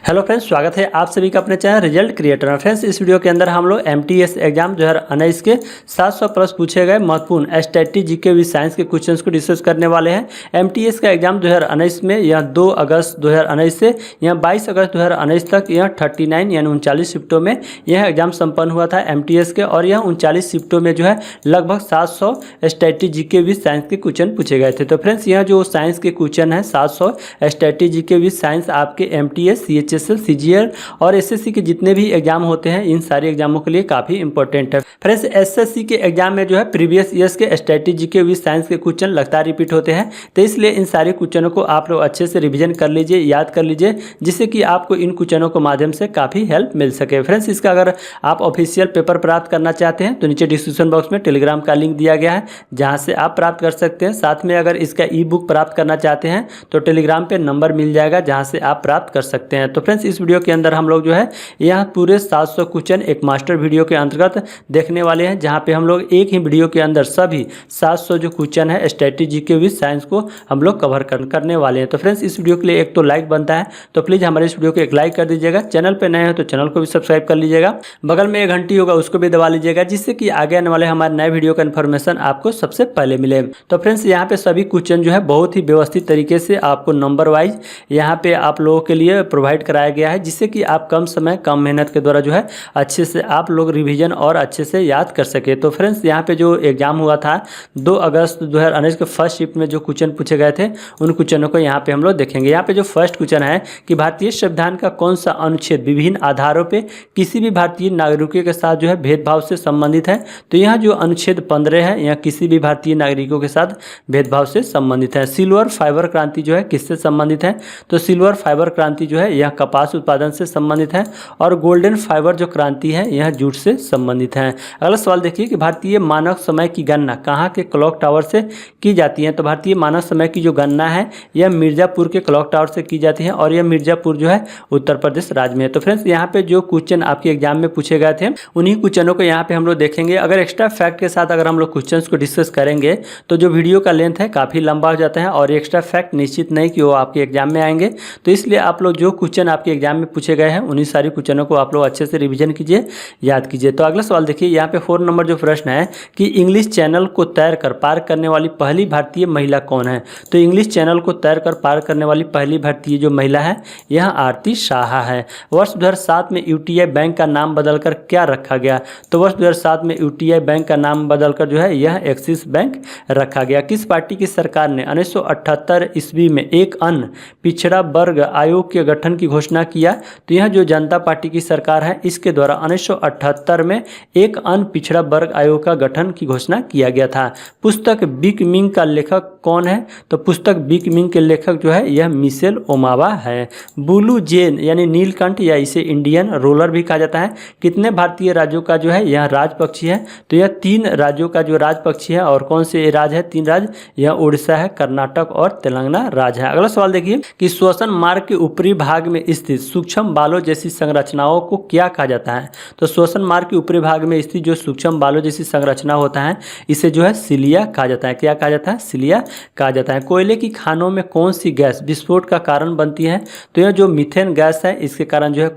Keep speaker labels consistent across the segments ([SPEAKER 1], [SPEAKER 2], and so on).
[SPEAKER 1] Hello friends, स्वागत है आप सभी का अपने चैनल रिजल्ट क्रिएटर में। फ्रेंड्स, इस वीडियो के अंदर हम लोग एमटीएस एग्जाम 2019 के 700 प्लस पूछे गए महत्वपूर्ण स्टैटिस्टिक्स जीके विद साइंस के क्वेश्चंस को डिस्कस करने वाले हैं। एमटीएस का एग्जाम 2019 में यह 2 अगस्त 2019 से यह 22 अगस्त 2019 तक यह 39 यानी 39 शिफ्टों में यह एग्जाम संपन्न हुआ था एमटीएस के। और यह 39 शिफ्टों में जो है लगभग 700 स्टैटिस्टिक्स जीके विद साइंस के क्वेश्चन पूछे गए थे। तो फ्रेंड्स, यह जो साइंस के क्वेश्चन है 700 स्टैटिस्टिक्स जीके विद साइंस आपके एमटीएस, सीएचएसएल, सीजीएल और एसएससी के जितने भी एग्जाम होते हैं इन सारे एग्जामों के लिए काफ़ी इंपॉर्टेंट है। फ्रेंड्स, एसएससी के एग्जाम में जो है प्रीवियस ईयर्स के स्टैटिस्टिक्स जीके विद साइंस के क्वेश्चन लगातार रिपीट होते हैं। तो इसलिए इन सारे क्वेश्चनों को आप लोग अच्छे से रिवीजन कर लीजिए, याद कर लीजिए, जिससे कि आपको इन क्वेश्चनों के माध्यम से काफ़ी हेल्प मिल सके। फ्रेंड्स, इसका अगर आप ऑफिशियल पेपर प्राप्त करना चाहते हैं तो नीचे डिस्क्रिप्शन बॉक्स में टेलीग्राम का लिंक दिया गया है, जहाँ से आप प्राप्त कर सकते हैं। साथ में अगर इसका ई बुक प्राप्त करना चाहते हैं तो टेलीग्राम पे नंबर मिल जाएगा, जहाँ से आप प्राप्त कर सकते हैं। तो फ्रेंड्स, इस वीडियो के अंदर हम लोग जो है यह पूरे 700 क्वेश्चन एक मास्टर वीडियो के अंतर्गत देखने वाले हैं, जहां पे हम लोग एक ही वीडियो के अंदर सभी 700 जो क्वेश्चन है स्टैटिस्टिक्स जीके विद साइंस को हम लोग कवर करने वाले हैं। तो फ्रेंड्स, इस वीडियो के लिए एक तो लाइक बनता है, तो प्लीज़ हमारे इस वीडियो को एक लाइक कर दीजिएगा। चैनल पर नए हो तो चैनल को भी सब्सक्राइब कर लीजिएगा, बगल में एक घंटी होगा उसको भी दबा लीजिएगा, जिससे कि आगे आने वाले हमारे नए वीडियो का इन्फॉर्मेशन आपको सबसे पहले मिले। तो फ्रेंड्स, यहाँ पे सभी क्वेश्चन जो है बहुत ही व्यवस्थित तरीके से आपको नंबर वाइज यहाँ पे आप लोगों के लिए प्रोवाइड कराया गया है, जिससे कि आप कम समय कम मेहनत के द्वारा जो है अच्छे से आप लोग रिवीजन और अच्छे से याद कर सके। तो फ्रेंड्स, यहाँ पे जो एग्जाम हुआ था 2 अगस्त 2019 के फर्स्ट शिफ्ट में जो क्वेश्चन पूछे गए थे उन क्वेश्चनों को यहाँ पे हम लोग देखेंगे। यहाँ पे जो फर्स्ट क्वेश्चन है कि भारतीय संविधान का कौन सा अनुच्छेद विभिन्न आधारों पे किसी भी भारतीय नागरिकों के साथ जो है भेदभाव से संबंधित है। तो यहाँ जो अनुच्छेद 15 है यह किसी भी भारतीय नागरिकों के साथ भेदभाव से संबंधित है। सिल्वर फाइबर क्रांति जो है किससे संबंधित है? तो सिल्वर फाइबर क्रांति जो है यह कपास उत्पादन से संबंधित है। और गोल्डन फाइबर जो क्रांति है यह जूट से संबंधित है। अगला सवाल देखिए कि भारतीय मानक समय की गणना कहाँ के क्लॉक टावर से की जाती है? तो भारतीय मानक समय की जो गणना है यह मिर्जापुर के क्लॉक टावर से की जाती है, और यह मिर्जापुर जो है उत्तर प्रदेश राज्य में है। तो फ्रेंड्स, यहाँ पे जो क्वेश्चन आपके एग्जाम में पूछे गए थे उन्हीं क्वेश्चनों को यहाँ पे हम लोग देखेंगे। अगर एक्स्ट्रा फैक्ट के साथ अगर हम लोग क्वेश्चन को डिस्कस करेंगे तो जो वीडियो का लेंथ है काफ़ी लंबा हो जाता है, और एक्स्ट्रा फैक्ट निश्चित नहीं कि वो आपके एग्जाम में आएंगे। तो इसलिए आप लोग जो क्वेश्चन आपके एग्जाम में पूछे गए हैं उन्हीं सारी क्वेश्चनों को आप लोग अच्छे से रिवीजन कीजिए, याद कीजिए। तो अगला सवाल देखिए, यहाँ पे 4 नंबर जो प्रश्न है कि इंग्लिश चैनल को तैर कर पार करने वाली पहली भारतीय महिला कौन है? तो इंग्लिश चैनल को तैर कर पार करने वाली पहली भारतीय जो महिला है यह आरती शाह है। वर्ष 2007 में यूटीआई बैंक का नाम बदलकर क्या रखा गया? तो वर्ष 2007 में यूटीआई बैंक का नाम बदलकर जो है यह एक्सिस बैंक रखा गया। किस पार्टी की सरकार ने 1978 ईस्वी में एक अन्य पिछड़ा वर्ग आयोग के गठन की घोषणा किया? तो यह जो जनता पार्टी की सरकार है इसके द्वारा 1978 में एक अन्य पिछड़ा वर्ग आयोग का गठन की घोषणा किया गया था। पुस्तक बिग मिंग का लेखक कौन है? तो पुस्तक बिग मिंग के लेखक जो है यह मिशेल ओमावा है। ब्लू जेन यानी नीलकंठ या इसे इंडियन रोलर भी कहा जाता है कितने भारतीय राज्यों का जो है यह राज पक्षी है? तो यह 3 राज्यों का जो राज पक्षी है। और कौन से राज्य है 3 राज्य? यह उड़ीसा है, कर्नाटक और तेलंगाना राज्य है। अगला सवाल देखिए कि श्वसन मार्ग के ऊपरी भाग में स्थित सूक्ष्म बालों जैसी संरचनाओं को क्या कहा जाता है? तो श्वसन मार्ग के ऊपरी भाग में स्थित जो सूक्ष्म बालों जैसी संरचना होता है इसे जो है सिलिया कहा जाता है। क्या कहा जाता है? सिलिया कहा जाता है। कोयले की खानों में कौन सी गैस विस्फोट का कारण बनती है? तो यह जो मीथेन गैस है इसके कारण जो है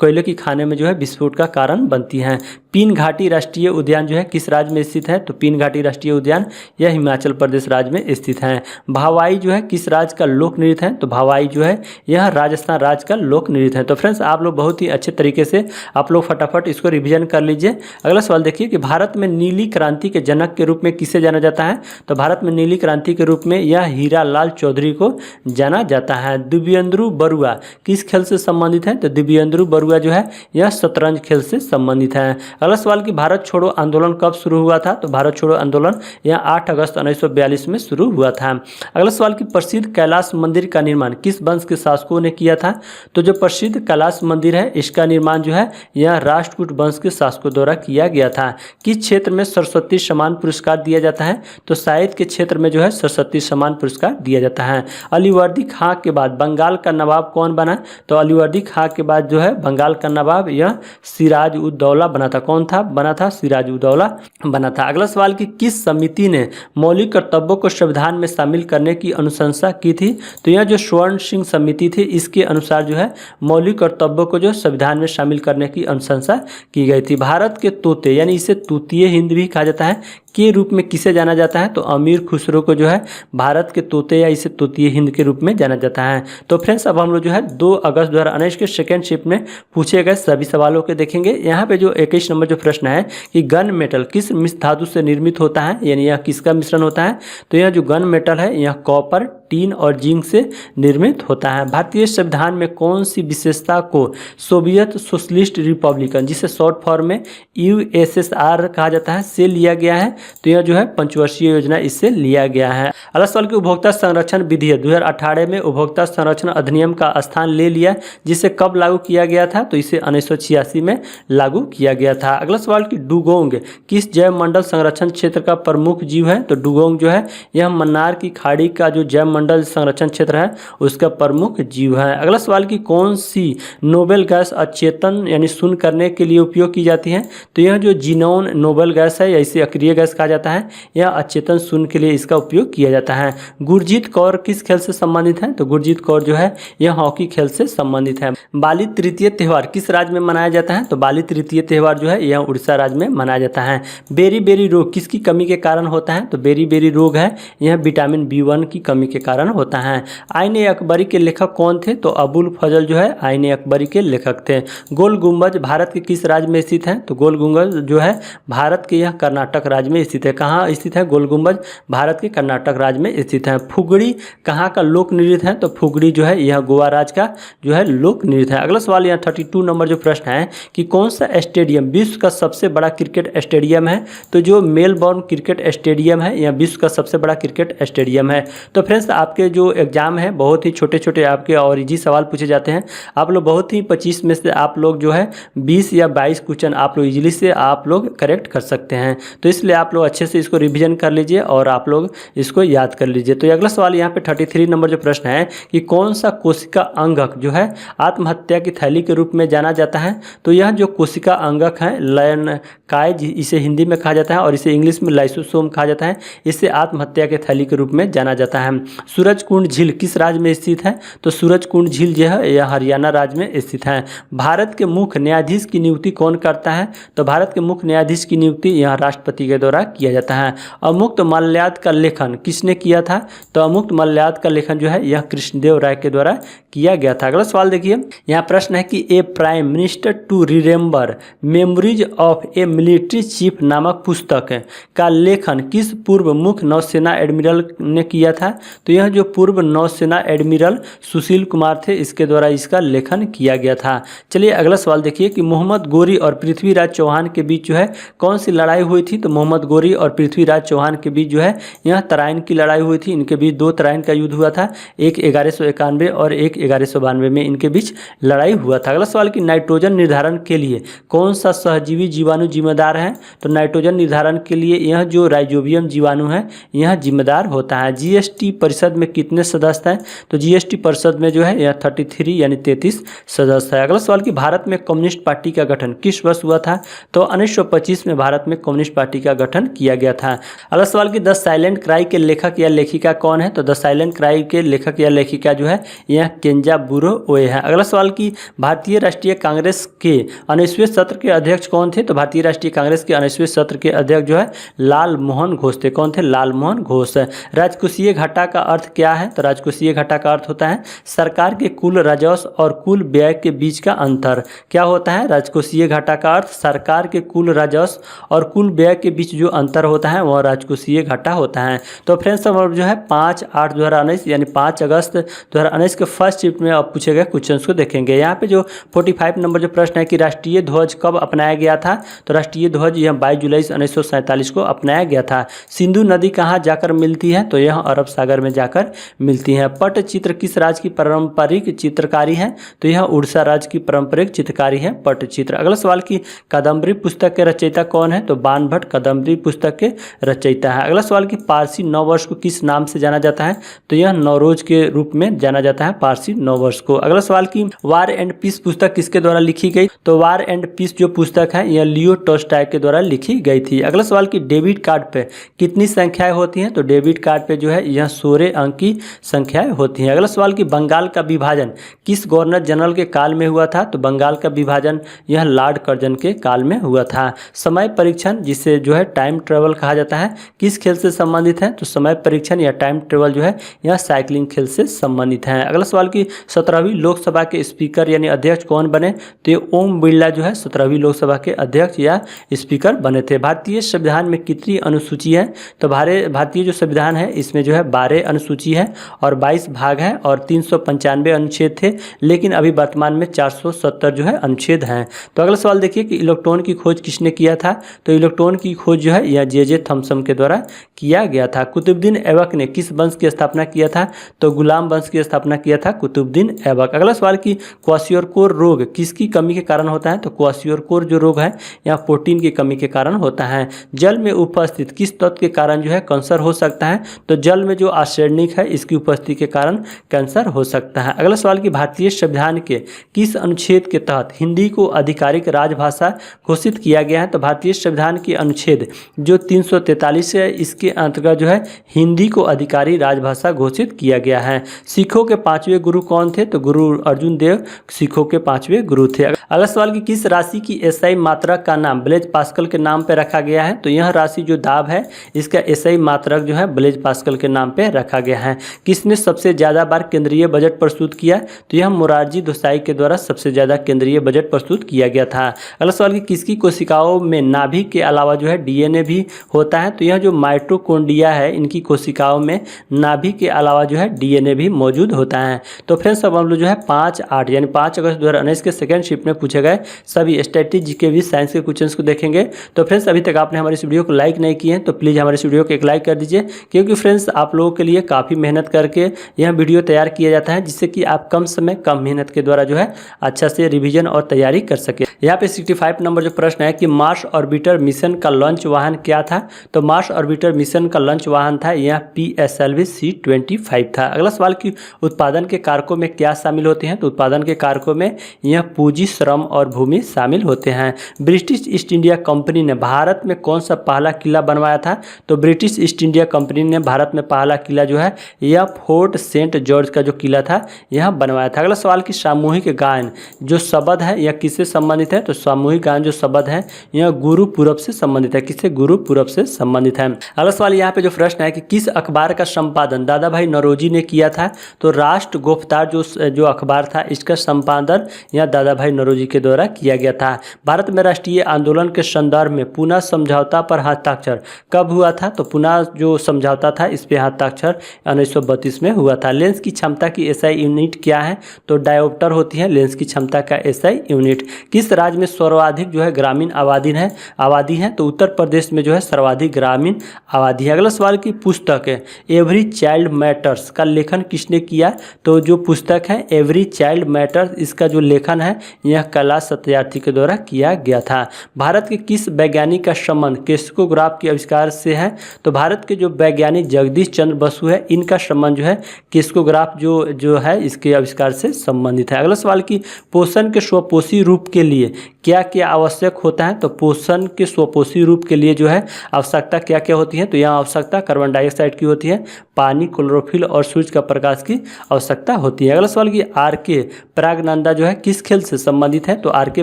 [SPEAKER 1] कोयले की खाने में जो है विस्फोट का कारण बनती हैं। पीन घाटी राष्ट्रीय उद्यान जो है किस राज्य में स्थित है? तो पीन घाटी राष्ट्रीय उद्यान यह हिमाचल प्रदेश राज्य में स्थित है। भावाई जो है किस राज्य का लोक नृत्य है? तो भावाई जो है यह राजस्थान राज्य का लोक नृत्य है। तो फ्रेंड्स, आप लोग बहुत ही अच्छे तरीके से आप लोग फटाफट इसको रिवीजन कर लीजिए। अगला सवाल देखिए कि भारत में नीली क्रांति के जनक के रूप में किसे जाना जाता है? तो भारत में नीली क्रांति के रूप में यह हीरा लाल चौधरी को जाना जाता है। दिव्येंद्रु बरुआ किस खेल से संबंधित है? तो दिव्येंद्रु बरुआ जो है यह शतरंज खेल से संबंधित है। अगला सवाल कि भारत छोड़ो आंदोलन कब शुरू हुआ था? तो भारत छोड़ो आंदोलन यह 8 अगस्त 1942 में शुरू हुआ था। अगला सवाल कि प्रसिद्ध कैलाश मंदिर का निर्माण किस वंश के शासकों ने किया था? तो जो प्रसिद्ध कैलाश मंदिर है इसका निर्माण जो है यह राष्ट्रकूट वंश के शासकों द्वारा किया गया था। किस क्षेत्र में सरस्वती सम्मान पुरस्कार दिया जाता है? तो साहित्य के क्षेत्र में जो है सरस्वती सम्मान पुरस्कार दिया जाता है। अलीवर्दी खां के बाद बंगाल का नवाब कौन बना? तो अलीवर्दी खां के बाद जो है बंगाल बंगाल का नवाब यह सिराज उद दौला बना था। कौन था बना था? सिराज उद दौला बना था। अगला सवाल कि किस समिति ने मौलिक कर्तव्यों को संविधान में शामिल करने की अनुशंसा की थी? तो यह जो स्वर्ण सिंह समिति थी इसके अनुसार जो है मौलिक कर्तव्यों को जो संविधान में शामिल करने की अनुशंसा की गई थी। भारत के तोते यानी इसे तूतीय हिंद भी कहा जाता है के रूप में किसे जाना जाता है? तो अमीर खुसरो को जो है भारत के तोते या इसे तोतीय हिंद के रूप में जाना जाता है। तो फ्रेंड्स अब हम लोग जो है 2 अगस्त 2019 के सेकेंड शिफ्ट में पूछे गए सभी सवालों के देखेंगे। यहाँ पे जो 21 नंबर जो प्रश्न है कि गन मेटल किस मिश्र धातु से निर्मित होता है, यानी यह किसका मिश्रण होता है? तो यह जो गन मेटल है यह कॉपर, टीन और जिंक से निर्मित होता है। भारतीय संविधान में कौन सी विशेषता को सोवियत सोशलिस्ट रिपब्लिकन, जिसे शॉर्ट फॉर्म में USSR कहा जाता है, से लिया गया है? तो यह जो है पंचवर्षीय योजना इससे लिया गया है। अगला सवाल की उपभोक्ता संरक्षण विधेयक 2018 में उपभोक्ता संरक्षण अधिनियम का स्थान ले लिया, जिसे कब लागू किया गया था? तो इसे 1986 में लागू किया गया था। अगला सवाल की डुगोंग किस जैव मंडल संरक्षण क्षेत्र का प्रमुख जीव है? तो डुगोंग जो है यह मन्नार की खाड़ी का जो जैव मंडल संरक्षण क्षेत्र है उसका प्रमुख जीव है। अगला सवाल की कौन सी नोबेल गैस अचेतन यानी शून्य करने के लिए उपयोग की जाती है? तो यह जो जीनोन नोबेल गैस है या इसे अक्रिय गैस कहा जाता है, यह अचेतन शून्य के लिए इसका उपयोग किया जाता है। गुरजीत कौर किस खेल से संबंधित है? तो गुरजीत कौर जो है यह हॉकी खेल से संबंधित है। बाली तृतीय त्यौहार किस राज्य में मनाया जाता है? तो बाली तृतीय त्यौहार जो है यह उड़ीसा राज्य में मनाया जाता है। बेरी बेरी रोग किसकी कमी के कारण होता है? तो बेरी बेरी रोग है यह विटामिन B1 की कमी के कारण होता है। आईने अकबरी के लेखक कौन थे? तो अबुल फजल जो है आईने अकबरी के लेखक थे। गोल गुंबज भारत के किस राज्य में स्थित है? तो गोल गुंबज जो है भारत के यह कर्नाटक राज्य में स्थित है। कहाँ स्थित है गोल गुंबज? भारत के कर्नाटक राज्य में स्थित है। फुगड़ी कहाँ का लोक नृत्य है? तो फुगड़ी जो है यह गोवा राज्य का जो है लोक नृत्य है। अगला सवाल यहाँ 32 नंबर जो प्रश्न है कि कौन सा स्टेडियम विश्व का सबसे बड़ा क्रिकेट स्टेडियम है? तो जो मेलबोर्न क्रिकेट स्टेडियम है यह विश्व का सबसे बड़ा क्रिकेट स्टेडियम है। तो फ्रेंड्स आपके जो एग्जाम है बहुत ही छोटे छोटे आपके और इजी सवाल पूछे जाते हैं। आप लोग बहुत ही 25 में से आप लोग जो है 20 या 22 क्वेश्चन आप लोग इजीली से आप लोग करेक्ट कर सकते हैं। तो इसलिए आप लोग अच्छे से इसको रिवीजन कर लीजिए और आप लोग इसको याद कर लीजिए। तो अगला सवाल यहाँ पे 33 नंबर जो प्रश्न है कि कौन सा कोशिका अंगक जो है आत्महत्या की थैली के रूप में जाना जाता है? तो यह जो कोशिका अंगक है लयनकाय इसे हिंदी में कहा जाता है और इसे इंग्लिश में लाइसोसोम कहा जाता है। इसे आत्महत्या के थैली के रूप में जाना जाता है। सूरजकुंड झील किस राज्य में स्थित है? तो सूरजकुंड झील जो है यह हरियाणा राज्य में स्थित है। भारत के मुख्य न्यायाधीश की नियुक्ति कौन करता है? तो भारत के मुख्य न्यायाधीश की नियुक्ति यह राष्ट्रपति के द्वारा किया जाता है। अमुक्त मल्ल्याद का लेखन किसने किया था? तो अमुक्त मल्ल्याद का लेखन जो है यह कृष्णदेव राय के द्वारा किया गया था। अगला सवाल देखिए यहाँ प्रश्न है कि a prime minister to remember memories of a military chief नामक पुस्तक का लेखन किस पूर्व मुख्य नौसेना एडमिरल ने किया था? तो यह जो पूर्व नौसेना एडमिरल सुशील कुमार थे इसके द्वारा इसका लेखन किया गया था। चलिए अगला सवाल देखिए कि मोहम्मद गोरी और पृथ्वीराज चौहान के बीच जो है कौन सी लड़ाई हुई थी? तो मोहम्मद गोरी और पृथ्वीराज चौहान के बीच जो है यह तराइन की लड़ाई हुई थी। इनके बीच 2 तराइन का युद्ध हुआ था, एक 1191 और एक 1192 में इनके बीच लड़ाई हुआ था। अगला सवाल कि नाइट्रोजन निर्धारण के लिए कौन सा सहजीवी जीवाणु जिम्मेदार है? तो नाइट्रोजन निर्धारण के लिए यह जो राइजोबियम जीवाणु है यह जिम्मेदार होता है। जीएसटी परिषद में कितने सदस्य हैं? तो जीएसटी परिषद में जो है यह 33 यानी 33 सदस्य है। अगला सवाल कि भारत में कम्युनिस्ट पार्टी का गठन किस वर्ष हुआ था? तो 1925 में भारत में कम्युनिस्ट पार्टी का गठन किया गया था। अगला सवाल कि द साइलेंट क्राई के लेखक या लेखिका कौन है? तो द साइलेंट क्राई के लेखक या लेखिका जो है यह केंजाबुरो ओए है। अगला सवाल कि भारतीय राष्ट्रीय कांग्रेस के 19वें सत्र के अध्यक्ष कौन थे? तो भारतीय राष्ट्रीय कांग्रेस के 19वें सत्र के अध्यक्ष जो है लाल मोहन घोष थे। कौन थे? लाल मोहन घोष। राजकोषीय घाटा का अर्थ क्या है? तो राजकोषीय घाटा का अर्थ होता है सरकार के कुल राजस्व और कुल व्यय के बीच का अंतर। क्या होता है राजकोषीय घाटा का अर्थ? सरकार के कुल राजस्व और कुल व्यय के बीच जो अंतर होता है वह राजकोषीय घाटा होता है। तो फ्रेंड्स हम जो है 5/8/2019 यानी 5 अगस्त 2019 के फर्स्ट शिफ्ट में अब पूछे गए क्वेश्चन को देखेंगे। यहाँ पे जो 45 नंबर जो प्रश्न है कि राष्ट्रीय ध्वज कब अपनाया गया था? तो राष्ट्रीय ध्वज यह 22 जुलाई 1947 को अपनाया गया था। सिंधु नदी कहाँ जाकर मिलती है? तो यह अरब सागर में जाकर मिलती है। पट्टचित्र किस राज्य की पारंपरिक चित्रकारी है? तो यह उड़ीसा राज्य की पारंपरिक चित्रकारी है पट्टचित्र। अगला सवाल कि कादम्बरी पुस्तक के रचयिता कौन है? तो बाणभट्ट कादम्बरी पुस्तक के रचयिता है। अगला सवाल कि पारसी नववर्ष को किस नाम से जाना जाता है? तो यह नवरोज के रूप में जाना जाता है पारसी फारसी नॉवेल्स को। अगला सवाल की वार एंड पीस पुस्तक किसके द्वारा लिखी गई? तो वार एंड पीस जो पुस्तक है यह लियो टॉल्स्टॉय के द्वारा लिखी गई थी। अगला सवाल की डेबिट कार्ड पे कितनी संख्याएं होती हैं? तो डेबिट कार्ड पे जो है यह 16 अंक की संख्याएं होती हैं। अगला सवाल की बंगाल का विभाजन किस गवर्नर जनरल के काल में हुआ था? तो बंगाल का विभाजन यह लॉर्ड कर्जन के काल में हुआ था। समय परीक्षण जिसे जो है टाइम ट्रेवल कहा जाता है किस खेल से संबंधित है? तो समय परीक्षण या टाइम ट्रेवल जो है यह साइकिलिंग खेल से संबंधित है। अगला सवाल की 17वीं लोकसभा के स्पीकर यानी अध्यक्ष कौन बने? तो ये ओम बिरला जो है 17वीं लोकसभा के अध्यक्ष या स्पीकर बने थे। भारतीय संविधान में कितनी अनुसूची है? तो भारतीय जो संविधान है इसमें जो है 12 अनुसूची है और 22 भाग है और 395 अनुच्छेद थे, लेकिन अभी वर्तमान में 470 जो है अनुच्छेद हैं। तो अगला सवाल देखिए कि इलेक्ट्रॉन की खोज किसने किया था? तो इलेक्ट्रॉन की खोज जो है यह जे थॉमसन के द्वारा किया गया था। कुतुबुद्दीन ऐबक ने किस वंश की स्थापना किया था? तो गुलाम वंश की स्थापना किया था कुतुबुद्दीन ऐबक। अगला सवाल की क्वाशियोरकोर रोग किसकी कमी के कारण होता है? तो क्वाशियोरकोर जो रोग है यह प्रोटीन की कमी के कारण होता है। जल में उपस्थित किस तत्व के कारण जो है कैंसर हो सकता है? तो जल में जो आर्सेनिक है इसकी उपस्थिति के कारण कैंसर हो सकता है। अगला सवाल की भारतीय संविधान के किस अनुच्छेद के तहत हिंदी को आधिकारिक राजभाषा घोषित किया गया है? तो भारतीय संविधान के अनुच्छेद जो 343 है इसके अंतर्गत जो है हिंदी को आधिकारिक राजभाषा घोषित किया गया है। सिखों के 5वें गुरु कौन थे? तो गुरु अर्जुन देव सिखों के 5वें गुरु थे। अगला सवाल की किस राशि की एसआई मात्रक का नाम ब्लेज पास्कल के नाम पर रखा गया है? तो यह राशि जो दाब है इसका एसआई मात्रक जो है ब्लेज पास्कल के नाम पे रखा गया है। किसने सबसे ज्यादा बार केंद्रीय बजट प्रस्तुत किया? तो यह मोरारजी देसाई के द्वारा सबसे ज्यादा केंद्रीय बजट प्रस्तुत किया गया था। अगला सवाल कि किसकी कोशिकाओं में नाभिक के अलावा जो है डीएनए भी होता है? तो यह जो माइटोकॉन्ड्रिया है इनकी कोशिकाओं में नाभिक के अलावा जो है डीएनए भी मौजूद होता है। तो फ्रेंड्स अब हम लोग जो है 5/8 यानी 5 अगस्त 2019 के सेकंड शिफ्ट में पूछे गए सभी स्टैटिस्टिक्स जीके भी साइंस के क्वेश्चंस को देखेंगे। तो फ्रेंड्स अभी तक आपने हमारी इस वीडियो को लाइक नहीं किए हैं तो प्लीज़ हमारे इस वीडियो को एक लाइक कर दीजिए, क्योंकि फ्रेंड्स आप लोगों के लिए काफ़ी मेहनत करके यह वीडियो तैयार किया जाता है जिससे कि आप कम समय कम मेहनत के द्वारा जो है अच्छा से रिवीजन और तैयारी कर सके। यहाँ पे 65 नंबर जो प्रश्न है कि मार्स ऑर्बिटर मिशन का लॉन्च वाहन क्या था? तो मार्स ऑर्बिटर मिशन का लॉन्च वाहन था यह PSLV C-25 था। अगला सवाल कि उत्पादन के कारकों में क्या शामिल होते हैं? तो उत्पादन के कारकों में यह पूंजी, श्रम और भूमि शामिल होते हैं। ब्रिटिश ईस्ट इंडिया कंपनी ने भारत में कौन सा पहला किला बनवाया था? तो ब्रिटिश ईस्ट इंडिया कंपनी ने भारत में पहला किला जो है यह फोर्ट सेंट जॉर्ज का जो किला था यह बनवाया था। अगला सवाल कि सामूहिक गायन जो शब्द है यह किससे संबंधित है? तो सामूहिक गायन जो शब्द है यह गुरु पूरब से संबंधित है। किससे? गुरु पूरब से संबंधित है। अगला सवाल यहाँ पे जो प्रश्न है कि किस अखबार का संपादन दादा भाई नौरोजी ने किया था? तो राष्ट्र गुफ्तार जो अखबार था इसका संपादन यह दादा भाई नौरोजी के द्वारा किया गया था। भारत में राष्ट्रीय आंदोलन के संदर्भ में पुनः समझौता पर हस्ताक्षर कब हुआ था? तो पुनः जो समझौता था इस पे हस्ताक्षर 1932 में हुआ था। लेंस की क्षमता की एसआई यूनिट क्या है? तो डायोप्टर होती है लेंस की क्षमता का एसआई यूनिट। किस राज्य में सर्वाधिक जो है ग्रामीण आबादी है? तो उत्तर प्रदेश में जो है सर्वाधिक ग्रामीण आबादी है। अगला सवाल की पुस्तक है एवरी चाइल्ड मैटर्स का लेखन किसने किया? तो जो पुस्तक है एवरी चाइल्ड मैटर्स इसका जो लेखन है यह कैलाश सत्यार्थी के द्वारा किया गया था। भारत के किस वैज्ञानिक का संबंध क्रेस्कोग्राफ के आविष्कार से है? तो भारत के जो वैज्ञानिक जगदीश चंद्र बसु है इनका संबंध जो है क्रेस्कोग्राफ जो है इसके आविष्कार से संबंधित है। अगला सवाल की पोषण के स्वपोषी रूप के लिए क्या क्या आवश्यक होता है? तो पोषण के स्वपोषी रूप के लिए जो है आवश्यकता क्या क्या होती है? तो यहाँ आवश्यकता कार्बन डाइऑक्साइड की होती है, पानी, क्लोरोफिल और सूर्य का प्रकाश की आवश्यकता होती है। अगला सवाल की आर.के. प्रागनंदा जो है किस खेल से संबंधित है? तो आर.के.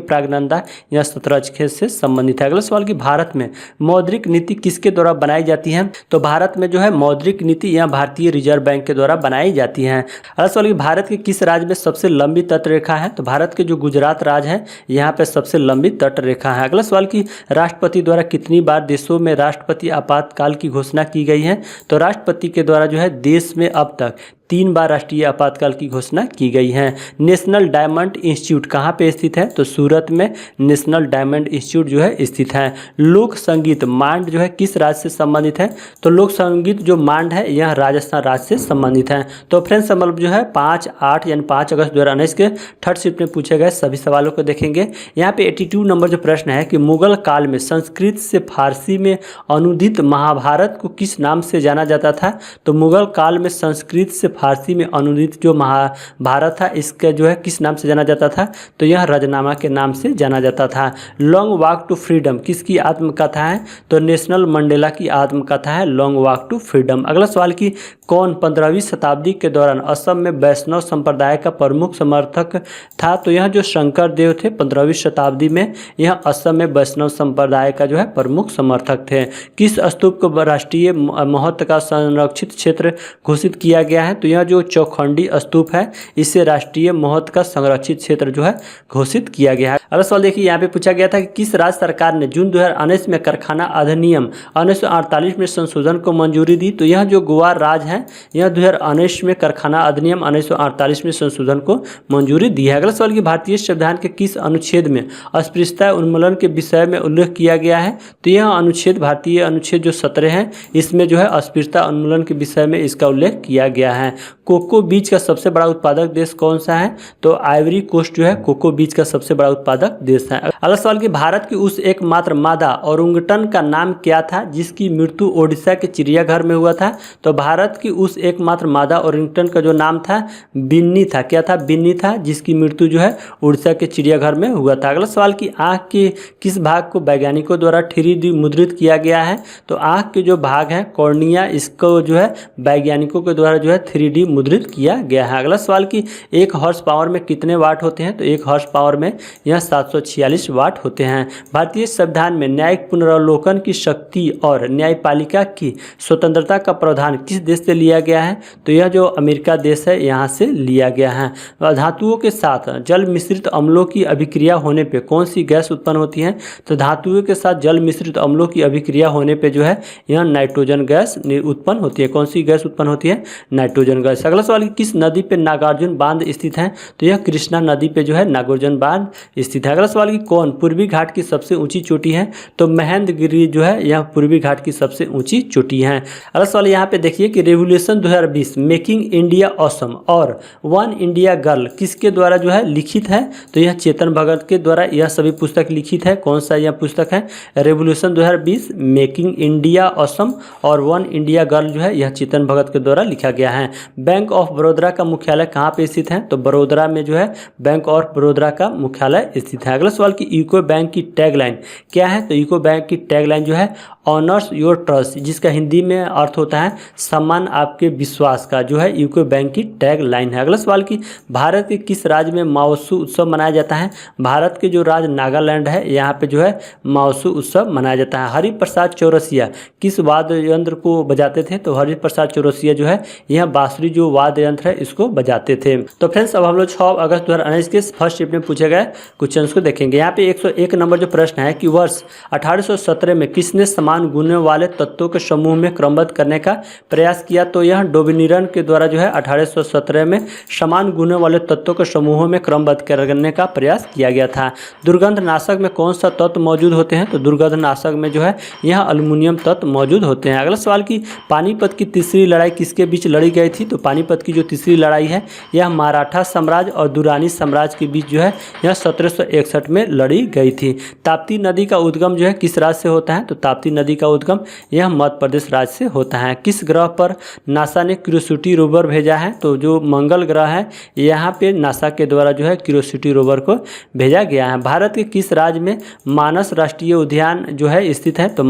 [SPEAKER 1] प्रागनंदा यह शतरंज खेल से संबंधित है। अगला सवाल की भारत में मौद्रिक नीति किसके द्वारा बनाई जाती है? तो भारत में जो है मौद्रिक नीति यह भारतीय रिजर्व बैंक के द्वारा बनाई जाती है। अगला सवाल की भारत के किस राज्य में सबसे लंबी तट रेखा है? तो भारत के जो गुजरात राज्य है यहाँ पे सबसे लंबी तट रेखा है। अगला सवाल की राष्ट्रपति द्वारा कितनी बार देशों में राष्ट्रपति आपातकाल की घोषणा की गई है? तो राष्ट्रपति के द्वारा जो है देश में अब तक 3 बार राष्ट्रीय आपातकाल की घोषणा की गई है। नेशनल डायमंड इंस्टीट्यूट कहाँ पे स्थित है? तो सूरत में नेशनल डायमंड इंस्टीट्यूट जो है स्थित है। लोक संगीत मांड जो है किस राज्य से संबंधित है? तो लोक संगीत जो मांड है यह राजस्थान राज्य से संबंधित है। तो फ्रेंड्स हम जो है 5/8 यानी 5 अगस्त 2019 के थर्ड शिफ्ट में पूछे गए सभी सवालों को देखेंगे। यहाँ पे 82 नंबर जो प्रश्न है कि मुगल काल में संस्कृत से फारसी में अनुदित महाभारत को किस नाम से जाना जाता था? तो मुगल काल में संस्कृत से फारसी में अनुदित जो महाभारत था इसका जो है किस नाम से जाना जाता था, तो यह रजनामा के नाम से जाना जाता था। लॉन्ग वॉक टू फ्रीडम किसकी आत्मकथा है, तो नेशनल मंडेला की आत्मकथा है लॉन्ग वॉक टू फ्रीडम। अगला सवाल कि कौन 15वीं शताब्दी के दौरान असम में वैष्णव संप्रदाय का प्रमुख समर्थक था, तो यह जो शंकर देव थे 15वीं शताब्दी में यह असम में वैष्णव संप्रदाय का जो है प्रमुख समर्थक थे। किस स्तूप को राष्ट्रीय महत्व का संरक्षित क्षेत्र घोषित किया गया है, तो यह जो चौखंडी स्तूप है इसे राष्ट्रीय महत्व का संरक्षित क्षेत्र जो है घोषित किया गया है। अगला सवाल देखिए, यहाँ पे पूछा गया था कि किस राज्य सरकार ने जून 2019 में कारखाना अधिनियम 1948 में संशोधन को मंजूरी दी, तो यह जो गोवा राज्य है यह 2019 में कारखाना अधिनियम 1948 में संशोधन को मंजूरी दी है। अगला सवाल कि भारतीय संविधान के किस अनुच्छेद में अस्पृश्यता उन्मूलन के विषय में उल्लेख किया गया है, तो यह अनुच्छेद भारतीय अनुच्छेद जो 17 है इसमें जो है अस्पृश्यता उन्मूलन के विषय में इसका उल्लेख किया गया है। कोको बीज का सबसे बड़ा उत्पादक देश कौन सा है, तो आइवरी कोस्ट जो है कोको बीज का सबसे बड़ा उत्पादक देश है। अगला सवाल कि भारत की उस एकमात्र मादा ओरंगुटन का नाम क्या था जिसकी मृत्यु ओडिशा के चिड़ियाघर में हुआ था, तो भारत की उस एकमात्र मादा ओरंगुटन का जो नाम था बिन्नी था। क्या था, बिन्नी था, जिसकी मृत्यु जो है उड़ीसा के चिड़ियाघर में हुआ था। अगला सवाल कि आँख के किस भाग को वैज्ञानिकों द्वारा 3D मुद्रित किया गया है, तो आँख के जो भाग है कॉर्निया इसको जो है वैज्ञानिकों के द्वारा जो है 3D मुद्रित किया गया है। अगला सवाल कि 1 हॉर्स पावर में कितने वाट होते हैं, तो 1 हॉर्स पावर में यह 746 वाट होते हैं। भारतीय संविधान में न्यायिक पुनरावलोकन की शक्ति और न्यायपालिका की स्वतंत्रता का प्रावधान किस देश से लिया गया है, तो यह जो अमेरिका देश है यहाँ से लिया गया है। धातुओं के साथ जल मिश्रित अम्लों की अभिक्रिया होने पे कौन सी गैस उत्पन्न होती है, तो धातुओं के साथ जल मिश्रित अम्लों की अभिक्रिया होने पे जो है यह नाइट्रोजन गैस उत्पन्न होती है। कौन सी गैस उत्पन्न होती है, नाइट्रोजन गैस। अगला सवाल किस नदी पे नागार्जुन बांध स्थित है, तो यह कृष्णा नदी पे जो है नागार्जुन बांध स्थित है। अगला सवाल कि कौन पूर्वी घाट की सबसे ऊंची चोटी है, तो महेंद्रगिरी जो है यह पूर्वी घाट की सबसे ऊंची चोटी है। अगला सवाल यहाँ पे देखिए कि रेवोल्यूशन 2020 मेकिंग इंडिया ऑसम और वन इंडिया गर्ल किसके द्वारा जो है लिखित है, तो यह चेतन भगत के द्वारा यह सभी पुस्तक लिखित है। कौन सा यह पुस्तक है, रेवोल्यूशन 2020 मेकिंग इंडिया ऑसम और वन इंडिया गर्ल जो है यह चेतन भगत के द्वारा लिखा गया है। बैंक ऑफ बड़ौदा का मुख्यालय कहाँ पे स्थित है, तो बड़ौदा में जो है बैंक ऑफ बड़ौदा का मुख्यालय स्थित है। अगला सवाल कि यूको बैंक की टैगलाइन क्या है, तो यूको बैंक की टैगलाइन जो है ऑनर्स योर ट्रस्ट, जिसका हिंदी में अर्थ होता है सम्मान आपके विश्वास का, जो है यूको बैंक की टैग लाइन है। अगला सवाल कि भारत के किस राज्य में माओसू उत्सव मनाया जाता है, भारत के जो राज्य नागालैंड है यहाँ पे जो है माओसू उत्सव मनाया जाता है। हरिप्रसाद चौरसिया किस वाद्य यंत्र को बजाते थे, तो हरिप्रसाद चौरसिया जो है यह बांसुरी जो वाद्य यंत्र है इसको बजाते थे। तो फ्रेंड्स अब हम लोग 6 अगस्त 2019 के फर्स्ट शिफ्ट में पूछे गए क्वेश्चन को देखेंगे। यहाँ पे 101 नंबर जो प्रश्न है कि वर्ष 1817 में किसने समान गुणों वाले तत्वों के समूह में क्रमबद्ध करने का प्रयास किया, तो यह डोबिनिरन के द्वारा जो है 1817 में समान गुणों वाले तत्वों के समूहों में क्रमबद्ध करने का प्रयास किया गया था। दुर्गंधनाशक में कौन सा तत्व मौजूद होते हैं, तो दुर्गंधनाशक में जो है यह एल्युमिनियम तत्व मौजूद होते हैं। अगला सवाल कि पानीपत की तीसरी लड़ाई किसके बीच लड़ी गई थी, तो पानीपत की जो तीसरी लड़ाई है यह मराठा साम्राज्य और दुरानी साम्राज्य के बीच जो है यह 1761 में लड़ी गई थी। ताप्ती नदी का उद्गम जो है किस राज्य से होता है, तो ताप्ती नदी का उद्गम यह मध्य प्रदेश राज्य से होता है। किस ग्रह पर नासा ने क्यूरियोसिटी रोवर भेजा है, तो जो मंगल ग्रह है यहाँ पे नासा के द्वारा जो है क्यूरियोसिटी रोवर को भेजा गया है। भारत के किस राज्य में मानस राष्ट्रीय उद्यान जो है स्थित है, तो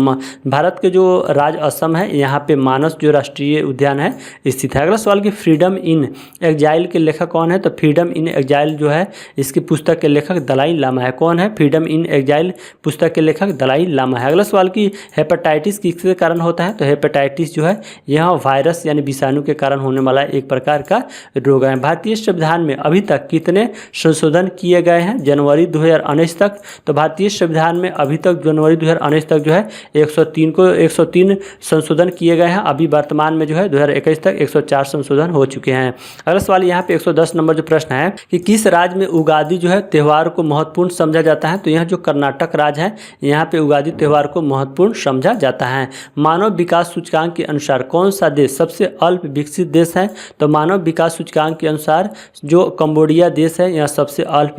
[SPEAKER 1] भारत के जो राज्य असम है यहाँ पे मानस जो राष्ट्रीय उद्यान है स्थित है। अगला सवाल कि फ्रीडम इन एग्जाइल के लेखक कौन है, तो फ्रीडम इन एग्जाइल जो है इसकी पुस्तक के लेखक दलाई लामा है। कौन है, फ्रीडम इन एग्जाइल पुस्तक के लेखक दलाई लामा है। अगला सवाल कि हेपेटाइटिस किसके कारण होता है, तो हेपेटाइटिस जो है यह वायरस यानी विषाणु के कारण होने वाला एक प्रकार का रोग है। भारतीय संविधान में अभी तक कितने संशोधन किए गए हैं जनवरी 2019 तक, तो भारतीय संविधान में अभी तक जनवरी 2019 तक जो है 103 संशोधन किए गए हैं। अभी वर्तमान में जो है 2021 तक 104 संशोधन हो चुके हैं। अगला सवाल यहाँ पे 110 नंबर जो प्रश्न है कि किस राज्य में उगादी जो है त्यौहार को महत्वपूर्ण समझा जाता है, तो यह जो कर्नाटक राज्य है यहाँ पे उगादी त्यौहार को महत्वपूर्ण समझा जाता है। मानव विकास सूचकांक के अनुसार कौन सा देश सबसे अल्प विकसित देश है? तो मानव विकास सूचकांक के अनुसार जो कंबोडिया देश है यह सबसे अल्प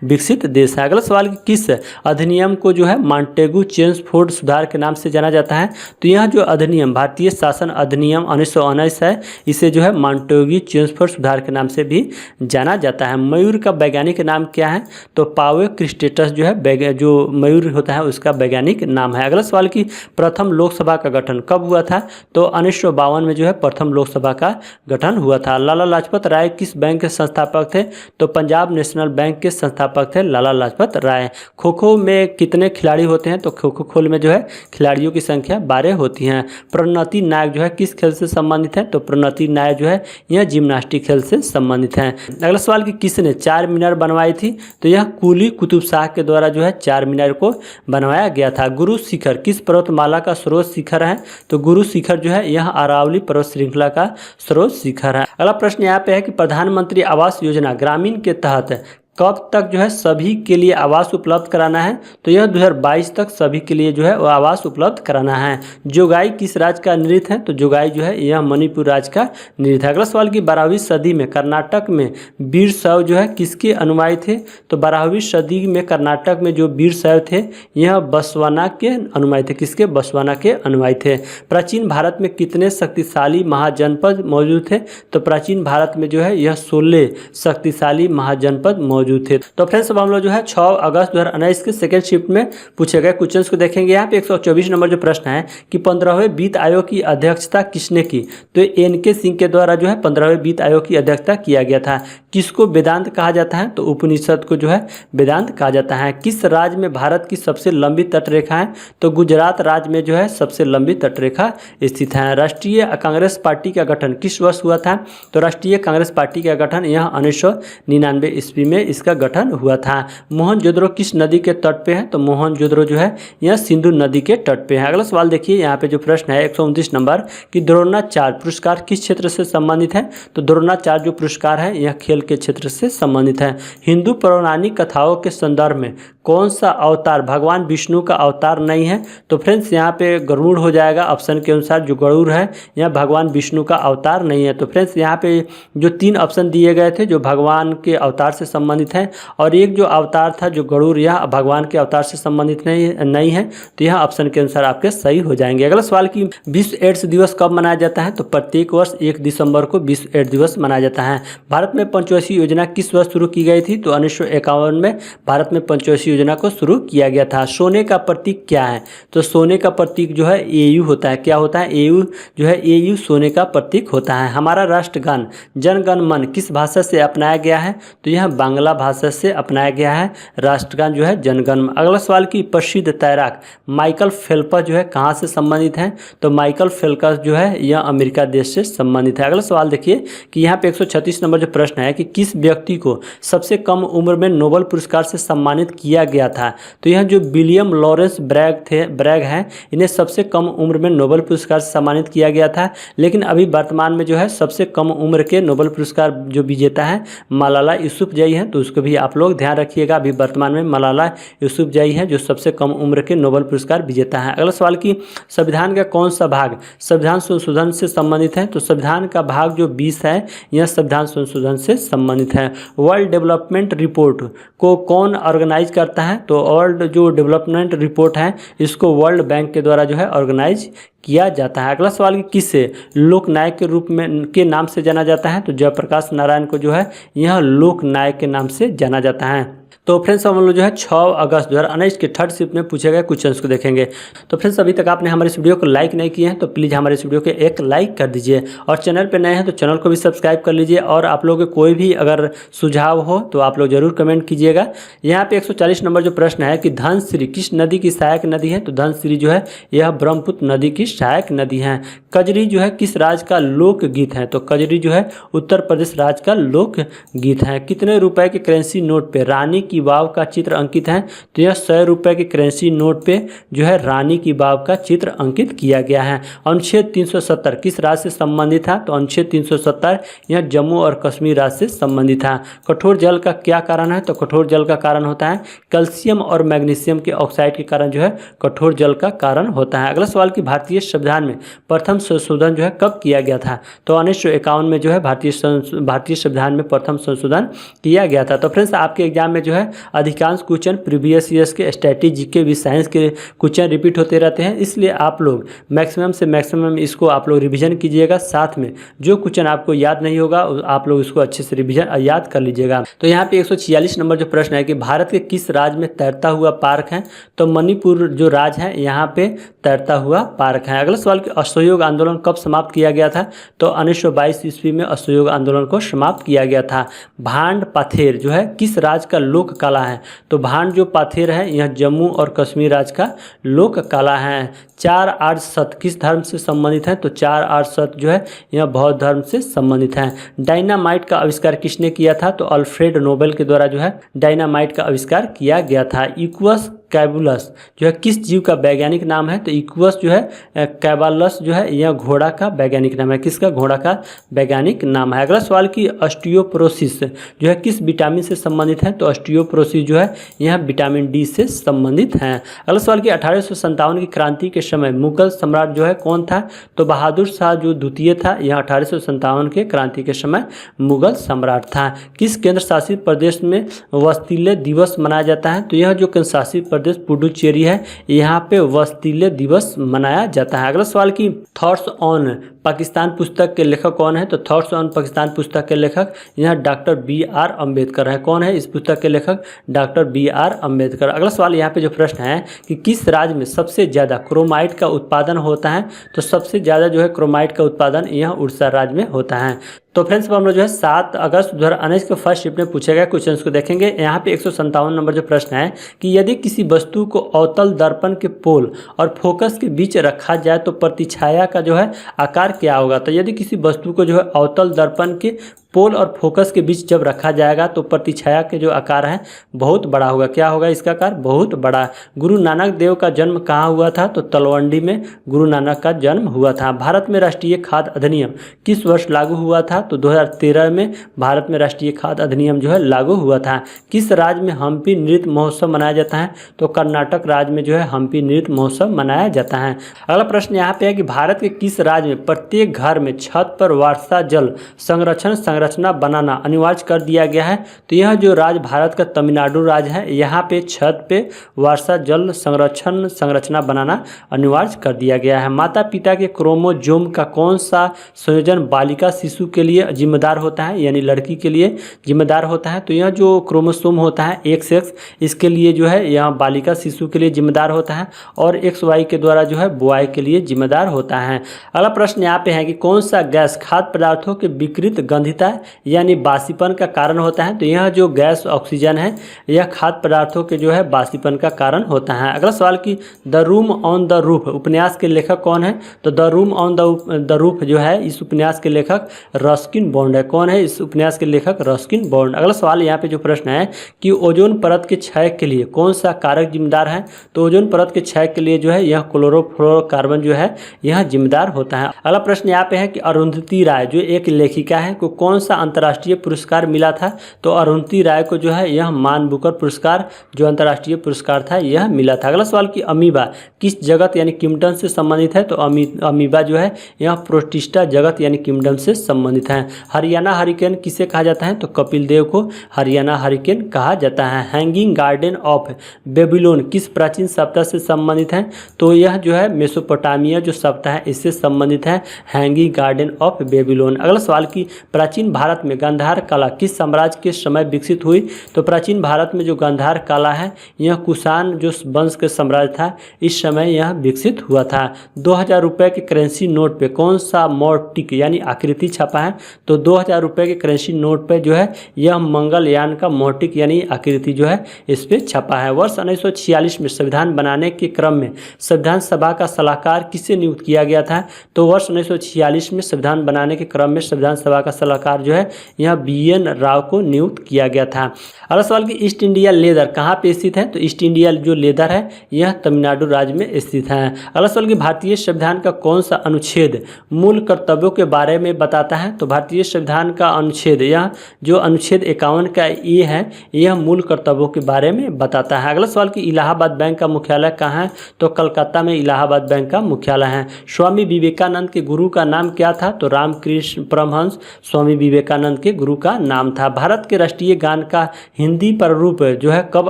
[SPEAKER 1] विकसित देश है। अगला सवाल कि किस अधिनियम को जो है मॉन्टेगू चेम्सफोर्ड सुधार के नाम से जाना जाता है? तो यह जो अधिनियम भारतीय शासन अधिनियम 1919 है, इसे जो है मॉन्टेगू चेम्सफोर्ड सुधार के नाम से भी जाना जाता है। मयूर का वैज्ञानिक नाम क्या है? तो पावे क्रिस्टेटस जो है जो मयूर होता है उसका वैज्ञानिक नाम है। अगला सवाल कि प्रथम लोकसभा का गठन कब हुआ था? तो 1952 में जो है प्रथम लोकसभा का गठन हुआ था। लाला लाजपत राय किस बैंक के संस्थापक थे? तो पंजाब नेशनल बैंक के संस्थापक थे लाला लाजपत राय। खो खो में कितने खिलाड़ी होते हैं? तो खो खो खेल में जो है खिलाड़ियों की संख्या 12 होती हैं। प्रणति नायक जो है किस खेल से संबंधित है? तो प्रणति नायक जो है यह जिम्नास्टिक खेल से संबंधित है। अगला सवाल कि किसने 4 मीनार बनवाई थी? तो यह कुली कुतुब शाह के द्वारा जो है 4 मीनार को बनवाया गया था। गुरु शिखर किस पर्वतमाला का स्रोत शिखर है? तो गुरु शिखर जो है यह अरावली पर्वत श्रृंखला का स्रोत शिखर है। अगला प्रश्न यहाँ पे है कि प्रधानमंत्री आवास योजना ग्रामीण के तहत कब तक जो है सभी के लिए आवास उपलब्ध कराना है? तो यह 2022 तक सभी के लिए जो है वो आवास उपलब्ध कराना है। जोगाई किस राज्य का नृत्य है? तो जोगाई जो है यह मणिपुर राज्य का नृत्य है। अगला सवाल कि 12वीं सदी में कर्नाटक में वीर शैव जो है किसके अनुयायी थे? तो 12वीं सदी में कर्नाटक में जो वीर शैव थे यह बसवाना के अनुयायी थे। किसके? बसवाना के अनुयायी थे। प्राचीन भारत में कितने शक्तिशाली महाजनपद मौजूद थे? तो प्राचीन भारत में जो है यह 16 शक्तिशाली महाजनपद मौजूद थे। तो फ्रेंड्स अब हम लोग जो है 6 अगस्त 2019 के सेकंड शिफ्ट में पूछे गए क्वेश्चंस को देखेंगे। यहाँ पे 124 नंबर जो प्रश्न है कि 15वें वित्त आयोग की अध्यक्षता किसने की? तो एन.के. सिंह के द्वारा जो है 15वें वित्त आयोग की अध्यक्षता किया गया था। किसको वेदांत कहा जाता है? तो उपनिषद को जो है वेदांत कहा जाता है। किस राज्य में भारत की सबसे लंबी तटरेखा है? तो गुजरात राज्य में जो है सबसे लंबी तटरेखा स्थित है। राष्ट्रीय कांग्रेस पार्टी का गठन किस वर्ष हुआ था? तो राष्ट्रीय कांग्रेस पार्टी का गठन यह 1999 ईस्वी में इसका गठन हुआ था। मोहनजोदड़ो किस नदी के तट पे है? तो मोहनजोदड़ो जो है यह सिंधु नदी के तट पे है। अगला सवाल देखिए यहाँ पे जो प्रश्न है 129 नंबर कि द्रोणाचार्य पुरस्कार किस क्षेत्र से संबंधित है? तो द्रोणाचार्य जो पुरस्कार है यह खेल के क्षेत्र से संबंधित है। हिंदू पौराणिक कथाओं के संदर्भ में कौन सा अवतार भगवान विष्णु का अवतार नहीं है? तो फ्रेंड्स यहाँ पे गरुड़ हो जाएगा। ऑप्शन के अनुसार जो गरुड़ है यह भगवान विष्णु का अवतार नहीं है। तो फ्रेंड्स यहाँ पे जो 3 ऑप्शन दिए गए थे जो भगवान के अवतार से संबंधित है और एक जो अवतार था जो गरुड़ यह भगवान के अवतार से संबंधित नहीं है। तो यह ऑप्शन के अनुसार आपके सही हो जाएंगे। अगला सवाल कि विश्व एड्स दिवस कब मनाया जाता है? तो प्रत्येक वर्ष 1 दिसंबर को विश्व एड्स दिवस मनाया जाता है। भारत में पंचवशीय योजना किस वर्ष शुरू की गई थी? तो 1951 में भारत में पंचवशीय योजना को शुरू किया गया था। सोने का प्रतीक क्या है? तो सोने का प्रतीक जो है एयू होता है। क्या होता है? एयू जो है एयू सोने का प्रतीक होता है। हमारा राष्ट्रगान जन गण मन किस भाषा से अपनाया गया है? तो यह बांग्ला भाषा से अपनाया गया है राष्ट्रगान जो है जनगण मन। अगला सवाल की प्रसिद्ध तैराक माइकल फेल्प्स जो है कहाँ से संबंधित है? तो माइकल फेल्प्स जो है यह अमेरिका देश से संबंधित है। अगला सवाल देखिए कि यहाँ पे 136 नंबर जो प्रश्न है कि किस व्यक्ति को सबसे कम उम्र में नोबेल पुरस्कार से सम्मानित किया गया था? तो यह जो विलियम लॉरेंस ब्रैग हैं इन्हें सबसे कम उम्र में नोबेल पुरस्कार से सम्मानित किया गया था। लेकिन अभी वर्तमान में जो है सबसे कम उम्र के नोबेल पुरस्कार जो विजेता है मलाला यूसुफजई है। तो उसको भी आप लोग ध्यान रखिएगा। अभी वर्तमान में मलाला यूसुफजई है जो सबसे कम उम्र के नोबेल पुरस्कार विजेता है। अगला सवाल कि संविधान का कौन सा भाग संविधान संशोधन से संबंधित है? तो संविधान का भाग जो 20 है यह संविधान संशोधन से संबंधित है। वर्ल्ड डेवलपमेंट रिपोर्ट को कौन ऑर्गेनाइज करता है? तो वर्ल्ड जो डेवलपमेंट रिपोर्ट है इसको वर्ल्ड बैंक के द्वारा जो है ऑर्गेनाइज किया जाता है। अगला सवाल कि किसे लोकनायक के रूप में के नाम से जाना जाता है? तो जयप्रकाश नारायण को जो है यह लोकनायक के नाम से जाना जाता है। तो फ्रेंड्स हम लोग जो है 6 अगस्त 2019 के थर्ड शिफ्ट में पूछे गए क्वेश्चंस को देखेंगे। तो फ्रेंड्स अभी तक आपने हमारे इस वीडियो को लाइक नहीं किए हैं तो प्लीज़ हमारे इस वीडियो को एक लाइक कर दीजिए और चैनल पे नए हैं तो चैनल को भी सब्सक्राइब कर लीजिए। और आप लोगों के कोई भी अगर सुझाव हो तो आप लोग जरूर कमेंट कीजिएगा। यहाँ पे 140 नंबर जो प्रश्न है कि धनसिरी किस नदी की सहायक नदी है? तो धनसिरी जो है यह ब्रह्मपुत्र नदी की सहायक नदी है। कजरी जो है किस राज्य का लोकगीत है? तो कजरी जो है उत्तर प्रदेश राज्य का लोकगीत है। कितने रुपए के करेंसी नोट पे रानी रानी की वाव का चित्र अंकित है, तो यह 100 रुपये के करेंसी नोट पे जो है रानी की वाव का चित्र अंकित किया गया है। अनुच्छेद 370 किस राज्य से संबंधित था, तो अनुच्छेद 370 यह जम्मू और कश्मीर राज्य से संबंधित था। कठोर जल का क्या कारण है, तो कठोर जल का कारण होता है कैल्शियम और मैग्नीशियम के ऑक्साइड के कारण जो है कठोर जल का कारण होता है। अगला सवाल कि भारतीय संविधान में प्रथम संशोधन जो है कब किया गया था, तो 1951 में जो है भारतीय संविधान में प्रथम संशोधन किया गया था। तो फ्रेंड्स आपके एग्जाम में जो है अधिकांश क्वेश्चन प्रीवियस ईयर्स के स्ट्रेटेजी के भी साइंस के क्वेश्चन रिपीट होते रहते हैं, इसलिए आप लोग मैक्सिमम से मैक्सिमम इसको आप लोग रिवीजन कीजिएगा। साथ में जो क्वेश्चन आपको याद नहीं होगा आप लोग इसको अच्छे से रिवीजन याद कर लीजिएगा। तो यहाँ पे 146 नंबर जो प्रश्न है कि भारत के किस राज्य में तैरता हुआ पार्क है, तो मणिपुर जो राज्य है यहाँ पे तैरता हुआ पार्क है। अगला सवाल कि असहयोग आंदोलन कब समाप्त किया गया था, तो 1922 ईस्वी में असहयोग आंदोलन को समाप्त किया गया था। भांड पाथेर जो है किस राज्य का लोक कला है, तो भांड जो पाथेर है यह जम्मू और कश्मीर राज्य का लोक कला है। 4 आर्य सत्य किस धर्म से संबंधित है, तो 4 आर्य सत्य जो है यह बौद्ध धर्म से संबंधित है। डायनामाइट का आविष्कार किसने किया था, तो अल्फ्रेड नोबेल के द्वारा जो है डायनामाइट का आविष्कार किया गया था। इक्वस कैबुलस जो है किस जीव का वैज्ञानिक नाम है, तो इक्वस जो है कैबालस जो है यह घोड़ा का वैज्ञानिक नाम है। किसका, घोड़ा का वैज्ञानिक नाम है। अगला सवाल कि ऑस्टियोपोरोसिस जो है किस विटामिन से संबंधित है, तो ऑस्टियोपोरोसिस जो है यह विटामिन डी से संबंधित है। अगला सवाल कि 1857 की क्रांति के समय मुगल सम्राट जो है कौन था, तो बहादुर शाह जो द्वितीय था यह 1857 के क्रांति के समय मुगल सम्राट था। किस केंद्र शासित प्रदेश में वस्तीले दिवस मनाया जाता है, तो यह जो केंद्र शासित प्रदेश पुडुचेरी है यहाँ पे वस्तीले दिवस मनाया जाता है। अगला सवाल कि थॉट्स ऑन पाकिस्तान पुस्तक के लेखक कौन है, तो थॉट्स ऑन पाकिस्तान पुस्तक के लेखक यहाँ डॉक्टर BR अम्बेडकर है। कौन है इस पुस्तक के लेखक, डॉक्टर BR अम्बेडकर। अगला सवाल यहाँ पे जो प्रश्न है कि किस राज्य में सबसे ज़्यादा क्रोमाइट का उत्पादन होता है, तो सबसे ज़्यादा जो है क्रोमाइट का उत्पादन यह उड़ीसा राज्य में होता है। तो फ्रेंड्स हम लोग जो है 7 अगस्त 2019 के फर्स्ट शिफ्ट में पूछे गए क्वेश्चन को देखेंगे। यहाँ पे 157 नंबर जो प्रश्न है कि यदि किसी वस्तु को अवतल दर्पण के पोल और फोकस के बीच रखा जाए तो प्रतिछाया का जो है आकार क्या होगा, तो यदि किसी वस्तु को जो है अवतल दर्पण के पोल और फोकस के बीच जब रखा जाएगा तो प्रतिछाया के जो आकार है बहुत बड़ा होगा। क्या होगा इसका आकार, बहुत बड़ा। गुरु नानक देव का जन्म कहाँ हुआ था, तो तलवंडी में गुरु नानक का जन्म हुआ था। भारत में राष्ट्रीय खाद्य अधिनियम किस वर्ष लागू हुआ था, तो 2013 में भारत में राष्ट्रीय खाद्य अधिनियम जो है लागू हुआ था। किस राज्य में हम्पी नृत्य महोत्सव मनाया जाता है, तो कर्नाटक राज्य में जो है हम्पी नृत्य महोत्सव मनाया जाता है। अगला प्रश्न यहाँ पे है कि भारत के किस राज्य में प्रत्येक घर में छत पर वर्षा जल संरचना बनाना अनिवार्य कर दिया गया है, तो यह जो राज्य भारत का तमिलनाडु राज्य है यहाँ पे छत पे वर्षा जल संरचना बनाना अनिवार्य कर दिया गया है। माता पिता के क्रोमोजोम का कौन सा संयोजन बालिका शिशु के लिए जिम्मेदार होता है, यानी लड़की के लिए जिम्मेदार होता है, तो यह जो क्रोमोसोम होता है XX इसके लिए जो है यह बालिका शिशु के लिए जिम्मेदार होता है और XY के द्वारा जो है बॉय के लिए जिम्मेदार होता है। अगला प्रश्न यहाँ पे है कि कौन सा गैस खाद्य पदार्थों के विकृत गंधिता यानी बासीपन का कारण होता है, तो यह जो गैस ऑक्सीजन है यह खाद्य पदार्थों के जो है बासीपन का कारण होता है। अगला सवाल कि the room on the roof उपन्यास के लेखक कौन है, तो the room on the roof जो है इस उपन्यास के लेखक रस्किन बॉन्ड है। कौन है इस उपन्यास के लेखक, रस्किन बॉन्ड। अगला सवाल यहाँ पे जो प्रश्न है कि ओजोन परत के क्षय के लिए कौन सा कारक जिम्मेदार है, तो ओजोन परत के क्षय के लिए जो है यह क्लोरोफ्लोरोकार्बन जो है यह जिम्मेदार होता है। अगला प्रश्न यहाँ पे है कि अरुंधति राय जो एक लेखिका है को कौन सा अंतर्राष्ट्रीय पुरस्कार मिला था, तो अरुंधति राय को जो है यह मान बुकर पुरस्कार जो अंतर्राष्ट्रीय पुरस्कार था यह मिला था। अगला सवाल कि अमीबा किस जगत यानी किंगडम से संबंधित है, तो अमीबा जो है यह प्रोटिस्टा जगत यानी किंगडम से संबंधित है। हरियाणा हरिकेन किसे कहा जाता है, तो कपिल देव को हरियाणा हरिकेन कहा जाता है। हैंगिंग गार्डन ऑफ बेबीलोन किस प्राचीन सप्ताह से संबंधित है, तो यह जो है मेसोपोटामिया जो सप्ताह है इससे संबंधित है, हैंगिंग गार्डन ऑफ बेबीलोन। अगला सवाल कि प्राचीन भारत में गांधार कला किस साम्राज्य के समय विकसित हुई, तो प्राचीन भारत में जो गांधार कला है यह कुषाण जो वंश के साम्राज्य था इस समय यह विकसित हुआ था। 2000 रुपये के करेंसी नोट पे कौन सा मोर्टिक यानी आकृति छपा है, तो 2000 रुपये के करेंसी नोट पे जो है यह मंगलयान का मोर्टिक यानी आकृति जो है इस पे छपा है। वर्ष 1946 में संविधान बनाने के क्रम में संविधान सभा का सलाहकार किसे नियुक्त किया गया था, तो वर्ष 1946 में संविधान बनाने के क्रम में संविधान सभा का सलाहकार रजिस्ट्रार जो है यह BN राव को नियुक्त किया गया था। अगला सवाल कि ईस्ट इंडिया लेदर कहाँ पे स्थित है, तो ईस्ट इंडिया जो लेदर है यह तमिलनाडु राज्य में स्थित है। अगला सवाल कि भारतीय संविधान का कौन सा अनुच्छेद मूल कर्तव्यों के बारे में बताता है, तो भारतीय संविधान का अनुच्छेद यह जो अनुच्छेद 51 का ये है यह मूल कर्तव्यों के बारे में बताता है। अगला सवाल कि इलाहाबाद बैंक का मुख्यालय कहाँ है, तो कलकत्ता में इलाहाबाद बैंक का मुख्यालय है। स्वामी विवेकानंद के गुरु का नाम क्या था, तो रामकृष्ण परमहंस स्वामी विवेकानंद के गुरु का नाम था। भारत के राष्ट्रीय गान का हिंदी प्रारूप जो है कब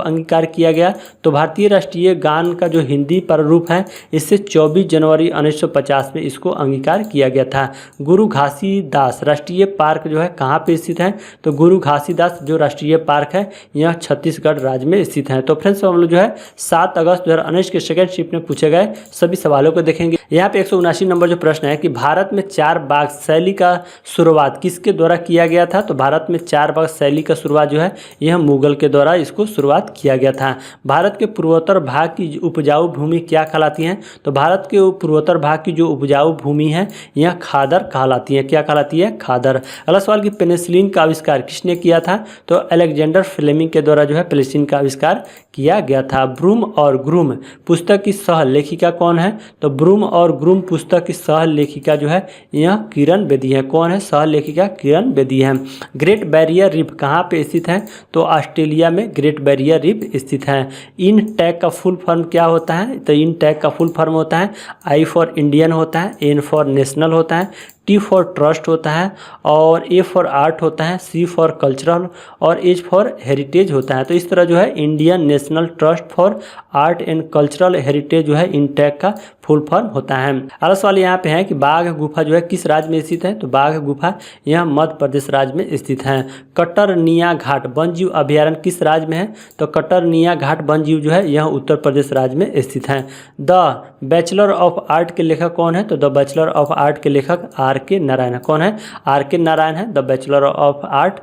[SPEAKER 1] अंगीकार किया गया, तो भारतीय राष्ट्रीय गान का जो हिंदी प्रारूप है इससे 24 जनवरी 1950 में इसको अंगीकार किया गया था। गुरु घासीदास राष्ट्रीय पार्क जो है कहाँ पे स्थित है, तो गुरु घासीदास जो राष्ट्रीय पार्क है यह छत्तीसगढ़ राज्य में स्थित है। तो फ्रेंड्स हम लोग जो है 7 अगस्त 2019 के सेकंड शिफ्ट में पूछे गए सभी सवालों को देखेंगे। यहाँ पे 179 नंबर जो प्रश्न है कि भारत में 4 बाग शैली का शुरुआत किसके द्वारा किया गया था, तो भारत में 4 बाग शैली का शुरुआत जो है यह मुगल के द्वारा इसको शुरुआत किया गया था। भारत के पूर्वोत्तर भाग की उपजाऊ भूमि क्या कहलाती है, तो भारत के पूर्वोत्तर भाग की जो उपजाऊ भूमि है यह खादर कहलाती है। क्या कहलाती है, खादर। अगला सवाल कि पेनिसिलिन का आविष्कार किसने किया था, तो अलेक्जेंडर फ्लेमिंग के द्वारा जो है पेनिसिलिन का आविष्कार किया गया था। ब्रूम और ग्रूम पुस्तक की सह लेखिका कौन है, तो ब्रूम और ग्रूम पुस्तक की सह लेखिका जो है यह किरण बेदी है। कौन है सह लेखिका, किरण बेदी है। ग्रेट बैरियर रीफ कहाँ पे स्थित है, तो ऑस्ट्रेलिया में ग्रेट बैरियर रीफ स्थित है। इन टैग का फुल फॉर्म क्या होता है, तो इन टैग का फुल फॉर्म होता है I फॉर इंडियन होता है, N फॉर नेशनल होता है, T फॉर ट्रस्ट होता है और A फॉर आर्ट होता है, C फॉर कल्चरल और H फॉर हेरिटेज होता है। तो इस तरह जो है Indian national trust for art and cultural heritage जो है इन टैग का फुल फॉर्म होता है। अगला सवाल यहाँ पे है कि बाघ गुफा जो है किस राज्य में स्थित है, तो बाघ गुफा यह मध्य प्रदेश राज्य में स्थित है। कटरनिया घाट वन्यजीव अभयारण्य किस राज्य में है, तो कटरनिया घाट वन्यजीव जो है यह उत्तर प्रदेश राज्य में स्थित है। द बैचलर ऑफ आर्ट के लेखक कौन है, तो द बैचलर ऑफ आर्ट के लेखक R.K. नारायण है। कौन है, R.K. नारायण है द बैचलर ऑफ आर्ट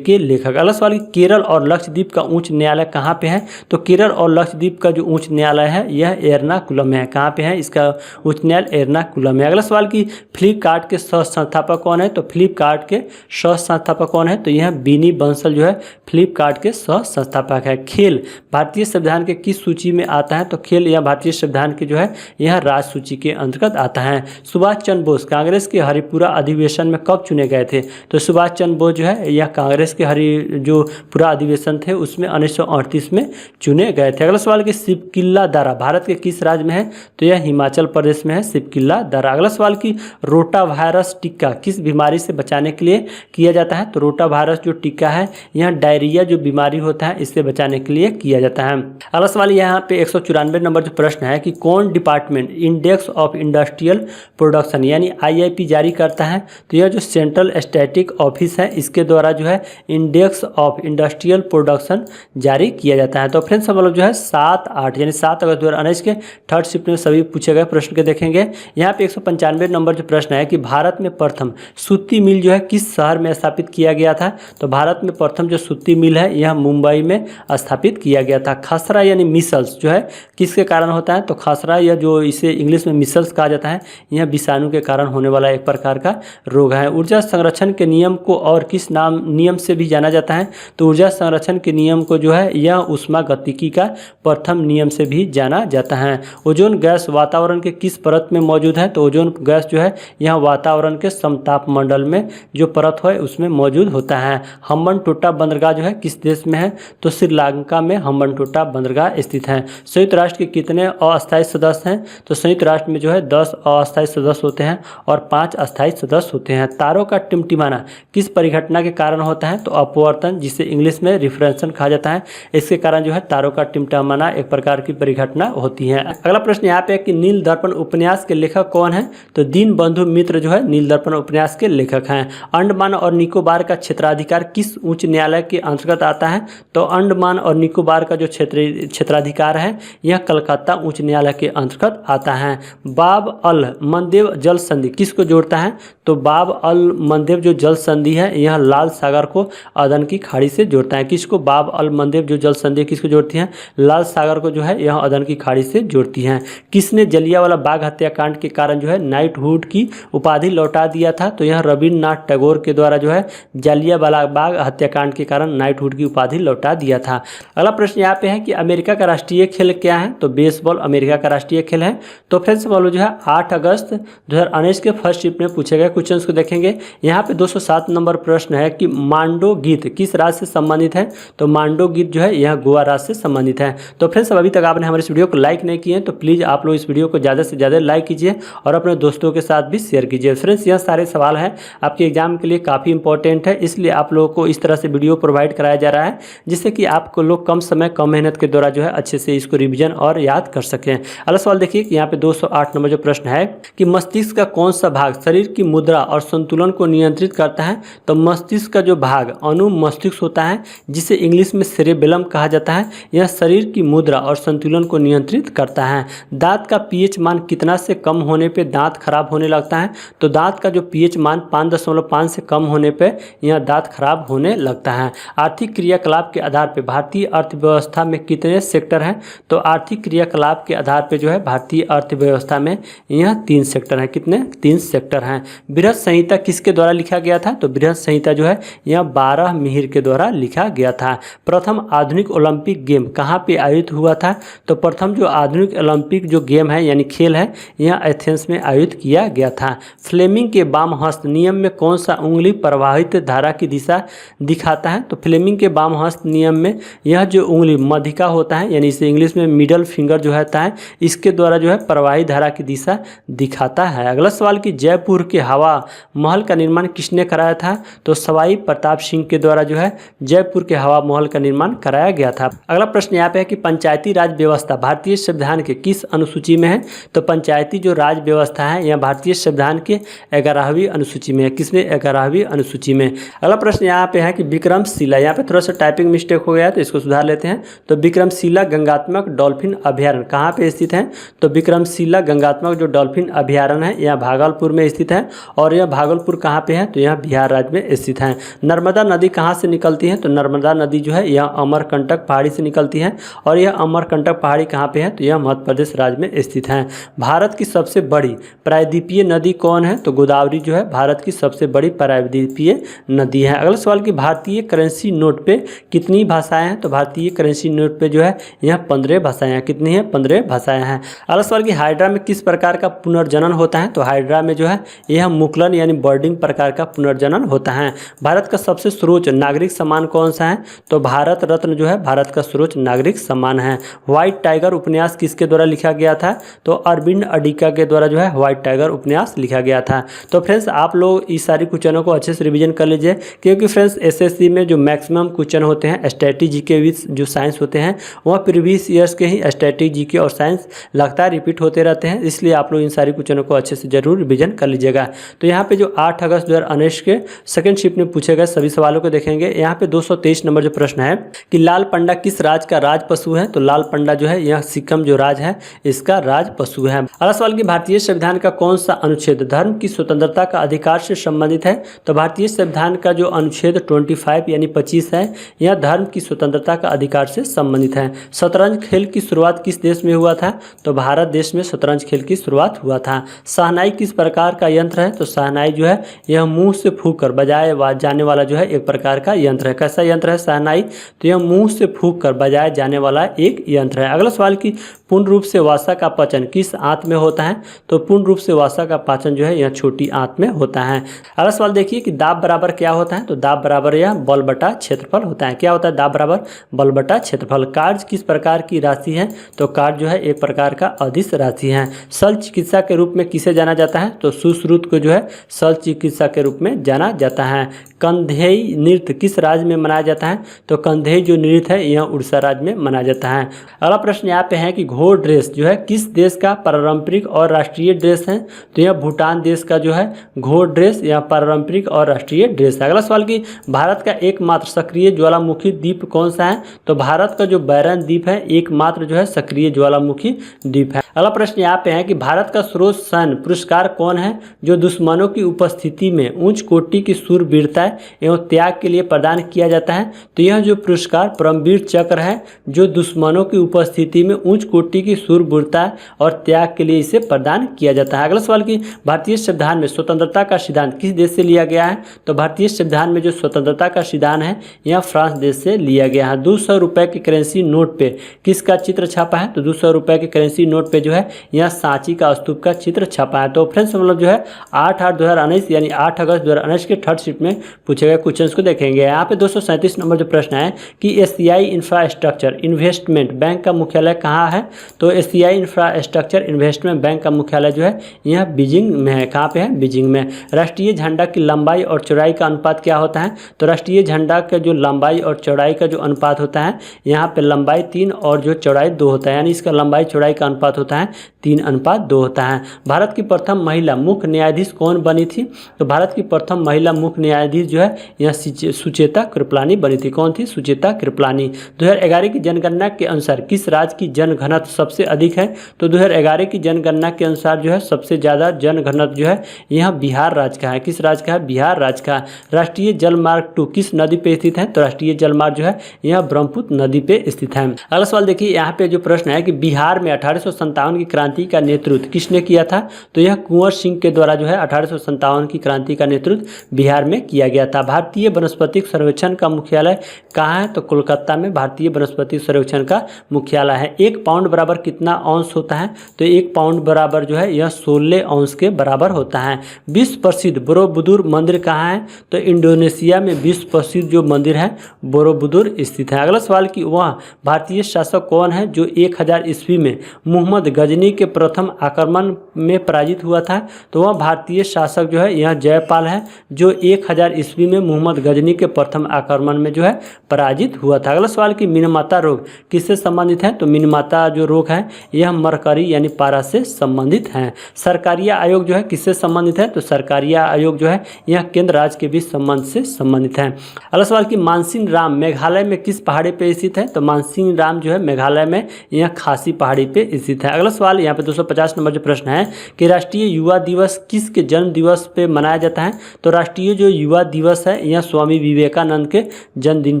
[SPEAKER 1] के लेखक। अगला सवाल केरल और लक्षद्वीप का उच्च न्यायालय कहाँ पे है, तो केरल और लक्षद्वीप का जो उच्च न्यायालय है यह एर्नाकुलम में है। कहाँ पे है, इसका उच्च न्यायालय एर्नाकुलम में। अगला सवाल कि फ्लिपकार्ट के सह संस्थापक कौन है, तो फ्लिपकार्ट के सह संस्थापक कौन है, तो यह बिनी बंसल जो है फ्लिपकार्ट के सह संस्थापक है। खेल भारतीय संविधान के किस सूची में आता है, तो खेल यह भारतीय संविधान के जो है यह राज्य सूची के अंतर्गत आता है। सुभाष चंद्र बोस कांग्रेस के हरिपुरा अधिवेशन में कब चुने गए थे, तो सुभाष चंद्र बोस जो है यह कांग्रेस के जो पूरा अधिवेशन थे उसमें 1938 में चुने गए थे। अगला सवाल कि सिपकिल्ला दर्रा भारत के किस राज्य में है, तो यह हिमाचल प्रदेश में है सिपकिल्ला दर्रा। अगला सवाल कि रोटा वायरस टीका किस बीमारी से बचाने के लिए किया जाता है, तो रोटा वायरस जो टीका है यह डायरिया जो बीमारी होता है इससे बचाने के लिए किया जाता है। अगला सवाल यहाँ पे 194 नंबर जो प्रश्न है कि कौन department index of industrial production यानी IIP जारी करता है, तो यह जो सेंट्रल स्टैटिक ऑफिस है इसके द्वारा जो है इंडेक्स ऑफ इंडस्ट्रियल प्रोडक्शन जारी किया जाता है। तो फ्रेंड्स हम लोग जो है 7-8 यानी 7 अगस्त 2019 के थर्ड शिफ्ट में सभी पूछे गए प्रश्न के देखेंगे। यहाँ पे 195 नंबर जो प्रश्न है कि भारत में प्रथम सूती मिल जो है किस शहर में स्थापित किया गया था, तो भारत में प्रथम जो सूती मिल है यह मुंबई में स्थापित किया गया था। खसरा यानी मिसल्स जो है किसके कारण होता है, तो खसरा या जो इसे इंग्लिश में मिसल्स कहा जाता है यह विषाणु के कारण होने वाला एक प्रकार का रोग है। ऊर्जा संरक्षण के नियम को और किस नियम से भी जाना जाता है, तो ऊर्जा संरक्षण के नियम को जो है यह ऊष्मागतिकी का प्रथम नियम से भी जाना जाता है। ओजोन गैस वातावरण के किस परत में मौजूद है, तो ओजोन गैस जो है यह वातावरण के समताप मंडल में जो परत है उसमें मौजूद होता है। हम्बनटोटा बंदरगाह जो है किस देश में है, तो श्रीलंका में हम्बनटोटा बंदरगाह स्थित है। संयुक्त राष्ट्र के कितने अस्थायी सदस्य हैं, तो संयुक्त राष्ट्र में जो है 10 अस्थायी सदस्य होते हैं और 5 अस्थायी सदस्य होते हैं। तारों का टिमटिमाना किस परिघटना के कारण होता है, तो अपवर्तन जिसे इंग्लिश में रिफ्रेक्शन कहा जाता है, इसके कारण जो है तारों का टिमटिमाना एक प्रकार की परिघटना होती है। अगला प्रश्न यहाँ पे कि नील दर्पण उपन्यास के लेखक कौन है, तो दीनबंधु मित्र जो है नील दर्पण उपन्यास के लेखक हैं। अंडमान और निकोबार का क्षेत्राधिकार किस उच्च न्यायालय के अंतर्गत आता है, तो अंडमान और निकोबार का जो क्षेत्राधिकार है यह कलकत्ता उच्च न्यायालय के अंतर्गत आता है। बाब अल मंदेव जल संधि किसको जोड़ता जोड़ता है? तो बाब अल मंदेब जो जल संधि है यह लाल सागर को अदन की खाड़ी से जोड़ता है। किसको? बाब अल मंदेब जो जल संधि किसको जोड़ती है? लाल सागर को जो है यह अदन की खाड़ी से जोड़ती हैं। किसने जलियांवाला बाग हत्याकांड के कारण जो है नाइटहुड की उपाधि लौटा दिया था? तो यह रविन्द्रनाथ टैगोर के द्वारा जो है जलियांवाला बाग हत्याकांड के कारण नाइटहुड की उपाधि लौटा दिया था। अगला प्रश्न यहाँ पे है कि अमेरिका का राष्ट्रीय खेल क्या है? तो बेसबॉल अमेरिका का राष्ट्रीय खेल है। तो फ्रेंड्स बोलो जो है 8 अगस्त 2019 के फर्स्ट शिफ्ट में पूछे गए क्वेश्चन को देखेंगे। यहाँ पे 207 नंबर प्रश्न है कि मांडो गीत किस राज्य से संबंधित है? तो मांडो गीत जो है यह गोवा राज्य से संबंधित है। तो फ्रेंड्स अभी तक आपने हमारे इस वीडियो को लाइक नहीं किए तो प्लीज़ आप लोग इस वीडियो को ज़्यादा से ज़्यादा लाइक कीजिए और अपने दोस्तों के साथ भी शेयर कीजिए। फ्रेंड्स यह सारे सवाल हैं आपके एग्जाम के लिए काफ़ी इंपॉर्टेंट है, इसलिए आप लोगों को इस तरह से वीडियो प्रोवाइड कराया जा रहा है जिससे कि आपको लोग कम समय कम मेहनत के द्वारा जो है अच्छे से इसको रिवीजन और याद कर सकें। अगला सवाल देखिए कि यहाँ पे 208 नंबर जो प्रश्न है कि मस्तिष्क का कौन सा भाग शरीर की मुद्रा और संतुलन को नियंत्रित करता है? तो मस्तिष्क का जो भाग अनुमस्तिष्क होता है जिसे इंग्लिश में सेरेबेलम कहा जाता है, यह शरीर की मुद्रा और संतुलन को नियंत्रित करता है। दांत का पीएच मान कितना से कम होने पे दांत खराब होने लगता है? तो दांत का जो पीएच मान 5.5 से कम होने पे यह दांत खराब होने लगता है। आर्थिक क्रियाकलाप के आधार पर भारतीय अर्थव्यवस्था में कितने सेक्टर हैं? तो आर्थिक क्रियाकलाप के आधार पर जो है भारतीय अर्थव्यवस्था में यह 3 सेक्टर हैं। कितने? 3 सेक्टर हैं। बृहद संहिता किसके द्वारा लिखा गया था? तो बृहद संहिता जो है यह 12 मिहिर के द्वारा लिखा गया था। प्रथम आधुनिक ओलंपिक गेम कहाँ पे आयोजित हुआ था? तो प्रथम जो आधुनिक ओलंपिक जो गेम है यानी खेल है यह एथेंस में आयोजित किया गया था। फ्लेमिंग के वाम हस्त नियम में कौन सा उंगली प्रवाहित धारा की दिशा दिखाता है? तो फ्लेमिंग के वाम हस्त नियम में यह जो उंगली मध्यिका होता है यानी इसे इंग्लिश में मिडल फिंगर जो होता है इसके द्वारा जो है प्रवाहित धारा की दिशा दिखाता है। अगला सवाल कि जयपुर के हवा महल का निर्माण किसने कराया था? तो सवाई प्रताप सिंह के द्वारा जो है जयपुर के हवा महल का निर्माण कराया गया था। अगला प्रश्न यहाँ पे है कि पंचायती राज व्यवस्था भारतीय संविधान के किस अनुसूची में है? तो पंचायती जो राज व्यवस्था है यह भारतीय संविधान के 11वीं अनुसूची में है। किसमें? 11वीं अनुसूची में। अगला प्रश्न यहाँ पे है कि विक्रमशिला, यहाँ पे थोड़ा सा टाइपिंग मिस्टेक हो गया है तो इसको सुधार लेते हैं। तो विक्रमशिला गंगात्मक डॉल्फिन अभ्यारण्य कहाँ पे स्थित है? तो विक्रमशिला गंगात्मक जो डॉल्फिन अभ्यारण्य है यह भागलपुर में स्थित है। और यह भागलपुर कहाँ पे है? तो यह बिहार राज्य में स्थित है। नर्मदा नदी कहाँ से निकलती है? तो नर्मदा नदी जो है यह अमरकंटक पहाड़ी से निकलती है। और यह अमरकंटक पहाड़ी कहाँ पे है? तो यह मध्य प्रदेश राज्य में स्थित है। भारत की सबसे बड़ी प्रायद्वीपीय नदी कौन है? तो गोदावरी जो है भारत की सबसे बड़ी प्रायद्वीपीय नदी है। अगला सवाल कि भारतीय करेंसी नोट पे कितनी भाषाएं हैं? तो भारतीय करेंसी नोट पे जो है यह 15 भाषाएं हैं। कितनी है? 15 भाषाएं हैं। अगला सवाल कि हाइड्रा में किस प्रकार का पुनर्जनन होता है? तो हाइड्रा में जो है यह मुकुलन यानी बर्डिंग प्रकार का पुनर्जनन होता है। भारत का सबसे सर्वोच्च नागरिक सम्मान कौन सा है? तो भारत रत्न जो है भारत का सर्वोच्च नागरिक सम्मान है। व्हाइट टाइगर उपन्यास किसके द्वारा लिखा गया था? तो अरविंद अडिगा के द्वारा जो है व्हाइट टाइगर उपन्यास लिखा गया था। तो फ्रेंड्स आप लोग इस सारी क्वेश्चनों को अच्छे से रिवीजन कर लीजिए क्योंकि फ्रेंड्स एसएससी में जो मैक्सिमम क्वेश्चन होते हैं स्टैटिक जीके विद जो साइंस होते हैं वह प्रीवियस ईयर्स के ही स्टैटिक जीके और साइंस लगातार रिपीट होते रहते हैं, इसलिए आप लोग इन सारी क्वेश्चनों को अच्छे से जरूर रिवीजन कर लीजिएगा। तो यहाँ पे जो 8 अगस्त 2019 के सेकंड शिफ्ट में पूछे गए सभी सवालों को देखेंगे। यहाँ पे 223 नंबर जो प्रश्न है कि लाल पंडा किस राज्य का राज पशु है? तो लाल पंडा जो है यह सिक्किम जो राज है इसका राज पशु है। अगला सवाल कि भारतीय संविधान का कौन सा अनुच्छेद धर्म की स्वतंत्रता का अधिकार से संबंधित है? तो भारतीय संविधान का जो अनुच्छेद 25 यानी 25 है यह धर्म की स्वतंत्रता का अधिकार से संबंधित है। शतरंज खेल की शुरुआत किस देश में हुआ था? तो भारत देश में शतरंज खेल की शुरुआत हुआ था। शहनाई किस प्रकार का यंत्र है? तो शहनाई जो है यह मुंह से फूंक कर बजाए जाने वाला जो है एक प्रकार का यंत्र है। कैसा यंत्र है शहनाई? तो यह मुंह से फूंक कर बजाए जाने वाला एक यंत्र है। अगला सवाल कि पूर्ण रूप से वसा का पाचन किस आंत में होता है? तो पूर्ण रूप से वसा का पाचन जो है यह छोटी आंत में होता है। अगला सवाल देखिए कि दाब बराबर क्या होता है? तो दाब बराबर यह बल बटा क्षेत्रफल होता है। क्या होता है दाब बराबर? बल बटा क्षेत्रफल। कार्य किस प्रकार की राशि है? तो कार्य जो है एक प्रकार का अदिश राशि है। शल्य चिकित्सा के रूप में किसे जाना जाता है? तो सुश्रुत को जो है शल्य चिकित्सा के रूप में जाना जाता है। कंधेई नृत्य किस राज्य में मनाया जाता है? तो कंधेई जो नृत्य है यह उड़ीसा राज्य में मनाया जाता है। अगला प्रश्न यहाँ पे है कि घोड़ ड्रेस जो है किस देश का पारंपरिक और राष्ट्रीय ड्रेस है? तो यह भूटान देश का जो है घोड़ ड्रेस यह पारंपरिक और राष्ट्रीय ड्रेस है। अगला सवाल कि भारत का एकमात्र सक्रिय ज्वालामुखी द्वीप कौन सा है? तो भारत का जो बैरन द्वीप है एकमात्र जो है सक्रिय ज्वालामुखी द्वीप है। अगला प्रश्न यहाँ पे है कि भारत का सर्वोच्च पुरस्कार कौन है जो दुश्मनों की उपस्थिति में उच्च कोटि की शूरवीरता एवं त्याग के लिए प्रदान किया जाता है। तो यह जो पुरस्कार परमवीर चक्र है जो दुश्मनों की उपस्थिति में उच्च कोटि की शूरवीरता और त्याग के लिए इसे प्रदान किया जाता है। अगला सवाल कि भारतीय संविधान में स्वतंत्रता का सिद्धांत किस देश से लिया गया है। तो भारतीय संविधान में जो स्वतंत्रता का सिद्धांत है यह फ्रांस देश से लिया गया है। 200 रुपये के करेंसी नोट पे किसका चित्र छापा है। तो 200 रुपये के करेंसी नोट पे जो है यह सांची का स्तूप का चित्र छपा है। तो फ्रेंड्स मतलब जो है 8/8/2019 यानी 8 अगस्त 2019 के थर्ड शिफ्ट में पूछे गए क्वेश्चंस को देखेंगे। यहाँ पे 237 नंबर जो प्रश्न है कि एशियाई इंफ्रास्ट्रक्चर इन्वेस्टमेंट बैंक का मुख्यालय कहाँ है। तो एशियाई इंफ्रास्ट्रक्चर इन्वेस्टमेंट बैंक का मुख्यालय जो है यह बीजिंग में है। कहाँ पे है, बीजिंग में। राष्ट्रीय झंडा की लंबाई और चौड़ाई का अनुपात क्या होता है। तो राष्ट्रीय झंडा का जो लंबाई और चौड़ाई का जो अनुपात होता है यहाँ पे लंबाई 3 और जो चौड़ाई 2 होता है, यानी इसका लंबाई चौड़ाई का अनुपात होता है 3:2 होता है। भारत की प्रथम महिला मुख्य न्यायाधीश कौन बनी थी। तो भारत की प्रथम महिला मुख्य न्यायाधीश जो है यह सुचेता कृपलानी बनी थी। कौन थी, सुचेता कृपलानी। 2011 की जनगणना के अनुसार किस राज्य की जनघनत्व सबसे अधिक है। तो 2011 की जनगणना के अनुसार जो है सबसे ज़्यादा जनघनत्व जो है यह बिहार राज्य का है। किस राज्य का है, बिहार राज्य का। राष्ट्रीय जलमार्ग 2 किस नदी पे स्थित है। तो राष्ट्रीय जलमार्ग जो है यह ब्रह्मपुत्र नदी पे स्थित है। अगला सवाल देखिए, यहाँ पे जो प्रश्न है कि बिहार में 1857 की क्रांति का नेतृत्व किसने किया था। तो यह कुंवर सिंह के द्वारा जो है 1857 की क्रांति का नेतृत्व बिहार में किया गया था। भारतीय वनस्पतिक सर्वेक्षण का मुख्यालय कहाँ है। तो कोलकाता में भारतीय वनस्पतिक सर्वेक्षण का मुख्यालय है। 1 पाउंड बराबर कितना औंस होता है। तो 1 पाउंड बराबर जो है यह 16 औंस के बराबर होता है। विश्व प्रसिद्ध बोरोबुदुर मंदिर कहाँ है। तो इंडोनेशिया में विश्व प्रसिद्ध जो मंदिर है बोरोबुदुर स्थित है। अगला सवाल कि वह भारतीय शासक कौन है जो 1000 ईस्वी में मोहम्मद गजनी के प्रथम आक्रमण में पराजित हुआ था। तो वह भारतीय शासक जो है यह जयपाल है जो 1000 ईस्वी में मोहम्मद गजनी के प्रथम आक्रमण में जो है पराजित हुआ था। अगला सवाल कि मिनमाता रोग किससे संबंधित है। तो मिनमाता जो रोग है यह मरकरी यानी पारा से संबंधित है। सरकारिया आयोग जो है किससे संबंधित है। तो सरकारिया आयोग जो है यह केंद्र राज्य के बीच संबंध से संबंधित है। अगला सवाल कि मानसिंह राम मेघालय में किस पहाड़ी पे स्थित है। तो मानसिंह राम जो है मेघालय में यह खासी पहाड़ी पे स्थित है। अगला सवाल यहाँ पे 250 नंबर जो प्रश्न है कि राष्ट्रीय युवा दिवस किसके जन्म दिवस पे मनाया जाता है। तो राष्ट्रीय जो युवा दिवस है यह स्वामी विवेकानंद के जन्मदिन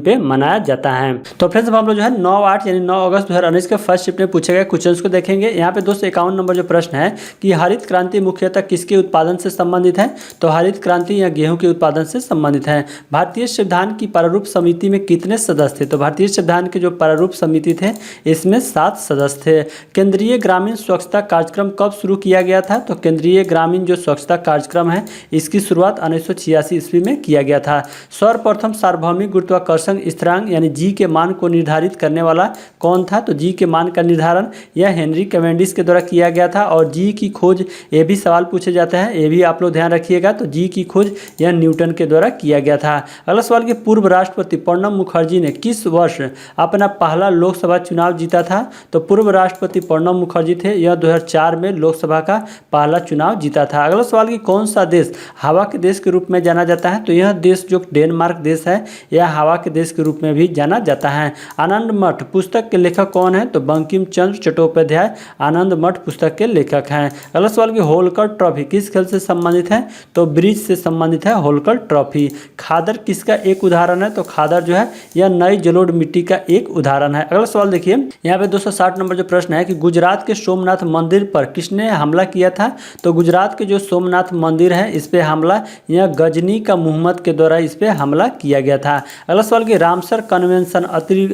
[SPEAKER 1] पे मनाया जाता है। तो फ्रेंड्स हम लोग जो है 9/8 यानी 9 अगस्त 2019 के फर्स्ट शिफ्ट में पूछे गए क्वेश्चंस को देखेंगे। यहाँ पे 251 नंबर जो प्रश्न है कि हरित क्रांति मुख्यतः किसके उत्पादन से संबंधित है। तो हरित क्रांति या गेहूं के उत्पादन से संबंधित है। भारतीय संविधान की प्रारूप समिति में कितने सदस्य थे। तो भारतीय संविधान के जो प्रारूप समिति थे इसमें 7 सदस्य थे। केंद्रीय ग्रामीण स्वच्छता कार्यक्रम कब शुरू किया गया था। तो केंद्रीय ग्रामीण जो स्वच्छता कार्यक्रम है इसकी शुरुआत 1986 ईस्वी में किया गया था। सर्वप्रथम सार्वभौमिक गुरुत्वाकर्षण स्थिरांक यानी जी के मान को निर्धारित करने वाला कौन था। तो जी के मान का निर्धारण यह हेनरी कैवेंडिश के द्वारा किया गया था। और जी की खोज, ये भी सवाल पूछे जाता है, ये भी आप लोग ध्यान रखिएगा। तो जी की खोज यह न्यूटन के द्वारा किया गया था। अगला सवाल कि पूर्व राष्ट्रपति प्रणब मुखर्जी ने किस वर्ष अपना पहला लोकसभा चुनाव जीता था। तो पूर्व राष्ट्रपति प्रणब मुखर्जी थे, यह 2004 में लोकसभा का पहला चुनाव जीता था। अगला सवाल कि कौन सा देश हवा के देश के रूप में जाना जाता है। तो यह देश जो डेनमार्क देश है यह हवा के देश के रूप में भी जाना जाता है। आनंद मठ पुस्तक के लेखक कौन है। तो बंकिम चंद्र चट्टोपाध्याय आनंद मठ पुस्तक के लेखक हैं। अगला सवाल कि होलकर ट्रॉफी किस खेल से संबंधित है। तो ब्रिज से संबंधित है होलकर ट्रॉफी। खादर किसका एक उदाहरण है। तो खादर जो है यह नई जलोढ़ मिट्टी का एक उदाहरण है। अगला सवाल देखिए, यहाँ पे 260 नंबर जो प्रश्न है कि गुजरात के सोमनाथ मंदिर पर किसने हमला किया था। तो गुजरात के जो सोमनाथ मंदिर है इस पे हमला यह गजनी का मोहम्मद के द्वारा इस पे हमला किया गया था। अगला सवाल कि रामसर कन्वेंशन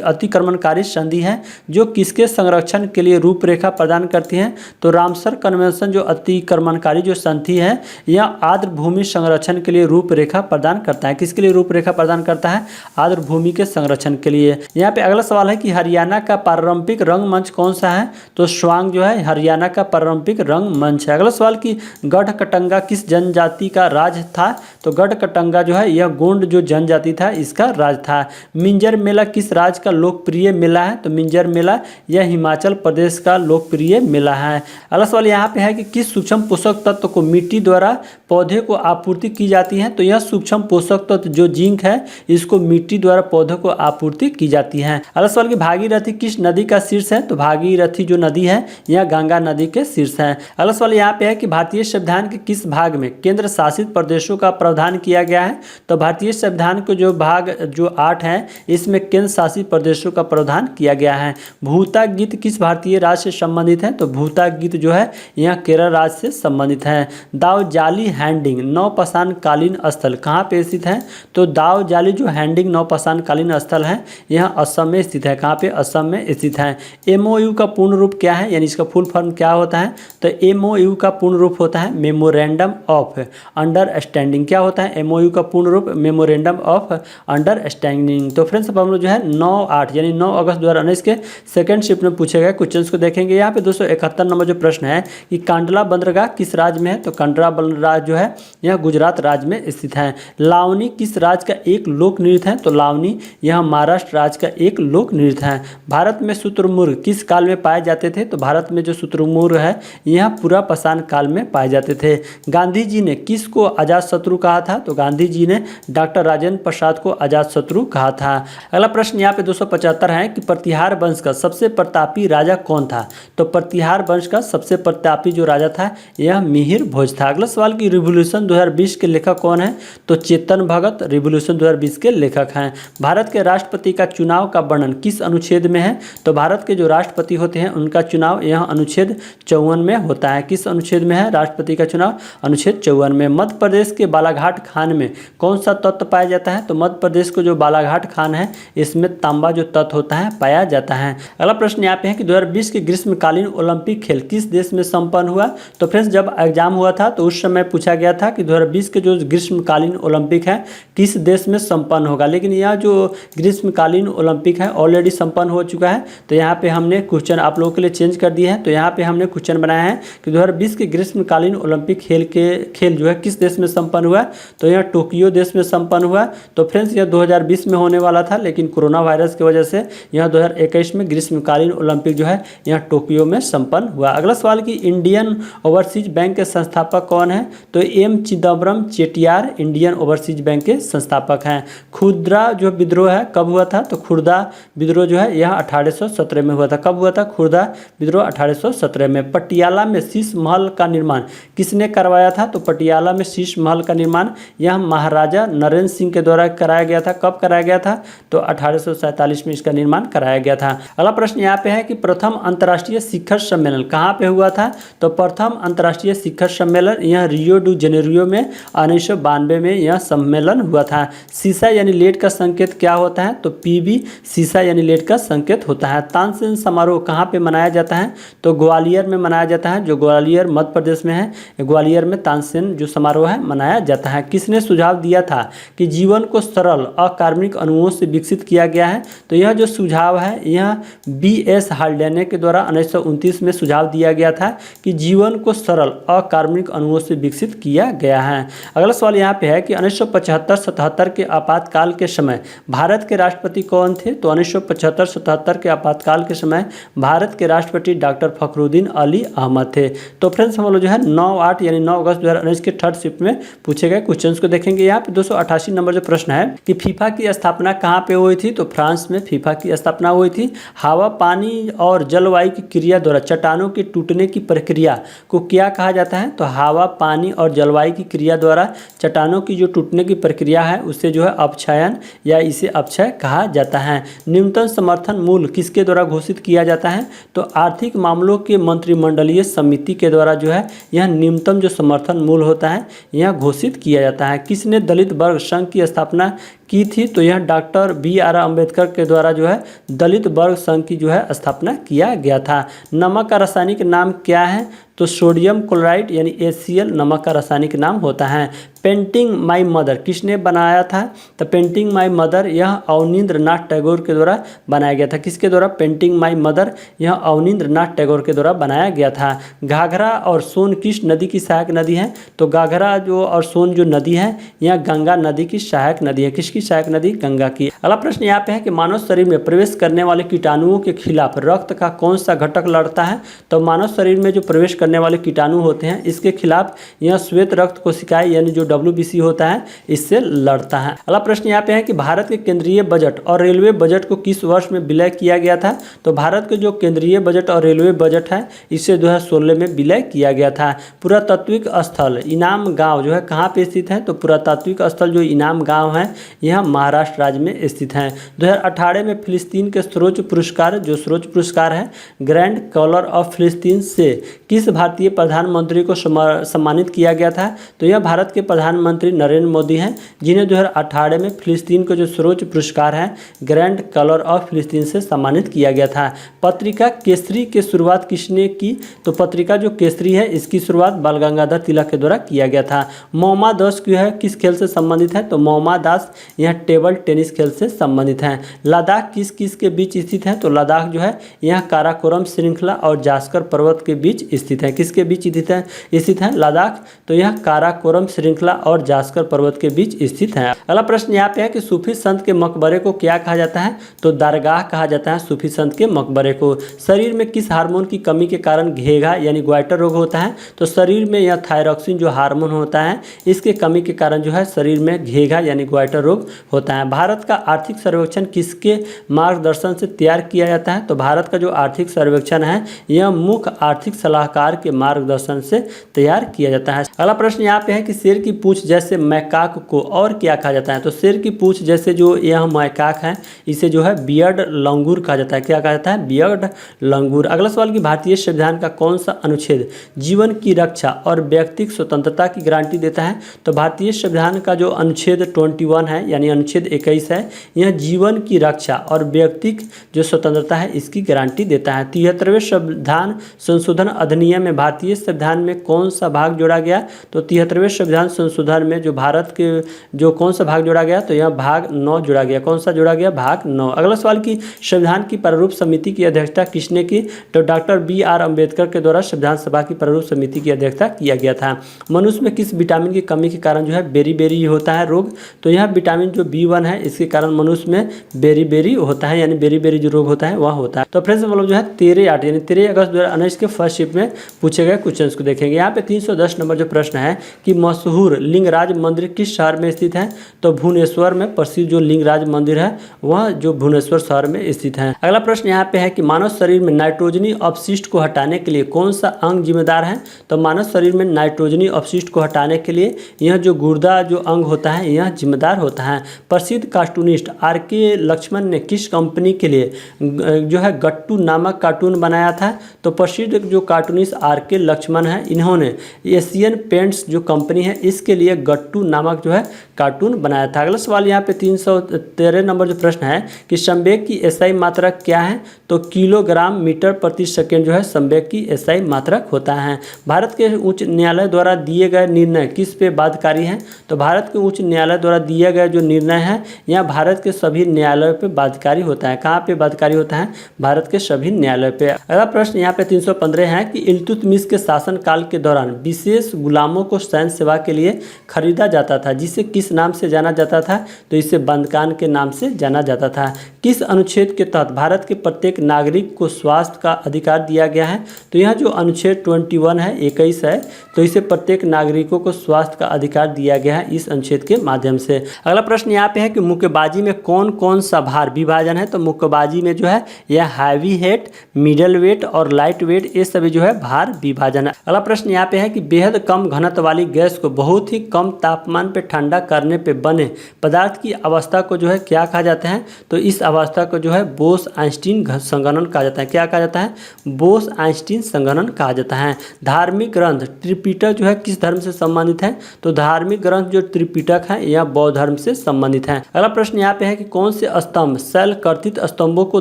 [SPEAKER 1] अतिक्रमणकारी संधि है जो किसके संरक्षण के लिए रूपरेखा प्रदान करती है। तो रामसर कन्वेंशन जो अतिक्रमणकारी जो संधि है यह आर्द्र भूमि संरक्षण के लिए रूपरेखा प्रदान करता है। किसके लिए रूपरेखा प्रदान करता है। आर्द्र भूमि के संरक्षण के लिए। यहाँ पे अगला सवाल है कि हरियाणा का पारंपरिक रंगमंच कौन सा है। तो स्वांग जो है हरियाणा का पारंपरिक रंगमंच है। अगला सवाल कि गढ़कटंगा किस जनजाति का राज था। तो गढ़कटंगा जो है यह गोंड जो जनजाति था इसका राज था। मिंजर मेला किस राज्य का लोकप्रिय मेला है। तो मिंजर मेला यह हिमाचल प्रदेश का लोकप्रिय मेला है। अगला सवाल यहाँ पे है कि किस सूक्ष्म पोषक तत्व को मिट्टी द्वारा पौधे को आपूर्ति की जाती है। तो यह सूक्ष्म पोषक तत्व जो जिंक है इसको मिट्टी द्वारा पौधों को आपूर्ति की जाती है। अगला सवाल कि भागीरथी किस नदी का शीर्ष है। तो भागीरथी जो नदी है यह गंगा नदी के शीर्ष है। अगला सवाल यहाँ पे है कि भारतीय संविधान के किस भाग में केंद्र शासित प्रदेशों का प्रावधान किया गया है। तो भारतीय संविधान के जो भाग जो 8 है इसमें केंद्र शासित प्रदेशों का प्रावधान किया गया है। भूता गीत किस भारतीय राज्य से संबंधित है। तो भूता गीत जो है यह केरल राज्य से संबंधित है। दाव जाली हैंडिंग नौपाषाण कालीन स्थल कहाँ पे स्थित है। तो दाव जाली जो हैंडिंग नौपाषाण कालीन स्थल है यह असम में स्थित है। कहाँ पे, असम में स्थित है। एमओयू का पूर्ण रूप क्या है, यानी इसका फुल फॉर्म क्या होता है। तो एमओयू का पूर्ण रूप होता है मेमोरेंडम ऑफ अंडरस्टैंडिंग। क्या होता है एमओयू का पूर्ण रूप, मेमोरेंडम ऑफ अंडरस्टैंडिंग। तो फ्रेंड्स अब हम लोग जो है 9/8 यानी 9 अगस्त 2019 के सेकंड शिफ्ट में पूछे गए क्वेश्चंस को देखेंगे। यहाँ पे 271 नंबर जो प्रश्न है कि कांडला बंदरगाह किस राज्य में है। तो कांडला बंदरगाह जो है यह गुजरात राज्य में स्थित है। लावनी किस राज्य का एक लोक नृत्य है। तो लावनी यह महाराष्ट्र राज्य का एक लोक नृत्य है। भारत में शुतुरमुर्ग किस काल में पाए जाते थे। तो भारत में जो शुतुरमुर्ग है यह पुरापाषाण काल में पाए जाते थे। गांधी जी ने किसको अजात शत्रु कहा था। तो गांधी जी ने डॉक्टर राजेंद्र प्रसाद को अजात शत्रु कहा था। अगला प्रश्न यहाँ पे 275 है कि प्रतिहार वंश का सबसे प्रतापी राजा कौन था। तो प्रतिहार वंश का सबसे प्रतापी जो राजा था यह मिहिर भोज था। अगला सवाल कि रिवॉल्यूशन 2020 के लेखक कौन है। तो चेतन भगत रिवॉल्यूशन 2020 के लेखक हैं। भारत के राष्ट्रपति का चुनाव का वर्णन किस अनुच्छेद में है। तो भारत के जो राष्ट्रपति होते हैं उनका चुनाव यह अनुच्छेद 54 में होता है। किस अनुच्छेद में है राष्ट्रपति का चुनाव, अनुच्छेद 54 में। मध्य प्रदेश के बालाघाट खान में कौन सा तत्व पाया जाता है। तो मध्य प्रदेश को जो बालाघाट खान है इसमें तांबा जो तत्व होता है पाया जाता है। अगला प्रश्न यहाँ पे है कि 2020 के ग्रीष्मकालीन ओलंपिक खेल किस देश में संपन्न हुआ। तो फ्रेंड्स जब एग्जाम हुआ था तो उस समय पूछा गया था कि 2020 के जो ग्रीष्मकालीन ओलंपिक है किस देश में संपन्न होगा, लेकिन यह जो ग्रीष्मकालीन ओलंपिक है ऑलरेडी संपन्न हो चुका है। तो यहाँ पे हमने क्वेश्चन आप लोगों के लिए चेंज कर दिया है। तो यहाँ पे हमने क्वेश्चन बनाया है कि 2020 के ग्रीष्मकालीन ओलंपिक खेल जो है किस देश में संपन्न हुआ। तो यह टोक्यो देश में संपन्न हुआ। तो फ्रेंड्स यह 2020 में होने वाला था, लेकिन कोरोना वायरस की वजह से यह 2021 में ग्रीष्मकालीन ओलंपिक जो है यह टोक्यो में संपन्न हुआ। अगला सवाल कि इंडियन ओवरसीज बैंक के संस्थापक कौन है। तो M Chidambaram Chettiar Indian Overseas Bank के संस्थापक हैं। खुर्दा जो विद्रोह है कब हुआ था। तो खुर्दा विद्रोह जो है यह 1817 में हुआ था। कब हुआ था खुर्दा विद्रोह, 1817 में। पटियाला में शीश महल का निर्माण किसने करवाया था। तो पटियाला में शीश महल का निर्माण यह महाराजा नरेंद्र सिंह के द्वारा कराया गया था। कब कराया गया था। तो 1847 में इसका निर्माण कराया गया था। अगला प्रश्न यहाँ पे है कि प्रथम अंतर्राष्ट्रीय शिखर सम्मेलन कहाँ पे हुआ था। तो प्रथम अंतर्राष्ट्रीय शिखर सम्मेलन यह रियो डू जेनेरियो में 1992 में यह सम्मेलन हुआ था। सीसा यानी लेड का संकेत क्या होता है। तो पीबी सीसा यानी लेड का संकेत होता है। तानसेन समारोह कहाँ पे मनाया जाता है। तो ग्वालियर में मनाया जाता है, जो ग्वालियर मध्य प्रदेश में है। ग्वालियर में तानसेन जो समारोह है मनाया जाता है। किसने सुझाव दिया था कि जीवन को सरल अकार्बनिक अणुओं से विकसित किया गया है। तो यह जो सुझाव है यह BS हाल्डेने के द्वारा 1929 में सुझाव दिया गया था कि जीवन को सरल अकार्बनिक अणुओं से विकसित किया गया है। अगला सवाल यहाँ पे है कि 1975-77 के आपातकाल के समय भारत के राष्ट्रपति कौन थे। तो 1975-77 के आपातकाल के समय भारत के राष्ट्रपति डॉक्टर फखरुद्दीन अली अहमद थे। तो फ्रेंड्स हम लोग जो है 9/8 यानी 9 अगस्त 2019 के थर्ड शिफ्ट में पूछे गए क्वेश्चंस को देखेंगे। यहाँ पे 288 नंबर जो प्रश्न है कि फीफा की स्थापना कहाँ पे हुई थी। तो फ्रांस में फीफा की स्थापना हुई थी। हवा, पानी और जलवायु की क्रिया द्वारा चट्टानों के टूटने की प्रक्रिया को क्या कहा जाता है। तो हवा, पानी और जलवायु की क्रिया द्वारा चट्टानों की जो टूटने की प्रक्रिया है उससे जो है अपक्षयन या इसे अपक्षय कहा जाता है। न्यूनतम समर्थन मूल्य किसके द्वारा घोषित किया जाता है। तो आर्थिक मामलों के मंत्रिमंडलीय समिति के द्वारा जो है यह न्यूनतम जो समर्थन मूल्य होता है यह घोषित किया जाता है। किसने दलित वर्ग संघ की स्थापना की थी। तो यह डॉक्टर BR अम्बेडकर के द्वारा जो है दलित वर्ग संघ की जो है स्थापना किया गया था। नमक का रासायनिक नाम क्या है। तो सोडियम क्लोराइड यानी HCl नमक का रासायनिक नाम होता है। पेंटिंग माई मदर किसने बनाया था। तो पेंटिंग माई मदर यह अवनींद्रनाथ टैगोर के द्वारा बनाया गया था। किसके द्वारा, पेंटिंग माई मदर यह अवनींद्रनाथ टैगोर के द्वारा बनाया गया था। घाघरा और सोन किस नदी की सहायक नदी है। तो घाघरा जो और सोन जो नदी है यह गंगा नदी की सहायक नदी है। किसकी सहायक नदी, गंगा की। अगला प्रश्न यहाँ पे है कि मानव शरीर में प्रवेश करने वाले कीटाणुओं के खिलाफ रक्त का कौन सा घटक लड़ता है। तो मानव शरीर में जो प्रवेश करने वाले कीटाणु होते हैं, इसके खिलाफ यह श्वेत रक्त कोशिकाएं यानी जो WBC होता है इससे लड़ता है। अगला प्रश्न यहाँ पे है कि भारत के केंद्रीय बजट और रेलवे बजट को किस वर्ष में विलय किया गया था। तो भारत के जो केंद्रीय बजट और रेलवे बजट है इसे 2016 में विलय किया गया था। पुरातात्विक स्थल इनाम गांव जो है कहाँ पे स्थित है। तो पुरातात्विक स्थल जो इनाम गांव है यह महाराष्ट्र राज्य में स्थित है। 2018 में फिलिस्तीन के सर्वोच्च पुरस्कार जो सर्वोच्च पुरस्कार है ग्रैंड कॉलर ऑफ फिलिस्तीन से किस भारतीय प्रधानमंत्री को सम्मानित किया गया था। तो यह भारत के प्रधानमंत्री नरेंद्र मोदी हैं, जिन्हें 2018 में फिलिस्तीन को जो सर्वोच्च पुरस्कार है ग्रैंड कॉलर ऑफ फिलिस्तीन से सम्मानित किया गया था। पत्रिका केसरी की शुरुआत किसने की। तो पत्रिका जो केसरी है इसकी शुरुआत बाल गंगाधर तिलक के द्वारा किया गया था। मोमा दास जो है किस खेल से संबंधित है। तो मोमा दास यह टेबल टेनिस खेल से संबंधित है। लद्दाख किस किस के बीच स्थित है। तो लद्दाख जो है यह काराकोरम श्रृंखला और जास्कर पर्वत के बीच स्थित है। किसके बीच स्थित है लद्दाख। तो यह काराकोरम श्रृंखला और जास्कर पर्वत के बीच स्थित है। अगला प्रश्न यहाँ पे है कि सूफी संत के मकबरे को क्या कहा जाता है। तो दरगाह कहा जाता है सूफी संत के मकबरे को। शरीर में किस हार्मोन की कमी के कारण घेघा यानी ग्वाइटर रोग होता है। तो शरीर में यह थायरॉक्सिन जो हार्मोन होता है इसके कमी के कारण जो है शरीर में घेघा यानी ग्वाइटर रोग होता है। भारत का आर्थिक सर्वेक्षण किसके मार्गदर्शन से तैयार किया जाता है। तो भारत का जो आर्थिक सर्वेक्षण है यह मुख्य आर्थिक सलाहकार के मार्गदर्शन से तैयार किया जाता है। अगला प्रश्न यहाँ पे है कि शेर की पूंछ जैसे मैकाक को और क्या कहा जाता है। तो शेर की पूंछ जैसे जो यह मैकाक है इसे जो है बियर्ड लंगूर कहा जाता है। क्या कहा जाता है बियर्ड लंगूर। अगला सवाल कि भारतीय संविधान का कौन सा अनुच्छेद जीवन की रक्षा और व्यक्तिगत स्वतंत्रता की गारंटी देता है। तो भारतीय संविधान का जो अनुच्छेद 21 है यानी अनुच्छेद 21 है यह जीवन की रक्षा और व्यक्तिगत जो स्वतंत्रता है इसकी गारंटी देता है। 73वें संविधान संशोधन अधिनियम में भारतीय संविधान में कौन सा भाग जोड़ा गया। तो 73वें संविधान संशोधन में जो भारत के जो कौन सा भाग जोड़ा गया। तो यह भाग 9 जोड़ा गया। कौन सा जोड़ा गया भाग 9। अगला सवाल कि संविधान की प्रारूप समिति की अध्यक्षता किसने की। तो डॉक्टर BR अम्बेडकर के द्वारा संविधान सभा की प्रारूप समिति की अध्यक्षता किया गया था। मनुष्य में किस विटामिन की कमी के कारण जो है बेरी होता है रोग। तो यह विटामिन जो B1 है इसके कारण मनुष्य में बेरी होता है यानी बेरी जो रोग होता है वह होता है। तो फ्रेंड्स हम लोग जो है 13/8 यानी 13 अगस्त 2019 के फर्स्ट शिफ्ट में पूछे गए क्वेश्चन को देखेंगे। यहाँ पे 310 नंबर जो प्रश्न है कि मशहूर लिंगराज मंदिर किस शहर में स्थित है। तो भुवनेश्वर में प्रसिद्ध जो लिंगराज मंदिर है वह जो भुवनेश्वर शहर में स्थित है। अगला प्रश्न यहाँ पे है कि मानव शरीर में नाइट्रोजनी अपशिष्ट को हटाने के लिए कौन सा अंग जिम्मेदार है। तो मानव शरीर में नाइट्रोजनी अपशिष्ट को हटाने के लिए यह जो गुर्दा जो अंग होता है यह जिम्मेदार होता है। प्रसिद्ध कार्टूनिस्ट RK लक्ष्मण ने किस कंपनी के लिए जो है गट्टू नामक कार्टून बनाया था। तो प्रसिद्ध जो कार्टूनिस्ट RK लक्ष्मण है इन्होंने एशियन पेंट्स जो कंपनी है इसके लिए गट्टू नामक जो है कार्टून बनाया था। अगला सवाल यहाँ पे 313 नंबर जो प्रश्न है कि संवेग की SI मात्रक क्या है। तो किलोग्राम मीटर प्रति सेकेंड जो है संवेग की SI मात्रक होता है। भारत के उच्च न्यायालय द्वारा दिए गए निर्णय किस पे बाध्यकारी हैं। तो भारत के उच्च न्यायालय द्वारा दिए गए जो निर्णय है यह भारत के सभी न्यायालयों पे बाध्यकारी होता है। कहाँ पे बाध्यकारी होता है भारत के सभी न्यायालयों पे। अगला प्रश्न यहाँ पे 315 है कि इल्तुतमिश के शासन काल के दौरान विशेष गुलामों को सैन्य सेवा के लिए खरीदा जाता था जिसे किस नाम से जाना जाता था। तो इसे बंदकान के नाम से जाना जाता था। किस अनुच्छेद के तहत भारत के प्रत्येक नागरिक को स्वास्थ्य का अधिकार दिया गया है। तो यह जो अनुच्छेद 21 है 21 है तो इसे प्रत्येक नागरिकों को स्वास्थ्य का अधिकार दिया गया है इस अनुच्छेद के माध्यम से। अगला प्रश्न यहाँ पे है कि मुक्केबाजी में कौन कौन सा भार विभाजन है। तो मुक्केबाजी में जो है यह हैवी वेट, मिडल वेट और लाइट वेट ये सभी जो है भार विभाजन है। अगला प्रश्न यहाँ पे है कि बेहद कम घनत्व वाली गैस को बहुत ही कम तापमान पे ठंडा करने पे बने पदार्थ की अवस्था को जो है क्या कहा जाता है। तो इस अवस्था को जो है बोस-आइंस्टीन संघनन कहा जाता है। क्या कहा जाता है बोस-आइंस्टीन संघनन कहा जाता है। धार्मिक ग्रंथ त्रिपिटक जो है किस धर्म से संबंधित है। तो धार्मिक ग्रंथ जो त्रिपिटक है यह बौद्ध धर्म से संबंधित है। अगला प्रश्न यहाँ पे है कि कौन से स्तंभ शैल कर्तित स्तंभों को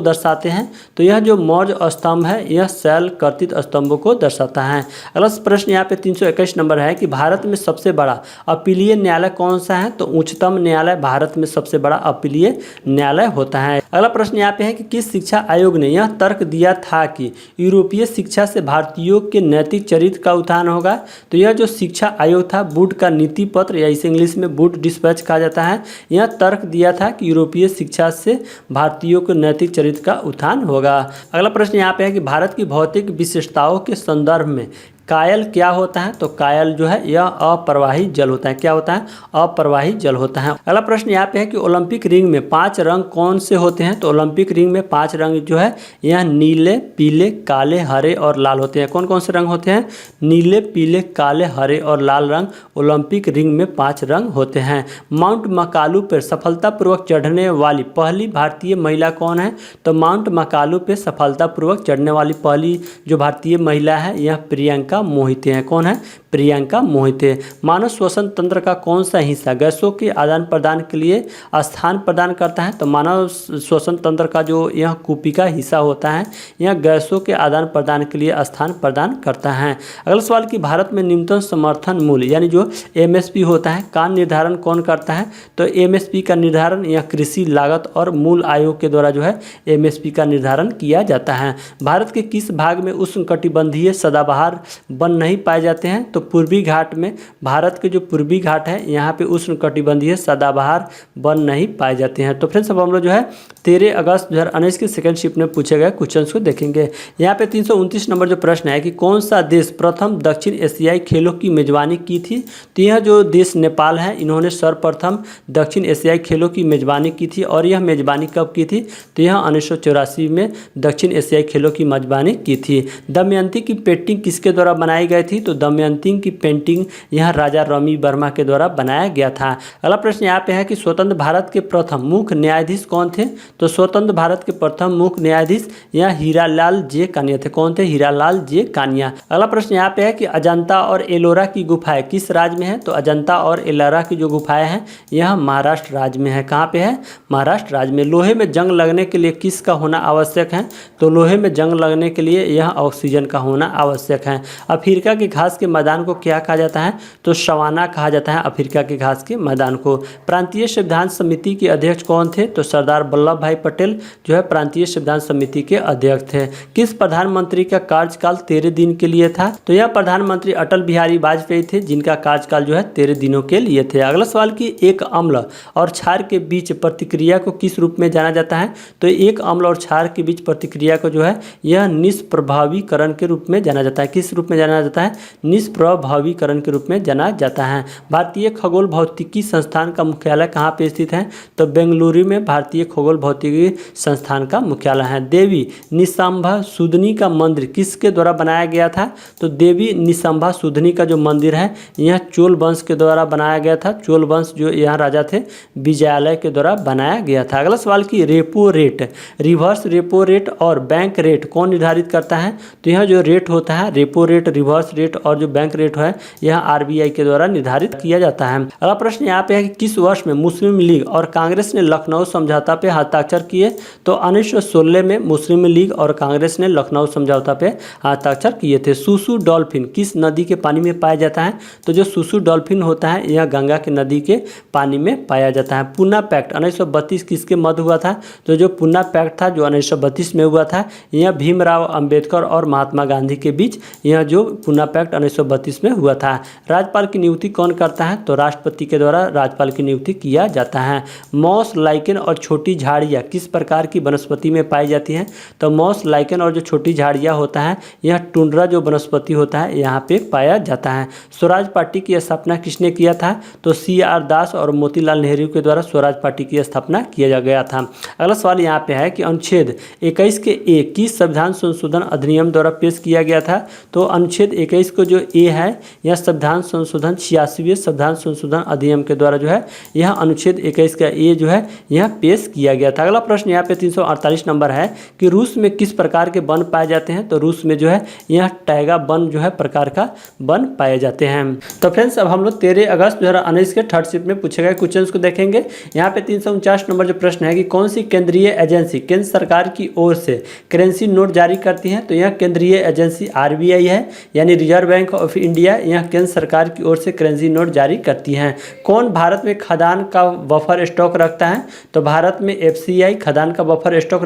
[SPEAKER 1] दर्शाते हैं। तो यह जो मौर्य स्तंभ है यह शैल कर्तित स्तंभों को दर्शाता है। अगला प्रश्न यहाँ पे 321 नंबर है कि भारत में सबसे बड़ा अपीलीय न्यायालय कौन सा है। तो उच्चतम न्यायालय भारत में सबसे बड़ा अपीलीय न्यायालय होता है। अगला प्रश्न यहाँ पे है कि किस शिक्षा आयोग ने यह तर्क दिया था कि यूरोपीय शिक्षा से भारतीयों के नैतिक चरित्र का उत्थान होगा। तो यह जो शिक्षा आयोग था वुड का नीति पत्र या इसे इंग्लिश में वुड डिस्पैच कहा जाता है। यह तर्क दिया था कि यूरोपीय शिक्षा से भारतीयों के नैतिक चरित्र का उत्थान होगा। अगला प्रश्न यहाँ पे है कि भारत की भौतिक विशेषताओं के संदर्भ में कायल क्या होता है? तो कायल जो है यह अप्रवाही जल होता है। क्या होता है? अप्रवाही जल होता है। अगला प्रश्न यहाँ पे है कि ओलंपिक रिंग में 5 रंग कौन से होते हैं? तो ओलंपिक रिंग में 5 रंग जो है यह नीले, पीले, काले, हरे और लाल होते हैं। कौन कौन से रंग होते हैं? नीले, पीले, काले, हरे और लाल रंग ओलंपिक रिंग में 5 रंग होते हैं। माउंट मकालू पर सफलतापूर्वक चढ़ने वाली पहली भारतीय महिला कौन है? तो माउंट मकालू पे सफलतापूर्वक चढ़ने वाली पहली जो भारतीय महिला है यह प्रियंका मोहिते हैं। कौन है? प्रियंका मोहिते। मानव श्वसन तंत्र का कौन सा हिस्सा गैसों के आदान प्रदान के लिए स्थान प्रदान करता है? तो मानव श्वसन तंत्र का जो यह कुपिका हिस्सा होता है यह गैसों के आदान प्रदान के लिए स्थान प्रदान करता है। अगला सवाल कि भारत में न्यूनतम समर्थन मूल्य यानी जो एमएसपी होता है का निर्धारण कौन करता है? तो एमएसपी का निर्धारण यह कृषि लागत और मूल आयोग के द्वारा जो है एमएसपी का निर्धारण किया जाता है। भारत के किस भाग में उष्णकटिबंधीय सदाबहार वन नहीं पाए जाते हैं? तो पूर्वी घाट में, भारत के जो पूर्वी घाट है यहाँ पे उष्णकटिबंधीय सदाबहार वन नहीं पाए जाते हैं। तो फ्रेंड्स अब हम लोग जो है 13 अगस्त 2019 के सेकंड शिफ्ट में पूछे गए क्वेश्चन को देखेंगे। यहाँ पे 329 नंबर जो प्रश्न है कि कौन सा देश प्रथम दक्षिण एशियाई खेलों की मेजबानी की थी? तो यह जो देश नेपाल है इन्होंने सर्वप्रथम दक्षिण एशियाई खेलों की मेजबानी की थी। और यह मेजबानी कब की थी? तो यह 1984 में दक्षिण एशियाई खेलों की मेजबानी की थी। दमयंती की पेंटिंग किसके द्वारा बनाई गई थी? तो दमयंती की पेंटिंग यह राजा रवि वर्मा के द्वारा बनाया गया था। अगला प्रश्न यहाँ पे है कि स्वतंत्र भारत के प्रथम मुख्य न्यायाधीश कौन थे? तो स्वतंत्र भारत के प्रथम मुख्य न्यायाधीश यह हीरालाल जे कानिया थे। कौन थे? हीरालाल जे कानिया। अगला प्रश्न यहाँ पे है कि अजंता और एलोरा की गुफाएं किस राज्य में है? तो अजंता और एलोरा की जो गुफाएं हैं यह महाराष्ट्र राज्य में है। कहाँ पे है? महाराष्ट्र राज्य में। लोहे में जंग लगने के लिए किसका होना आवश्यक है? तो लोहे में जंग लगने के लिए यह ऑक्सीजन का होना आवश्यक है। अफ्रीका के घास के मैदान को क्या कहा जाता है? तो सवाना कहा जाता है अफ्रीका के घास के मैदान को। प्रांतीय संविधान समिति के अध्यक्ष कौन थे? तो सरदार वल्लभ भाई पटेल जो है प्रांतीय संविधान समिति के अध्यक्ष थे। किस प्रधानमंत्री का कार्यकाल 13 दिन के लिए था? तो यह प्रधानमंत्री अटल बिहारी वाजपेयी थे जिनका कार्यकाल जो है 13 दिनों के लिए थे। अगला सवाल कि एक अम्ल और क्षार के बीच प्रतिक्रिया को किस रूप में जाना जाता है? तो एक अम्ल और क्षार के बीच प्रतिक्रिया को जो है यह निष्प्रभावीकरण के रूप में जाना जाता है। किस रूप में जाना जाता है? निष्प्रभावीकरण के रूप में जाना जाता है। भारतीय खगोल भौतिकी संस्थान का मुख्यालय कहाँ पे स्थित है? तो बेंगलुरु में भारतीय खगोल भौतिकी संस्थान का मुख्यालय है। देवी निशंभा सुदनी का मंदिर किसके द्वारा बनाया गया था? तो देवी निशंभा सुदनी का जो मंदिर है यह चोल वंश के द्वारा बनाया गया था। चोल वंश जो यहाँ राजा थे विजयालय के द्वारा बनाया गया था। अगला सवाल की repo rate, reverse repo rate और बैंक रेट कौन निर्धारित करता है? तो यह जो रेट होता है रेपो रेट, रिवर्स रेट और जो बैंक रेट है यह आरबीआई के द्वारा निर्धारित किया जाता है। अगला प्रश्न यहाँ पे है कि किस वर्ष में मुस्लिम लीग और कांग्रेस ने लखनऊ समझौता पे हस्ताक्षर किए? तो 1916 में मुस्लिम लीग और कांग्रेस ने लखनऊ समझौता पे हस्ताक्षर किए थे। सुसु डॉल्फिन किस नदी के पानी में पाया जाता है? तो जो सुसु डॉल्फिन होता है यह गंगा के नदी के पानी में पाया जाता है। पूना पैक्ट 1932 किसके मध्य हुआ था? तो जो पूना पैक्ट था जो 1932 में हुआ था यह भीमराव अंबेडकर और महात्मा गांधी के बीच यह जो पूना पैक्ट 1932 में हुआ था। राज्यपाल की नियुक्ति कौन करता है? तो राष्ट्रपति के द्वारा राज्यपाल की नियुक्ति किया जाता है। मॉस, लाइकेन और छोटी झाड़ियाँ किस प्रकार की वनस्पति में पाई जाती हैं? तो मॉस, लाइकेन और जो छोटी झाड़ियाँ होता है यह टुंड्रा जो वनस्पति होता है यहाँ पे पाया जाता है। स्वराज पार्टी की स्थापना किसने किया था? तो CR दास और मोतीलाल नेहरू के द्वारा स्वराज पार्टी की स्थापना किया गया था। अगला सवाल यहाँ पे है कि अनुच्छेद 21 के ए किस संविधान संशोधन अधिनियम द्वारा पेश किया गया था? तो अनुच्छेद 21 को जो ए है यह संविधान संशोधन 86वें संविधान संशोधन अधिनियम के द्वारा जो है यह अनुच्छेद 21 का ए जो है यह पेश किया गया था। अगला प्रश्न यहाँ पे 348 नंबर है कि रूस में किस प्रकार के वन पाए जाते हैं? तो रूस में जो है यह टैगा वन जो है प्रकार का वन पाए जाते हैं। तो फ्रेंड्स अब हम लोग 13 अगस्त 2019 के थर्ड शिफ्ट में पूछे गए क्वेश्चन को देखेंगे। यहाँ पे 349 नंबर जो प्रश्न है कि कौन सी केंद्रीय एजेंसी केंद्र सरकार की ओर से करेंसी नोट जारी करती है? तो यह केंद्रीय एजेंसी RBI है यानी रिजर्व बैंक ऑफ इंडिया यह केंद्र सरकार की ओर से करेंसी नोट जारी करती हैं। कौन भारत में खदान का बफर स्टॉक रखता है? तो भारत में एफसीआई खदान का बफर स्टॉक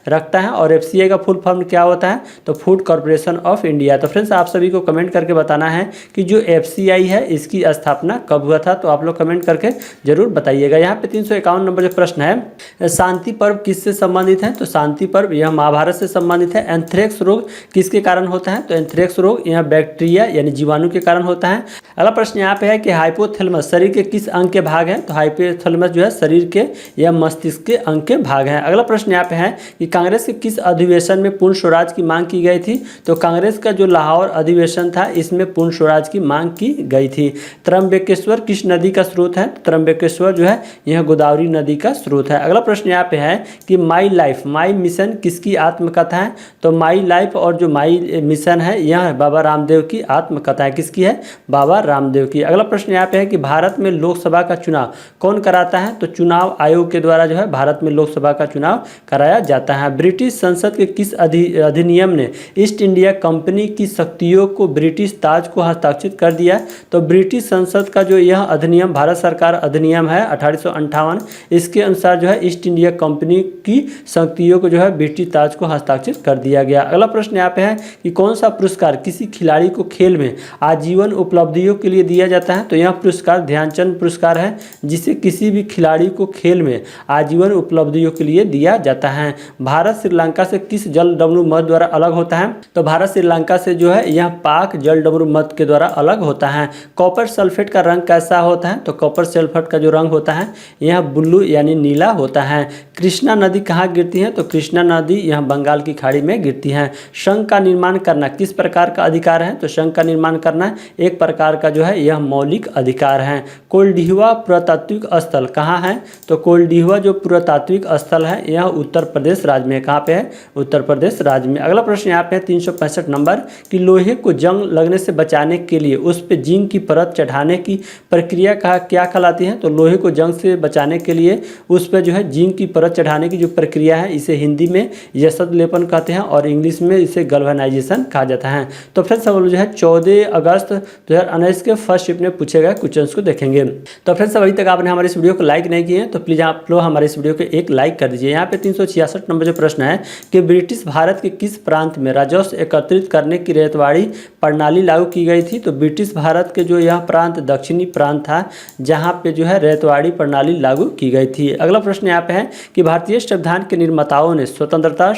[SPEAKER 1] रखता है और एफसीआई का फुल फॉर्म क्या होता है? तो फूड कॉर्पोरेशन ऑफ इंडिया। तो फ्रेंड्स आप सभी को कमेंट करके बताना है कि जो एफसीआई है इसकी स्थापना कब हुआ था, तो आप लोग कमेंट करके जरूर बताइएगा। यहाँ पे 351 नंबर जो प्रश्न है, शांति पर्व किससे संबंधित है? तो शांति पर्व यह महाभारत से संबंधित है। एंथ्रेक्स रोग किसके कारण होता है? तो एंथ्रेक्स रोग यह बैक्टीरिया यानी जीवाणु के कारण होता है। अगला प्रश्न यहाँ पे है कि हाइपोथैलेमस शरीर के किस अंग के भाग है? तो हाइपोथैलेमस जो है शरीर के या मस्तिष्क के अंग के भाग हैं। अगला प्रश्न यहाँ पे है कि कांग्रेस के किस अधिवेशन में पूर्ण स्वराज की मांग की गई थी? तो कांग्रेस का जो लाहौर अधिवेशन था इसमें पूर्ण स्वराज की मांग की गई थी। त्र्यंबकेश्वर किस नदी का स्रोत है? त्र्यंबकेश्वर जो है यह गोदावरी नदी का स्रोत है। अगला प्रश्न यहाँ पे है कि माई लाइफ माई मिशन किसकी आत्मकथा है? तो माई लाइफ और जो माई मिशन है यह बाबा रामदेव की आत्मकथा है। किसकी है? बाबा रामदेव की। अगला प्रश्न यहाँ पे है कि भारत में लोकसभा का चुनाव कौन कराता है? तो चुनाव आयोग के द्वारा जो है भारत में लोकसभा का चुनाव कराया जाता है। ब्रिटिश संसद के किस अधिनियम ने ईस्ट इंडिया कंपनी की शक्तियों को ब्रिटिश ताज को हस्ताक्षरित कर दिया? तो ब्रिटिश संसद का जो यह अधिनियम भारत सरकार अधिनियम है 1858, इसके अनुसार जो है ईस्ट इंडिया कंपनी की शक्तियों को जो है ब्रिटिश ताज को हस्ताक्षरित कर दिया गया। अगला प्रश्न यहाँ पे है कि कौन सा पुरस्कार किसी खिलाड़ी को खेल में आजीवन उपलब्धियों के लिए दिया जाता है? तो यह पुरस्कार ध्यानचंद पुरस्कार है, जिसे किसी भी खिलाड़ी को खेल में आजीवन उपलब्धियों के लिए दिया जाता है। भारत श्रीलंका से किस जल डमरू मत द्वारा अलग होता है? तो भारत श्रीलंका से जो है यह पाक जल डमरू मत के द्वारा अलग होता है। कॉपर सल्फेट का रंग कैसा होता है? तो कॉपर सल्फेट का जो रंग होता है यह ब्लू यानी नीला होता है। कृष्णा नदी कहाँ गिरती है? तो कृष्णा नदी यह बंगाल की खाड़ी में गिरती है। संघ का निर्माण करना किस प्रकार का अधिकार है? तो संघ का निर्माण करना एक प्रकार का जो है यह मौलिक अधिकार है। कोल्डिहवा पुरातात्विक स्थल कहाँ है? तो कोल्डिहवा जो पुरातात्विक स्थल है यह उत्तर प्रदेश राज्य में। कहाँ पे है? उत्तर प्रदेश राज्य में। अगला प्रश्न यहाँ पे है 365 नंबर कि लोहे को जंग लगने से बचाने के लिए उस पर जिंक की परत चढ़ाने की प्रक्रिया क्या कहलाती है? तो लोहे को जंग से बचाने के लिए उस पर जो है जिंक की परत चढ़ाने की जो प्रक्रिया है इसे हिंदी में यशद लेपन कहते हैं और इंग्लिश में इसे गैल्वेनाइजेशन कहा जाता है। तो फ्रेंड्स हम लोग जो है 14 अगस्त 2019 के फर्स्ट शिफ्ट में पूछे गए क्वेश्चंस को देखेंगे। तो फ्रेंड्स अभी तक आपने हमारे इस वीडियो को लाइक नहीं किए हैं तो प्लीज़ आप लोग हमारे इस वीडियो को एक लाइक कर दीजिए। यहाँ पे 366 नंबर जो प्रश्न है कि ब्रिटिश भारत के किस प्रांत में राजस्व एकत्रित करने की रैयतवाड़ी प्रणाली लागू की गई थी? तो ब्रिटिश भारत के जो यह प्रांत दक्षिणी प्रांत था जहाँ पे जो है रैयतवाड़ी प्रणाली लागू की गई थी। अगला प्रश्न यहाँ पे है कि भारतीय संविधान के निर्माताओं ने स्वतंत्रता,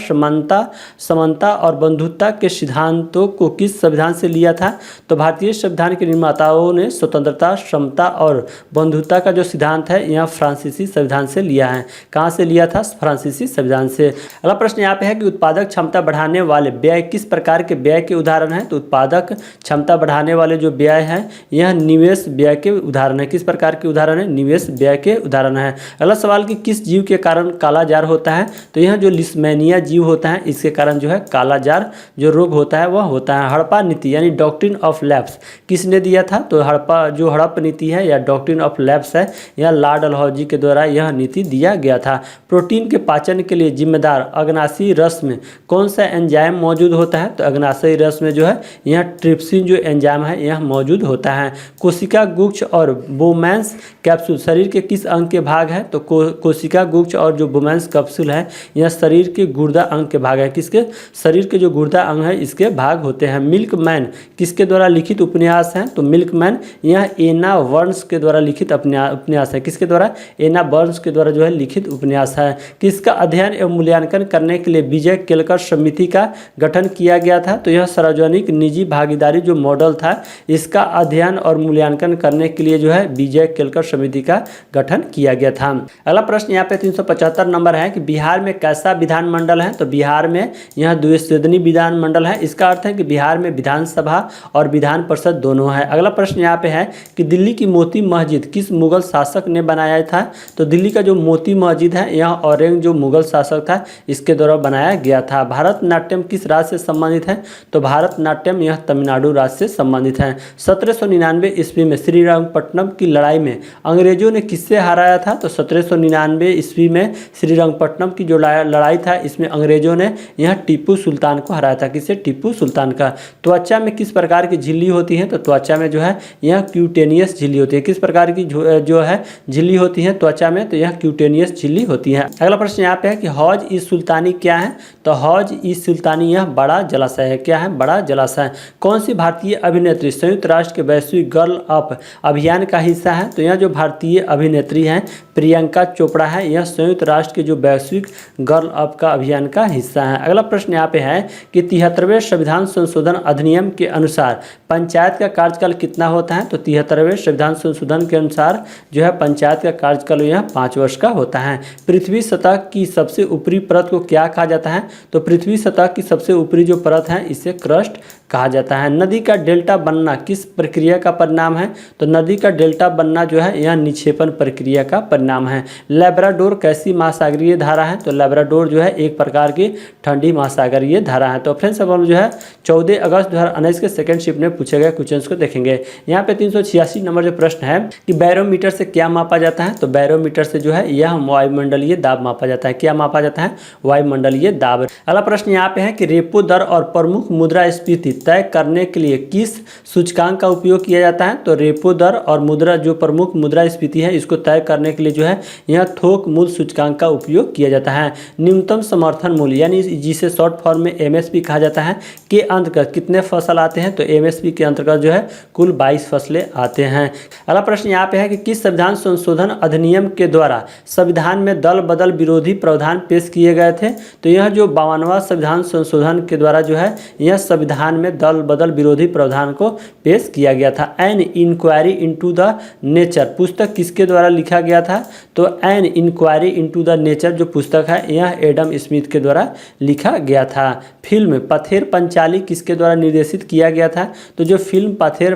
[SPEAKER 1] समानता और बंधुत्व के सिद्धांतों को किस संविधान से लिया था? तो भारतीय संविधान के निर्माताओं ने स्वतंत्रता, समता और बंधुत्व का जो सिद्धांत है यह फ्रांसीसी संविधान से लिया है। कहाँ से लिया था? फ्रांसीसी संविधान से। अगला प्रश्न यहाँ पे है कि उत्पादक क्षमता बढ़ाने वाले व्यय किस प्रकार के व्यय के उदाहरण है? तो उत्पादक क्षमता बढ़ाने वाले जो व्यय है यह निवेश व्यय के उदाहरण है। किस प्रकार के उदाहरण है? निवेश व्यय के उदाहरण है। अगला सवाल कि किस जीव के कारण काला जार होता है? तो यह जो लिस्मेनिया जीव होता है इसके कारण जो है काला जार जो रोग होता है वह होता है। हड़प्पा नीति यानी डॉक्ट्रिन ऑफ लैप्स किसने दिया था? तो हड़प्पा नीति है या डॉक्ट्रिन ऑफ लैप्स है यह लॉर्ड डलहौजी के द्वारा यह नीति दिया गया था। प्रोटीन के पाचन के लिए जिम्मेदार अग्नाशयी रस में कौन सा एंजाइम मौजूद होता है? तो अग्नाशयी रस में जो है यह ट्रिप्सिन जो एंजाइम है यह मौजूद होता है। कोशिका गुच्छ और बोमैंस कैप्सूल शरीर के किस अंग के भाग है? तो कोशिका गुच्छ और जो बोमैंस कैप्सूल है यह शरीर के गुर्दा अंग के भाग है। किसके? शरीर के जो गुर्दा अंग है इसके भाग होते हैं। मिल्कमैन किसके द्वारा लिखित उपन्यास है? तो मिल्कमैन यह एना बर्न्स के द्वारा लिखित उपन्यास है। किसके द्वारा? एना बर्न्स के द्वारा जो है लिखित उपन्यास है। किसका अध्ययन एवं मूल्यांकन करने के लिए विजय केलकर समिति का गठन किया गया था? तो यह सार्वजनिक निजी भागीदारी जो मॉडल था इसका अध्ययन और मूल्यांकन करने के लिए जो है विजय केलकर समिति का गठन किया गया था। अगला प्रश्न यहाँ पे 375 नंबर है कि बिहार में कैसा विधानमंडल है? तो बिहार में यह द्विसदनी विधानमंडल है। इसका अर्थ है कि बिहार में विधानसभा और विधान परिषद दोनों है। अगला प्रश्न यहाँ पे है कि दिल्ली की मोती मस्जिद किस मुगल शासक ने बनाया था? तो दिल्ली का जो मोती मस्जिद है यह औरंगजेब जो मुगल शासक था इसके द्वारा बनाया गया था। भारतनाट्यम किस राज्य से संबंधित है? तो भारतनाट्यम यह तमिलनाडु राज्य से संबंधित है। 1799 ईस्वी में श्रीरंगपट्टनम की लड़ाई में अंग्रेजों ने किससे हराया था? तो 1799 ईस्वी में श्रीरंगपट्टनम की जो लड़ाई था इसमें अंग्रेजों ने यह टीपू सुल्तान को हराया था। किससे? टीपू सुल्तान का। त्वचा में किस प्रकार की झिल्ली होती है? तो त्वचा में जो है यह क्यूटेनियस झिल्ली होती है। किस प्रकार की जो है झिल्ली होती है त्वचा में? तो यह क्यूटेनियस झिल्ली होती है। अगला प्रश्न यहाँ पे है कि हौज ई सुल्तानी क्या है? तो हौज ई सुल्तानी यह बड़ा जलाशय है। क्या है? बड़ा जलाशय। कौन सी भारतीय अभिनेत्री संयुक्त राष्ट्र के वैश्विक गर्ल अप अभियान का हिस्सा है? तो यह जो भारतीय अभिनेत्री हैं प्रियंका चोपड़ा है, यह संयुक्त राष्ट्र के जो वैश्विक गर्ल अप का अभियान का हिस्सा है। अगला प्रश्न यहाँ पे है कि 73वें संविधान संशोधन अधिनियम के अनुसार पंचायत का कार्यकाल कितना होता है? तो 73वें संविधान संशोधन के अनुसार जो है पंचायत का कार्यकाल यह 5 वर्ष का होता है। पृथ्वी सतह की सबसे ऊपरी परत को क्या कहा जाता है? तो पृथ्वी सतह की सबसे ऊपरी जो परत है इसे क्रस्ट कहा जाता है। नदी का डेल्टा बनना किस प्रक्रिया का परिणाम है? तो नदी का डेल्टा बनना जो है यह निक्षेपण प्रक्रिया का परिणाम है। लैब्राडोर कैसी महासागरीय धारा है? तो लैब्राडोर जो है एक प्रकार की ठंडी महासागरीय धारा है। तो फ्रेंड्स अब हम जो है 14 अगस्त 2019 के सेकंड शिफ्ट में पूछे गए क्वेश्चंस को देखेंगे। यहाँ पे 386 नंबर जो प्रश्न है कि बैरोमीटर से क्या मापा जाता है? तो बैरोमीटर से जो है यह वायुमंडलीय दाब मापा जाता है। क्या मापा जाता है? वायुमंडलीय दाब। अगला प्रश्न यहाँ पे है कि रेपो दर और प्रमुख मुद्रास्फीति तय करने के लिए किस सूचकांक का उपयोग किया जाता है? तो रेपो दर और मुद्रा जो प्रमुख मुद्रास्फीति है इसको तय करने के लिए जो है यह थोक मूल्य सूचकांक का उपयोग किया जाता है। न्यूनतम समर्थन मूल्य यानी जिसे शॉर्ट फॉर्म में एमएसपी कहा जाता है के अंतर्गत कितने फसल आते हैं? तो एमएसपी के अंतर्गत जो है कुल 22 फसलें आते हैं। अगला प्रश्न यहाँ पे है कि किस संविधान संशोधन अधिनियम के द्वारा संविधान में दल बदल विरोधी प्रावधान पेश किए गए थे? तो यह जो 52वां संविधान संशोधन के द्वारा जो है यह संविधान में दल बदल विरोधी प्रावधान को पेश किया गया था। An inquiry into the nature पुस्तक किसके द्वारा लिखा गया था? तो an inquiry into the nature जो पुस्तक है यह एडम स्मिथ के द्वारा लिखा गया था। फिल्म पथेर पंचाली किसके द्वारा निर्देशित किया गया था? तो जो फिल्म पथेर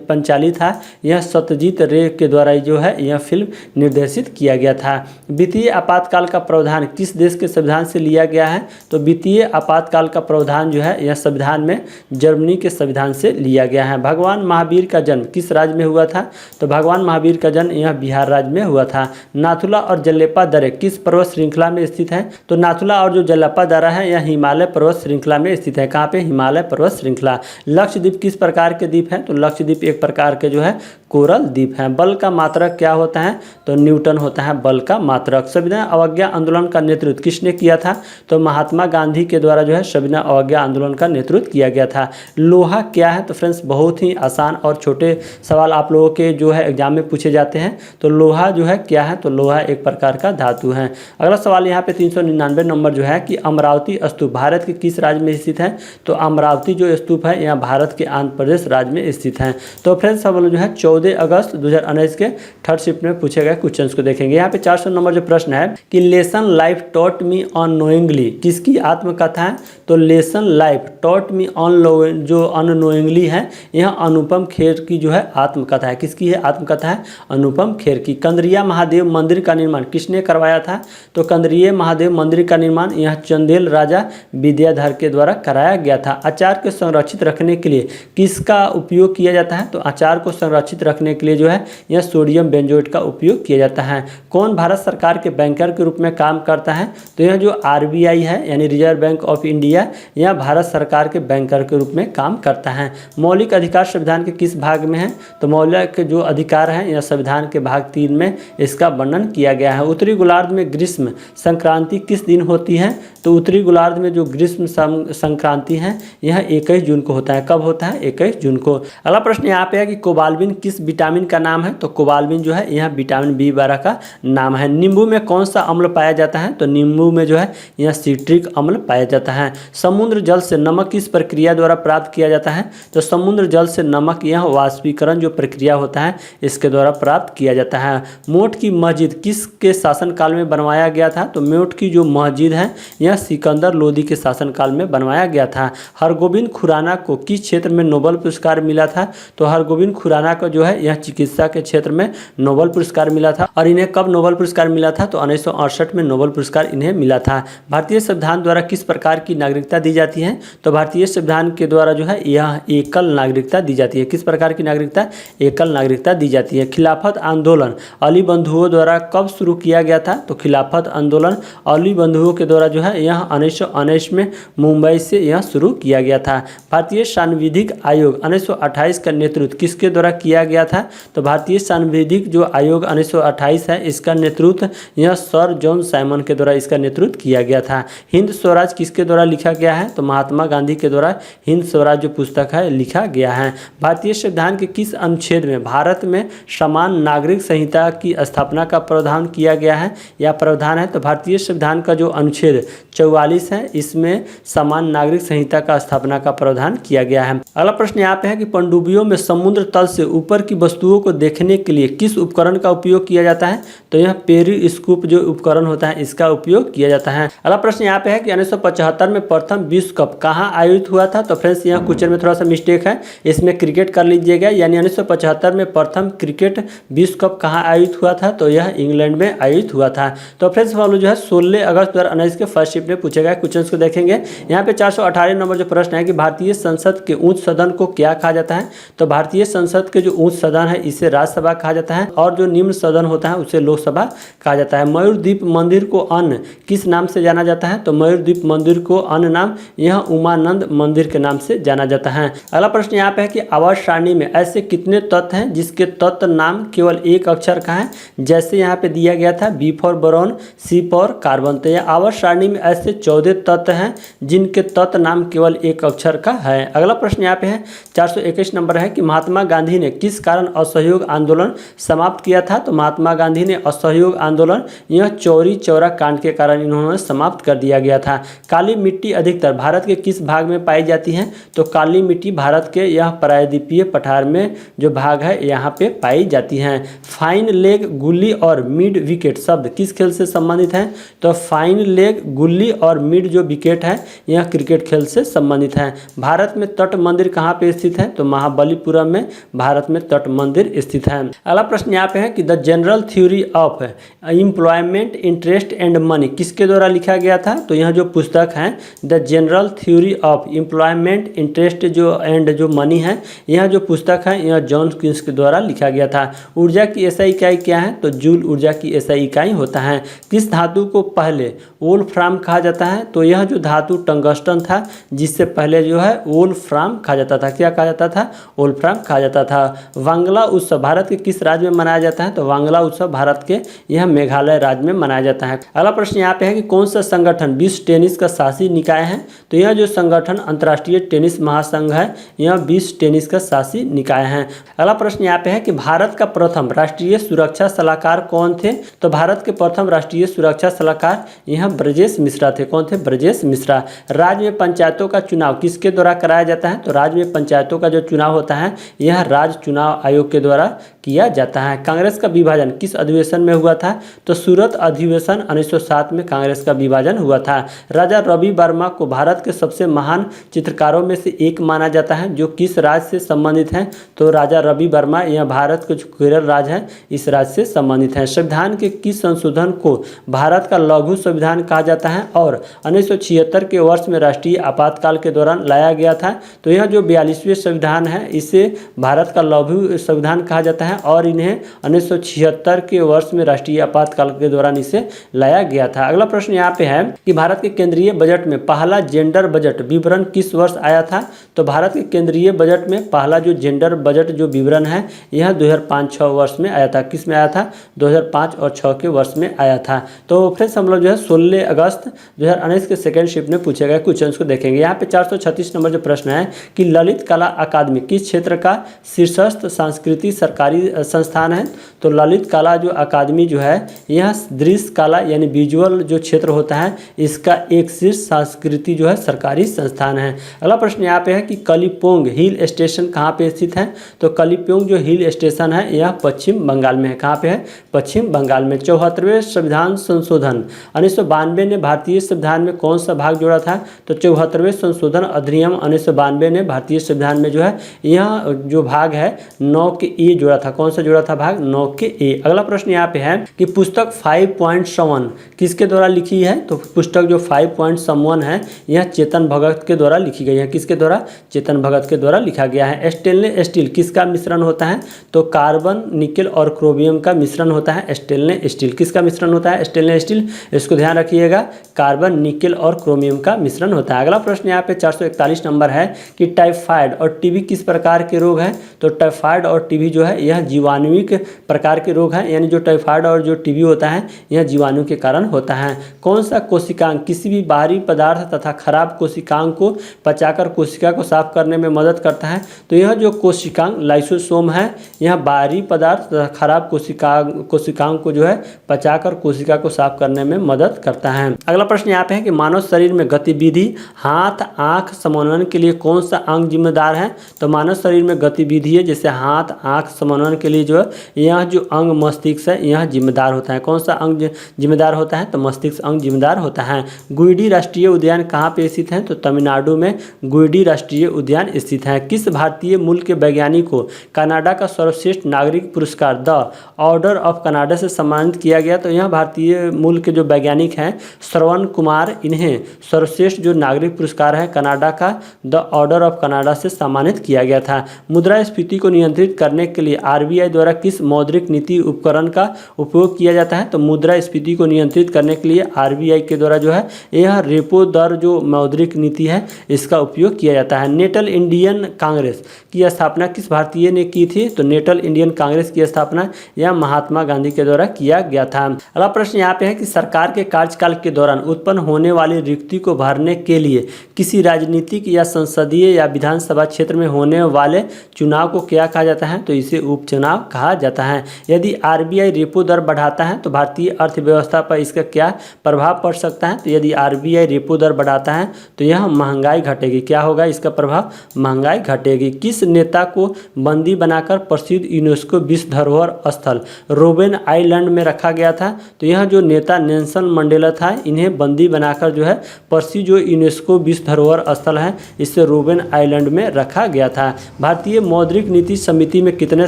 [SPEAKER 1] पंचाली था यह सत्यजीत रे के द्वारा जो है यह फिल्म निर्देशित किया गया था। वित्तीय आपातकाल का प्रावधान किस देश के संविधान से लिया गया है? तो वित्तीय आपातकाल का प्रावधान जो है यह संविधान में जर्मनी के संविधान से लिया गया है। भगवान महावीर का जन्म किस राज्य में हुआ था? तो भगवान महावीर का जन्म यह बिहार राज्य में हुआ था। नाथुला और जल्लेपा दर्रे किस पर्वत श्रृंखला में स्थित है? तो नाथुला और जो जल्लेपा दर्रा है यह हिमालय पर्वत श्रृंखला में स्थित है। कहाँ पे? हिमालय पर्वत श्रृंखला। लक्षद्वीप किस प्रकार के द्वीप है? तो लक्षद्वीप एक प्रकार के जो है कोरल द्वीप हैं। बल का मात्रक क्या होता है? तो न्यूटन होता है बल का मात्रक। संविधान अवज्ञा आंदोलन का नेतृत्व किसने किया था? तो महात्मा गांधी के द्वारा जो है संविधान अवज्ञा आंदोलन का नेतृत्व किया गया था। लोहा क्या है? तो फ्रेंड्स बहुत ही आसान और छोटे सवाल आप लोगों के जो है एग्जाम में पूछे जाते हैं। तो लोहा जो है क्या है? तो लोहा एक प्रकार का धातु है। अगला सवाल यहाँ पे 399 नंबर जो है कि अमरावती स्तूप भारत के किस राज्य में स्थित है? तो अमरावती जो स्तूप है यह भारत के आंध्र प्रदेश राज्य में स्थित है। तो फ्रेंड्स हम लोग जो है 14 अगस्त 2019 के थर्ड शिफ्ट में पूछे गए क्वेश्चंस को देखेंगे। यहाँ पे 400 नंबर जो प्रश्न है कि lesson life taught me unknowingly किसकी आत्मकथा है? तो lesson life taught me on जो अननोइंगली है यह अनुपम खेर की जो है आत्मकथा है। किसकी है आत्मकथा है? अनुपम खेर की। कंदरिया महादेव मंदिर का निर्माण किसने करवाया था? तो कंदरिया महादेव मंदिर का निर्माण यह चंदेल राजा विद्याधर के द्वारा कराया गया था। अचार को संरक्षित रखने के लिए किसका उपयोग किया जाता है? तो अचार को संरक्षित रखने के लिए जो है यह सोडियम बेंजोएट का उपयोग किया जाता है। कौन भारत सरकार के बैंकर के रूप में काम करता है? तो यह जो आरबीआई है यानी रिजर्व बैंक ऑफ इंडिया यह भारत सरकार के बैंकर के रूप में काम करता है। मौलिक अधिकार संविधान के किस भाग में है? तो मौलिक जो अधिकार है यह संविधान के भाग 3 में इसका वर्णन किया गया है। उत्तरी गोलार्ध में ग्रीष्म संक्रांति किस दिन होती है? तो उत्तरी गोलार्ध में जो ग्रीष्म संक्रांति है यह 21 जून को होता है। कब होता है? 21 जून को। अगला प्रश्न यहाँ पे है कि कोबाल्बिन किस विटामिन का नाम है? तो कोबाल्बिन जो है यह विटामिन B12 का नाम है। नींबू में कौन सा अम्ल पाया जाता है? तो नींबू में जो है यह सिट्रिक अम्ल पाया जाता है। समुद्र जल से नमक किस प्रक्रिया द्वारा प्राप्त किया जाता है? तो समुद्र जल से नमक यह वाष्पीकरण जो प्रक्रिया होता है इसके द्वारा प्राप्त किया जाता है। मोट की मस्जिद किसके शासनकाल में बनवाया गया था? तो मोट की जो मस्जिद है यह सिकंदर लोदी के शासनकाल में बनवाया गया था। हरगोविंद खुराना को किस क्षेत्र में नोबेल पुरस्कार मिला था? तो हरगोविंद खुराना को जो है यह चिकित्सा के क्षेत्र में नोबेल पुरस्कार मिला था। और इन्हें कब नोबेल पुरस्कार मिला था? तो 1968 में नोबेल पुरस्कार इन्हें मिला था। भारतीय संविधान द्वारा किस प्रकार की नागरिकता दी जाती है? तो भारतीय संविधान के द्वारा जो है यह एकल नागरिकता दी जाती है। किस प्रकार की नागरिकता? एकल नागरिकता दी जाती है। खिलाफत आंदोलन अली बंधुओं द्वारा कब शुरू किया गया था? तो खिलाफत आंदोलन अली बंधुओं के द्वारा जो है यह 1919 में मुंबई से यह शुरू किया गया था। भारतीय सांविधिक आयोग 1928 का नेतृत्व किसके द्वारा किया गया था? तो भारतीय सांविधिक जो आयोग 1928 है इसका नेतृत्व यह सर जॉन साइमन के द्वारा इसका नेतृत्व किया गया था। हिंद स्वराज किसके द्वारा लिखा गया है? तो महात्मा गांधी के द्वारा हिंद स्वराज जो पुस्तक है लिखा गया है। भारतीय संविधान के किस अनुच्छेद में भारत में समान नागरिक संहिता की स्थापना का प्रावधान किया गया है या प्रावधान है? तो भारतीय संविधान का जो अनुच्छेद 44 है इसमें समान नागरिक संहिता का स्थापना का प्रावधान किया गया है। अगला प्रश्न यहाँ पे है कि पनडुब्बियों में समुद्र तल से ऊपर की वस्तुओं को देखने के लिए किस उपकरण का उपयोग किया जाता है? तो यह पेरिस्कोप जो उपकरण होता है इसका उपयोग किया जाता है। अगला प्रश्न यहाँ पे है कि 1975 में प्रथम विश्व कप कहाँ आयोजित हुआ था? तो फ्रेंड्स यहाँ क्वेश्चन में थोड़ा सा मिस्टेक है, इसमें क्रिकेट कर लीजिएगा, यानी 1975 में प्रथम क्रिकेट विश्व कप कहाँ आयोजित हुआ था? तो यह इंग्लैंड में आयोजित हुआ था। तो फ्रेंड्स हम लोग जो है 16 अगस्त 2019 के फर्स्ट शिफ्ट में पूछे गए क्वेश्चन को देखेंगे। यहाँ पे 418 नंबर जो प्रश्न है कि भारतीय संसद के उच्च सदन को क्या कहा जाता है? तो भारतीय संसद के जो उच्च सदन है इसे राज्यसभा कहा जाता है और जो निम्न सदन होता है उसे लोकसभा कहा जाता है। मयूरद्वीप मंदिर को अन्य किस नाम से जाना जाता है? तो मयूरद्वीप मंदिर को अन्य नाम यह उमानंद मंदिर के नाम से जाना जाता है। अगला प्रश्न यहाँ पे है कि आवर्त सारणी में ऐसे कितने तत्व हैं जिसके तत्व नाम केवल एक अक्षर का है? जैसे यहाँ पे दिया गया था B for boron, C for carbon. तो यह आवर्त सारणी में ऐसे 14 तत्व हैं जिनके तत्व नाम केवल एक अक्षर का है। अगला प्रश्न यहाँ पे है 421 नंबर है कि महात्मा गांधी ने किस कारण असहयोग आंदोलन समाप्त किया था? तो महात्मा गांधी ने असहयोग आंदोलन यह चौरी चौरा कांड के कारण इन्होंने समाप्त कर दिया गया था। काली मिट्टी अधिकतर भारत के किस भाग में पाई जाती है? तो काली मिट्टी भारत के यह प्रायद्वीपीय पठार में जो भाग है यहाँ पे पाई जाती है। फाइन लेग, गुल्ली और मिड विकेट शब्द किस खेल से संबंधित हैं? तो फाइन लेग, गुल्ली और मिड जो विकेट है यह क्रिकेट खेल से संबंधित है। भारत में तट मंदिर कहाँ पे स्थित है? तो महाबलीपुरम में भारत में तट मंदिर स्थित है। अगला प्रश्न यहाँ पे है कि the general theory of employment, interest and money किसके द्वारा लिखा गया था? तो यह जो पुस्तक है the general theory of employment, interest जो एंड जो मनी है, यह जो पुस्तक है यह जॉन किन्स के द्वारा लिखा गया था। ऊर्जा की एसआई इकाई क्या है? तो जूल ऊर्जा की एसआई इकाई होता है। किस धातु को पहले वोल्फ्राम कहा जाता है? तो यह जो धातु टंगस्टन था जिससे पहले जो है वोल्फ्राम कहा जाता था। क्या कहा जाता था? वोल्फ्राम कहा जाता था। वांगला उत्सव भारत के किस राज्य में मनाया जाता है? तो वांगला उत्सव भारत के यह मेघालय राज्य में मनाया जाता है। अगला प्रश्न यहाँ पे है कि कौन सा संगठन विश्व टेनिस का शासी निकाय है? तो यह जो संगठन अंतर्राष्ट्रीय टेनिस महासंघ है यह विश्व टेनिस का शासी निकाय है। अगला प्रश्न यहाँ पे है कि भारत का प्रथम राष्ट्रीय सुरक्षा सलाहकार कौन थे? तो भारत के प्रथम राष्ट्रीय सुरक्षा सलाहकार यह ब्रजेश मिश्रा थे। कौन थे? ब्रजेश मिश्रा। राज्य में पंचायतों का चुनाव किसके द्वारा कराया जाता है? तो राज्य में पंचायतों का जो चुनाव होता है यह राज्य चुनाव आयोग के द्वारा किया जाता है। कांग्रेस का विभाजन किस अधिवेशन में हुआ था? तो सूरत अधिवेशन 1907 में कांग्रेस का विभाजन हुआ था। राजा रवि वर्मा को भारत के सबसे महान चित्रकारों में से एक माना जाता है, जो किस राज्य से संबंधित हैं? तो राजा रवि वर्मा यह भारत के जो केरल राज्य है इस राज्य से संबंधित हैं। संविधान के किस संशोधन को भारत का लघु संविधान कहा जाता है और 1976 के वर्ष में राष्ट्रीय आपातकाल के दौरान लाया गया था? तो यह जो 42वें संविधान है इसे भारत का लघु संविधान कहा जाता है और इन्हें 1976 के वर्ष में राष्ट्रीय आपातकाल के दौरान इसे लाया गया था। अगला प्रश्न यहाँ पे है कि भारत के केंद्रीय बजट में पहला जेंडर बजट विवरण किस वर्ष आया था? तो भारत के केंद्रीय बजट में पहला जो जेंडर बजट जो विवरण है यह 2005-06 वर्ष में आया था। किस में आया था? 2005 और 6 के वर्ष में आया था। तो फिर हम लोग जो है 16 अगस्त 2019 के सेकेंड शिफ्ट में पूछे गए क्वेश्चन को देखेंगे। यहाँ पे 436 नंबर जो प्रश्न है कि ललित कला अकादमी किस क्षेत्र का शीर्षस्थ सांस्कृतिक सरकारी संस्थान है? तो ललित कला जो अकादमी जो है यह दृश्य कला यानी विजुअल जो क्षेत्र होता है इसका एक शीर्ष संस्कृति जो है सरकारी संस्थान है। अगला प्रश्न यहाँ पे है कि कलिम्पोंग हिल स्टेशन कहाँ पे स्थित है? तो कलिम्पोंग जो हिल स्टेशन है यह पश्चिम बंगाल में है। कहाँ पे है? पश्चिम बंगाल में। 74वें संविधान संशोधन 1992 ने भारतीय संविधान में कौन सा भाग जोड़ा था? तो 74वें संशोधन अधिनियम 1992 ने भारतीय संविधान में जो है यह जो भाग है 9 के ए जोड़ा था। था? कौन सा जुड़ा था भाग? 9 के ए। अगला प्रश्न यहाँ पे है कि पुस्तक 5.7 किसके द्वारा लिखी है? तो पुस्तक जो 5.7 है यह चेतन भगत के द्वारा लिखी गई है। किसके द्वारा? चेतन भगत के द्वारा लिखा गया है। स्टेनलेस स्टील किसका मिश्रण होता है? तो कार्बन, निकेल और क्रोमियम का मिश्रण होता है स्टेनलेस स्टील। किसका मिश्रण होता है? Stainless steel. इसको ध्यान रखिएगा, कार्बन, निकेल और क्रोमियम का मिश्रण होता है। अगला प्रश्न यहाँ पे 441 नंबर है कि टाइफाइड और टीबी किस प्रकार के रोग हैं? तो टाइफाइड और टीबी जो है यह जीवाणुविक प्रकार के रोग हैं, यानी जो टाइफाइड और जो टीबी होता है यह जीवाणु के कारण होता है। कौन सा कोशिकांग किसी भी बाहरी पदार्थ तथा खराब कोशिकांग को पचाकर कोशिका को साफ करने में मदद करता है? तो यह जो कोशिकांग लाइसोसोम है यह बाहरी पदार्थ तथा खराब कोशिकांग को जो है पचाकर कोशिका को साफ करने में मदद करता है। अगला प्रश्न यहाँ पे है कि मानव शरीर में गतिविधि, हाथ आंख समन्वय के लिए कौन सा अंग जिम्मेदार है? तो मानव शरीर में गतिविधि है जैसे हाथ आंख समन्वय के लिए जो है यह जो अंग मस्तिष्क है यह जिम्मेदार होता है। कौन सा अंग जिम्मेदार होता है? तो मस्तिष्क अंग जिम्मेदार होता है। गुइडी राष्ट्रीय उद्यान कहाँ पे स्थित है? तो तमिलनाडु में गुइडी राष्ट्रीय उद्यान स्थित है। किस भारतीय मूल के वैज्ञानिक को कनाडा का सर्वश्रेष्ठ नागरिक पुरस्कार द ऑर्डर ऑफ कनाडा से सम्मानित किया गया? तो यह भारतीय मूल के जो वैज्ञानिक हैं श्रवण कुमार, इन्हें सर्वश्रेष्ठ जो नागरिक पुरस्कार है कनाडा का द ऑर्डर ऑफ कनाडा से सम्मानित किया गया था। मुद्रास्फीति को नियंत्रित करने के लिए आरबीआई द्वारा किस मौद्रिक नीति उपकरण का उपयोग किया जाता है? तो मुद्रास्फीति को नियंत्रित करने के लिए आरबीआई के द्वारा जो है यह रेपो दर जो मौद्रिक नीति है इसका उपयोग किया जाता है। नेटल इंडियन कांग्रेस की स्थापना किस भारतीय ने की थी? तो नेटल इंडियन कांग्रेस की स्थापना यह महात्मा गांधी के द्वारा किया गया था। अगला प्रश्न यहाँ पे है कि सरकार के कार्यकाल के दौरान उत्पन्न होने वाली रिक्ति को भरने के लिए किसी राजनीतिक या संसदीय या विधानसभा क्षेत्र में होने वाले चुनाव को क्या कहा जाता है? तो इसे उपचुनाव कहा जाता है। यदि आरबीआई रेपो दर बढ़ाता है तो भारतीय अर्थव्यवस्था पर इसका क्या प्रभाव पड़ सकता है? तो यदि आरबीआई रेपो दर बढ़ाता है तो यह महंगाई घटेगी। क्या होगा इसका प्रभाव? महंगाई घटेगी। किस नेता को बंदी बनाकर प्रसिद्ध यूनेस्को विश्व धरोहर स्थल रोबेन आइलैंड में रखा गया था? तो यह जो नेता नेल्सन मंडेला था इन्हें बंदी बनाकर जो है प्रसिद्ध जो यूनेस्को विश्व धरोहर स्थल है इसे रोबेन आइलैंड में रखा गया था। भारतीय मौद्रिक नीति समिति में कितने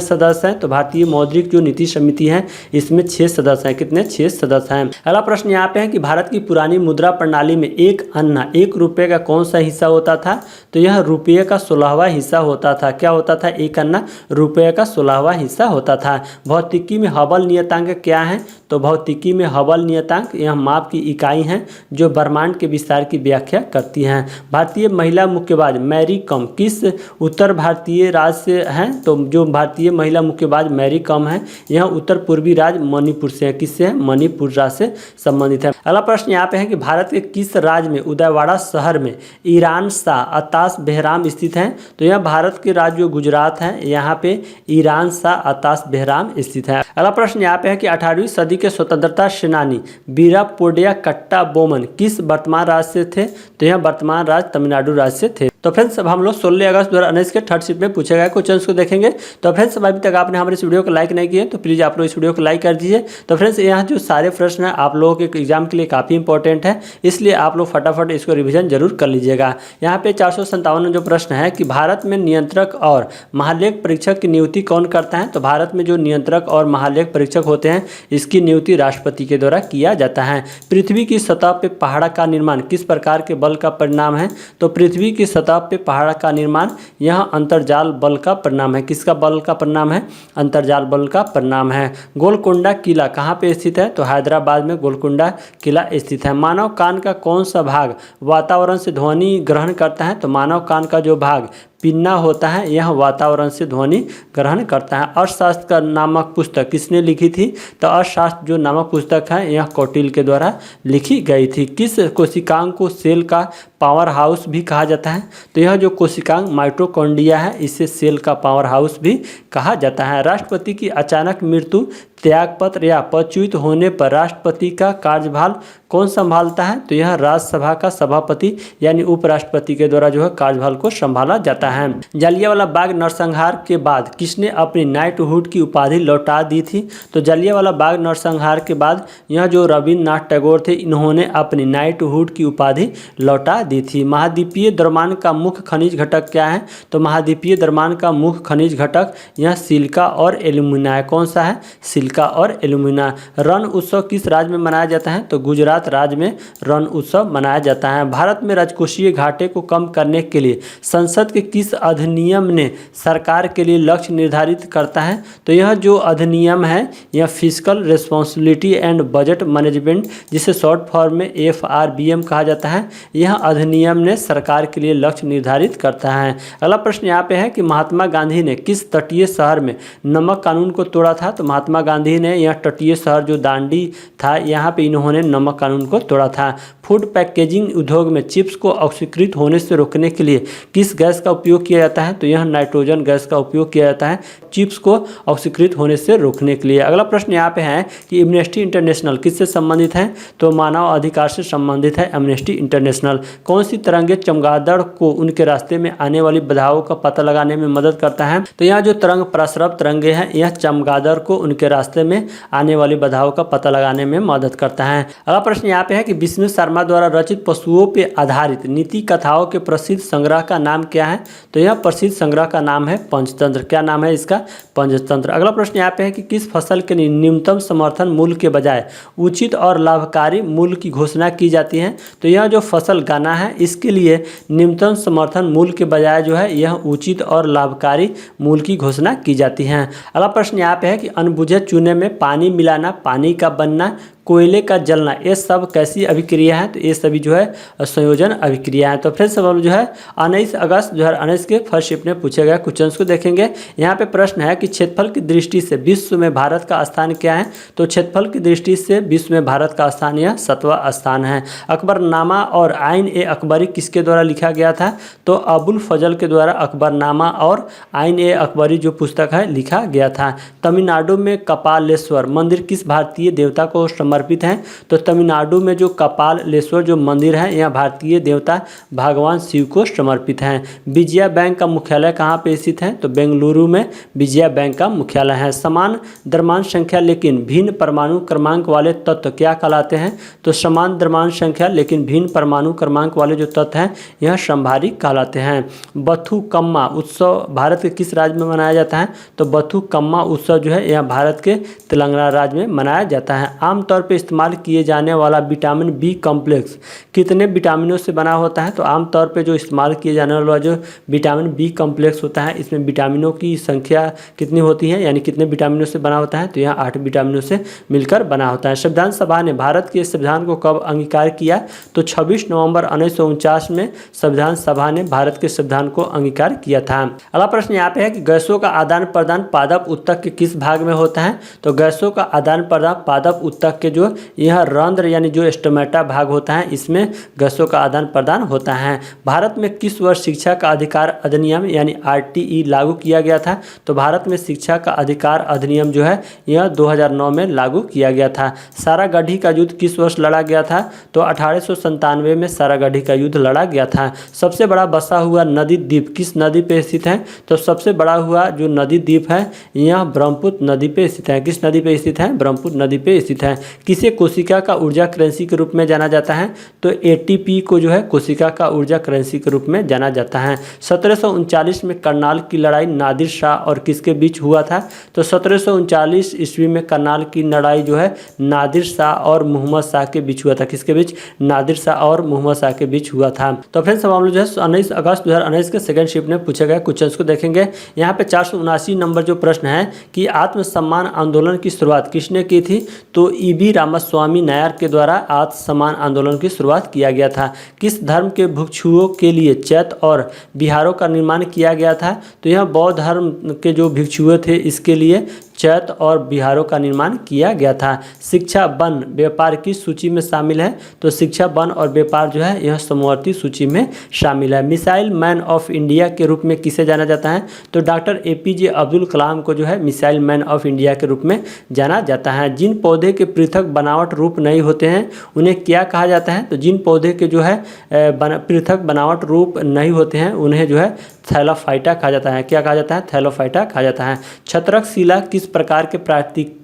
[SPEAKER 1] सदस्य हैं? तो भारतीय मौद्रिक जो नीति समिति है इसमें 6 सदस्य हैं। कितने? 6 सदस्य हैं। अगला प्रश्न यहाँ पे है कि भारत की पुरानी मुद्रा प्रणाली में एक अन्ना 1 रुपये का कौन सा हिस्सा होता था? तो यह रुपये का 16वां हिस्सा होता था। क्या होता था? एक अन्ना रुपये का 16वां हिस्सा होता था। भौतिकी में हबल नियतांक क्या है? तो भौतिकी में हबल नियतांक यह माप की इकाई हैं जो ब्रह्मांड के विस्तार की व्याख्या करती हैं। भारतीय महिला मुक्केबाज मैरी कॉम किस उत्तर भारतीय राज्य से हैं? तो जो भारतीय महिला मुक्केबाज मैरी कॉम है यह उत्तर पूर्वी राज्य मणिपुर से है। किससे है? मणिपुर राज्य से संबंधित है। अगला प्रश्न यहाँ पे है कि भारत के किस राज्य में उदयवाड़ा शहर में ईरान शाह अताश बेहराम स्थित है? तो यह भारत के राज्य गुजरात है, यहाँ पे ईरान शाह अताश बेहराम स्थित है। अगला प्रश्न यहाँ पे है कि 18वीं सदी के स्वतंत्रता सेनानी वीरापोडिया कट्टा बोमन किस वर्तमान राज्य से थे? तो यह वर्तमान राज्य तमिलनाडु राज्य से थे। तो फ्रेंड्स अब हम लोग 16 अगस्त 2019 के थर्ड शिफ्ट में पूछे गए क्वेश्चंस को देखेंगे। तो फ्रेंड्स अभी तक आपने हमारे इस वीडियो को लाइक नहीं किए तो प्लीज़ आप लोग इस वीडियो को लाइक कर दीजिए। तो फ्रेंड्स यहाँ जो सारे प्रश्न हैं आप लोगों के एग्जाम के लिए काफ़ी इंपॉर्टेंट है, इसलिए आप लोग फटाफट इसको रिविजन जरूर कर लीजिएगा। यहाँ पे 457 जो प्रश्न है कि भारत में नियंत्रक और महालेख परीक्षक की नियुक्ति कौन करता है? तो भारत में जो नियंत्रक और महालेख परीक्षक होते हैं इसकी नियुक्ति राष्ट्रपति के द्वारा किया जाता है। पृथ्वी की सतह पे पहाड़ का निर्माण किस प्रकार के बल का परिणाम है? तो पृथ्वी की सतह पे पहाड़ का निर्माण यह अंतर्जाल बल का परिणाम है। किसका बल का परिणाम है? अंतर्जाल बल का परिणाम है। गोलकोंडा किला कहाँ पे स्थित है? तो हैदराबाद में गोलकोंडा किला स्थित है। मानव कान का कौन सा भाग वातावरण से ध्वनि ग्रहण करता है? तो मानव कान का जो भाग पिन्ना होता है यह वातावरण से ध्वनि ग्रहण करता है। अर्थशास्त्र का नामक पुस्तक किसने लिखी थी? तो अर्थशास्त्र जो नामक पुस्तक है यह कौटिल्य के द्वारा लिखी गई थी। किस कोशिकांग को सेल का पावर हाउस भी कहा जाता है? तो यह जो कोशिकांग माइटोकॉन्ड्रिया है इसे सेल का पावर हाउस भी कहा जाता है। राष्ट्रपति की अचानक मृत्यु त्यागपत्र या पदच्युत होने पर राष्ट्रपति का कार्यभार कौन संभालता है? तो यह राज्यसभा का सभापति यानी उपराष्ट्रपति के द्वारा जो है कार्यभार को संभाला जाता है। जलियांवाला बाग नरसंहार के बाद किसने अपनी नाइटहुड की उपाधि लौटा दी थी? तो जलियांवाला बाग नरसंहार के बाद यह जो रविन्द्रनाथ टैगोर थे, इन्होंने अपनी नाइटहुड की उपाधि लौटा दी थी। महाद्वीपीय द्रव्यमान का मुख्य खनिज घटक क्या है? तो महाद्वीपीय द्रव्यमान का मुख्य खनिज घटक यह सिलिका और एल्यूमिना है। कौन सा है? सिलिका और एल्यूमिना। रण उत्सव किस राज्य में मनाया जाता है? तो गुजरात राज्य में रण उत्सव मनाया जाता है। भारत में राजकोषीय घाटे को कम करने के लिए संसद के किस अधिनियम ने सरकार के लिए लक्ष्य निर्धारित करता है? तो यह जो अधिनियम है यह fiscal responsibility and budget management, जिसे शॉर्ट फॉर्म में FRBM कहा जाता है, यह अधिनियम ने सरकार के लिए लक्ष्य निर्धारित करता है। अगला प्रश्न यहाँ पे है कि महात्मा गांधी ने किस तटीय शहर में नमक कानून को तोड़ा था? तो महात्मा गांधी ने यह तटीय शहर जो दांडी था, यहाँ पे इन्होंने नमक कानून को तोड़ा था। फूड पैकेजिंग उद्योग में चिप्स को ऑक्सीकृत होने से रोकने के लिए किस गैस का उपयोग किया जाता है? तो यह नाइट्रोजन गैस का उपयोग किया जाता है चिप्स को ऑक्सीकृत होने से रोकने के लिए। अगला प्रश्न यहाँ पे है कि एमनेस्टी इंटरनेशनल किससे संबंधित है? तो मानव अधिकार से संबंधित है एमनेस्टी इंटरनेशनल। कौन सी तरंगे चमगादड़ को उनके रास्ते में आने वाली बाधाओं का पता लगाने में मदद करता है? तो यह जो तरंग प्रसरव तरंगे हैं, यह चमगादड़ को उनके रास्ते में आने वाली बाधाओं का पता लगाने में मदद करता है। अगला प्रश्न यहाँ पे है कि विष्णु शर्मा द्वारा रचित पशुओं पर आधारित नीति कथाओं के प्रसिद्ध संग्रह का नाम क्या है? तो यह प्रसिद्ध संग्रह का नाम है पंचतंत्र। क्या नाम है इसका? पंचतंत्र। अगला प्रश्न यहाँ पे है कि किस फसल के लिए न्यूनतम समर्थन मूल्य के बजाय उचित और लाभकारी मूल्य की घोषणा की जाती है? तो यह जो फसल गन्ना है, इसके लिए न्यूनतम समर्थन मूल्य के बजाय जो है यह उचित और लाभकारी मूल्य की घोषणा की जाती है। अगला प्रश्न यहाँ पे है कि अनबुझे चूने में पानी मिलाना, पानी का बनना, कोयले का जलना, ये सब कैसी अभिक्रिया है? तो ये सभी जो है संयोजन अभिक्रिया है। तो फ्रेंड्स सब हम जो है 19 अगस्त 2019 के फर्स्ट शिफ्ट में पूछे गए क्वेश्चंस को देखेंगे। यहाँ पे प्रश्न है कि क्षेत्रफल की दृष्टि से विश्व में भारत का स्थान क्या है? तो क्षेत्रफल की दृष्टि से विश्व में भारत का स्थान यह 7वां स्थान है। अकबरनामा और आइन ए अकबरी किसके द्वारा लिखा गया था? तो अबुल फजल के द्वारा अकबरनामा और आइन ए अकबरी जो पुस्तक है लिखा गया था। तमिलनाडु में कपालेश्वर मंदिर किस भारतीय देवता को समर्पित है? तो तमिलनाडु में जो कपालेश्वर जो मंदिर है यह भारतीय देवता भगवान शिव को समर्पित है। विजया बैंक का मुख्यालय कहाँ पे स्थित है? तो बेंगलुरु में विजया बैंक का मुख्यालय है। समान द्रव्यमान संख्या लेकिन भिन्न परमाणु क्रमांक वाले तत्व क्या कहलाते हैं? तो समान द्रव्यमान संख्या लेकिन भिन्न परमाणु क्रमांक वाले जो तत्व हैं यह समभारी कहलाते हैं। बथुकम्मा उत्सव भारत के किस राज्य में मनाया जाता है? तो बथुकम्मा उत्सव जो है यह भारत के तेलंगाना राज्य में मनाया जाता है। आमतौर पे इस्तेमाल किए जाने वाला विटामिन बी कॉम्प्लेक्स कितने विटामिनों से बना होता है? तो आमतौर पे जो इस्तेमाल किए जाने वाला जो विटामिन बी कॉम्प्लेक्स होता है, इसमें विटामिनों की संख्या कितनी होती है, यानी कितने विटामिनों से बना होता है? तो यह 8 विटामिनों से मिलकर बना होता है। संविधान सभा ने भारत के संविधान को कब अंगीकार किया? तो 26 नवंबर 1949 में संविधान सभा ने भारत के संविधान को अंगीकार किया था। अगला प्रश्न यहाँ पे है कि गैसों का आदान प्रदान पादप उत्तक के किस भाग में होता है? तो गैसों का आदान प्रदान पादप उत्तक के जो यह रंध्र यानी जो स्टोमेटा भाग होता है, इसमें गैसों का आदान प्रदान होता है। भारत में किस वर्ष शिक्षा का अधिकार अधिनियम यानी RTE लागू किया गया था? तो भारत में शिक्षा का अधिकार अधिनियम जो है यह 2009 में लागू किया गया था। सारागढ़ी का युद्ध किस वर्ष लड़ा गया था? तो 1897 में सारागढ़ी का युद्ध लड़ा गया था। सबसे बड़ा बसा हुआ नदी द्वीप किस नदी पे स्थित है? तो सबसे बड़ा हुआ जो नदी द्वीप है यह ब्रह्मपुत्र नदी पे स्थित है। किस नदी पे स्थित है? ब्रह्मपुत्र नदी पे स्थित है। किसे कोशिका का ऊर्जा करेंसी के रूप में जाना जाता है? तो ATP को जो है कोशिका का ऊर्जा करेंसी के रूप में जाना जाता है। 1739 में करनाल की लड़ाई नादिर शाह और किसके बीच हुआ था? तो 1739 ईस्वी में करनाल की लड़ाई जो है नादिर शाह और मोहम्मद शाह के बीच हुआ था। किसके बीच? नादिर शाह और मोहम्मद शाह के बीच हुआ था। तो फ्रेंड्स हम लोग जो है 19 अगस्त 2019 के सेकंड शिफ्ट में पूछे गए क्वेश्चंस को देखेंगे। यहाँ पे 479 नंबर जो प्रश्न है कि आत्मसम्मान आंदोलन की शुरुआत किसने की थी? तो EB रामास्वामी नायर के द्वारा आत्मसम्मान आंदोलन की शुरुआत किया गया था। किस धर्म के भिक्षुओं के लिए चैत्य और विहारों का निर्माण किया गया था? तो यह बौद्ध धर्म के जो भिक्षुए थे इसके लिए चैत और बिहारों का निर्माण किया गया था। शिक्षा वन व्यापार की सूची में शामिल है, तो शिक्षा वन और व्यापार जो है यह समवर्ती सूची में शामिल है। मिसाइल मैन ऑफ इंडिया के रूप में किसे जाना जाता है, तो डॉक्टर APJ अब्दुल कलाम को जो है मिसाइल मैन ऑफ इंडिया के रूप में जाना जाता है। जिन पौधे के पृथक बनावट रूप नहीं होते हैं उन्हें क्या कहा जाता है, तो जिन पौधे के जो है पृथक बनावट रूप नहीं होते हैं उन्हें जो है थैलोफाइटा कहा जाता है। क्या कहा जाता है, थैलोफाइटा कहा जाता है। छत्रक शिला किस प्रकार के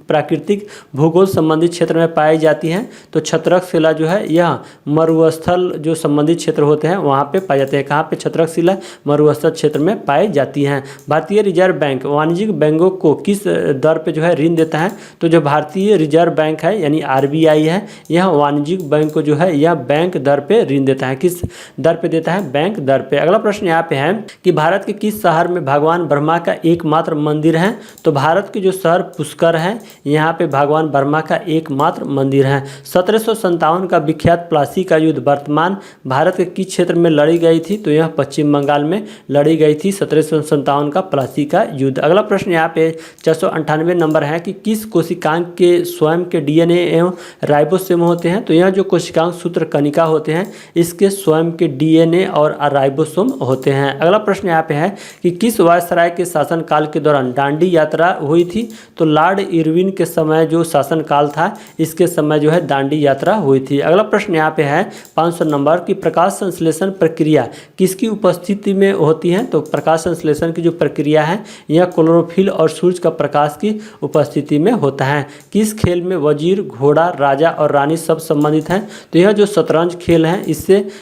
[SPEAKER 1] प्राकृतिक भूगोल संबंधित क्षेत्र में पाई जाती हैं, तो छत्रक शिला जो है यह मरुस्थल जो संबंधित क्षेत्र होते हैं वहाँ पे पाए जाते हैं। कहाँ पे छत्रक शिला मरुस्थल क्षेत्र में पाई जाती हैं। भारतीय रिजर्व बैंक वाणिज्यिक बैंकों को किस दर पे जो है ऋण देता है, तो जो भारतीय रिजर्व बैंक है यानी RBI है यह वाणिज्यिक बैंक को जो है यह बैंक दर पे ऋण देता है। किस दर पे देता है, बैंक दर पे। अगला प्रश्न यहाँ पे है कि भारत के किस शहर में भगवान ब्रह्मा का एकमात्र मंदिर है, तो भारत के जो शहर पुष्कर है यहाँ पे भगवान ब्रह्मा का एकमात्र मंदिर है। 1757 का विख्यात प्लासी का युद्ध वर्तमान भारत के किस क्षेत्र में लड़ी गई थी, तो यह पश्चिम बंगाल में लड़ी गई थी 1757 का प्लासी का युद्ध। अगला प्रश्न यहाँ पे 498 नंबर है कि किस कोशिकांग के स्वयं के DNA एवं राइबोसोम होते हैं, तो यह जो कोशिकांग सूत्र कणिका होते हैं इसके स्वयं के DNA और राइबोसोम होते हैं। अगला प्रश्न यहाँ पे है कि किस वायसराय के शासनकाल के दौरान दांडी यात्रा हुई थी, तो लॉर्ड इरविन के समय जो शासनकाल था इसके समय जो है दांडी यात्रा हुई थी। अगला प्रश्न यहाँ पे है 500 नंबर की प्रकाश संश्लेषण प्रक्रिया किसकी उपस्थिति में होती है, तो प्रकाश संश्लेषण की जो प्रक्रिया है यह क्लोरोफिल और सूरज का प्रकाश की उपस्थिति में होता है। किस खेल में वजीर, घोड़ा, राजा और रानी सब संबंधित हैं, तो यह जो शतरंज खेल है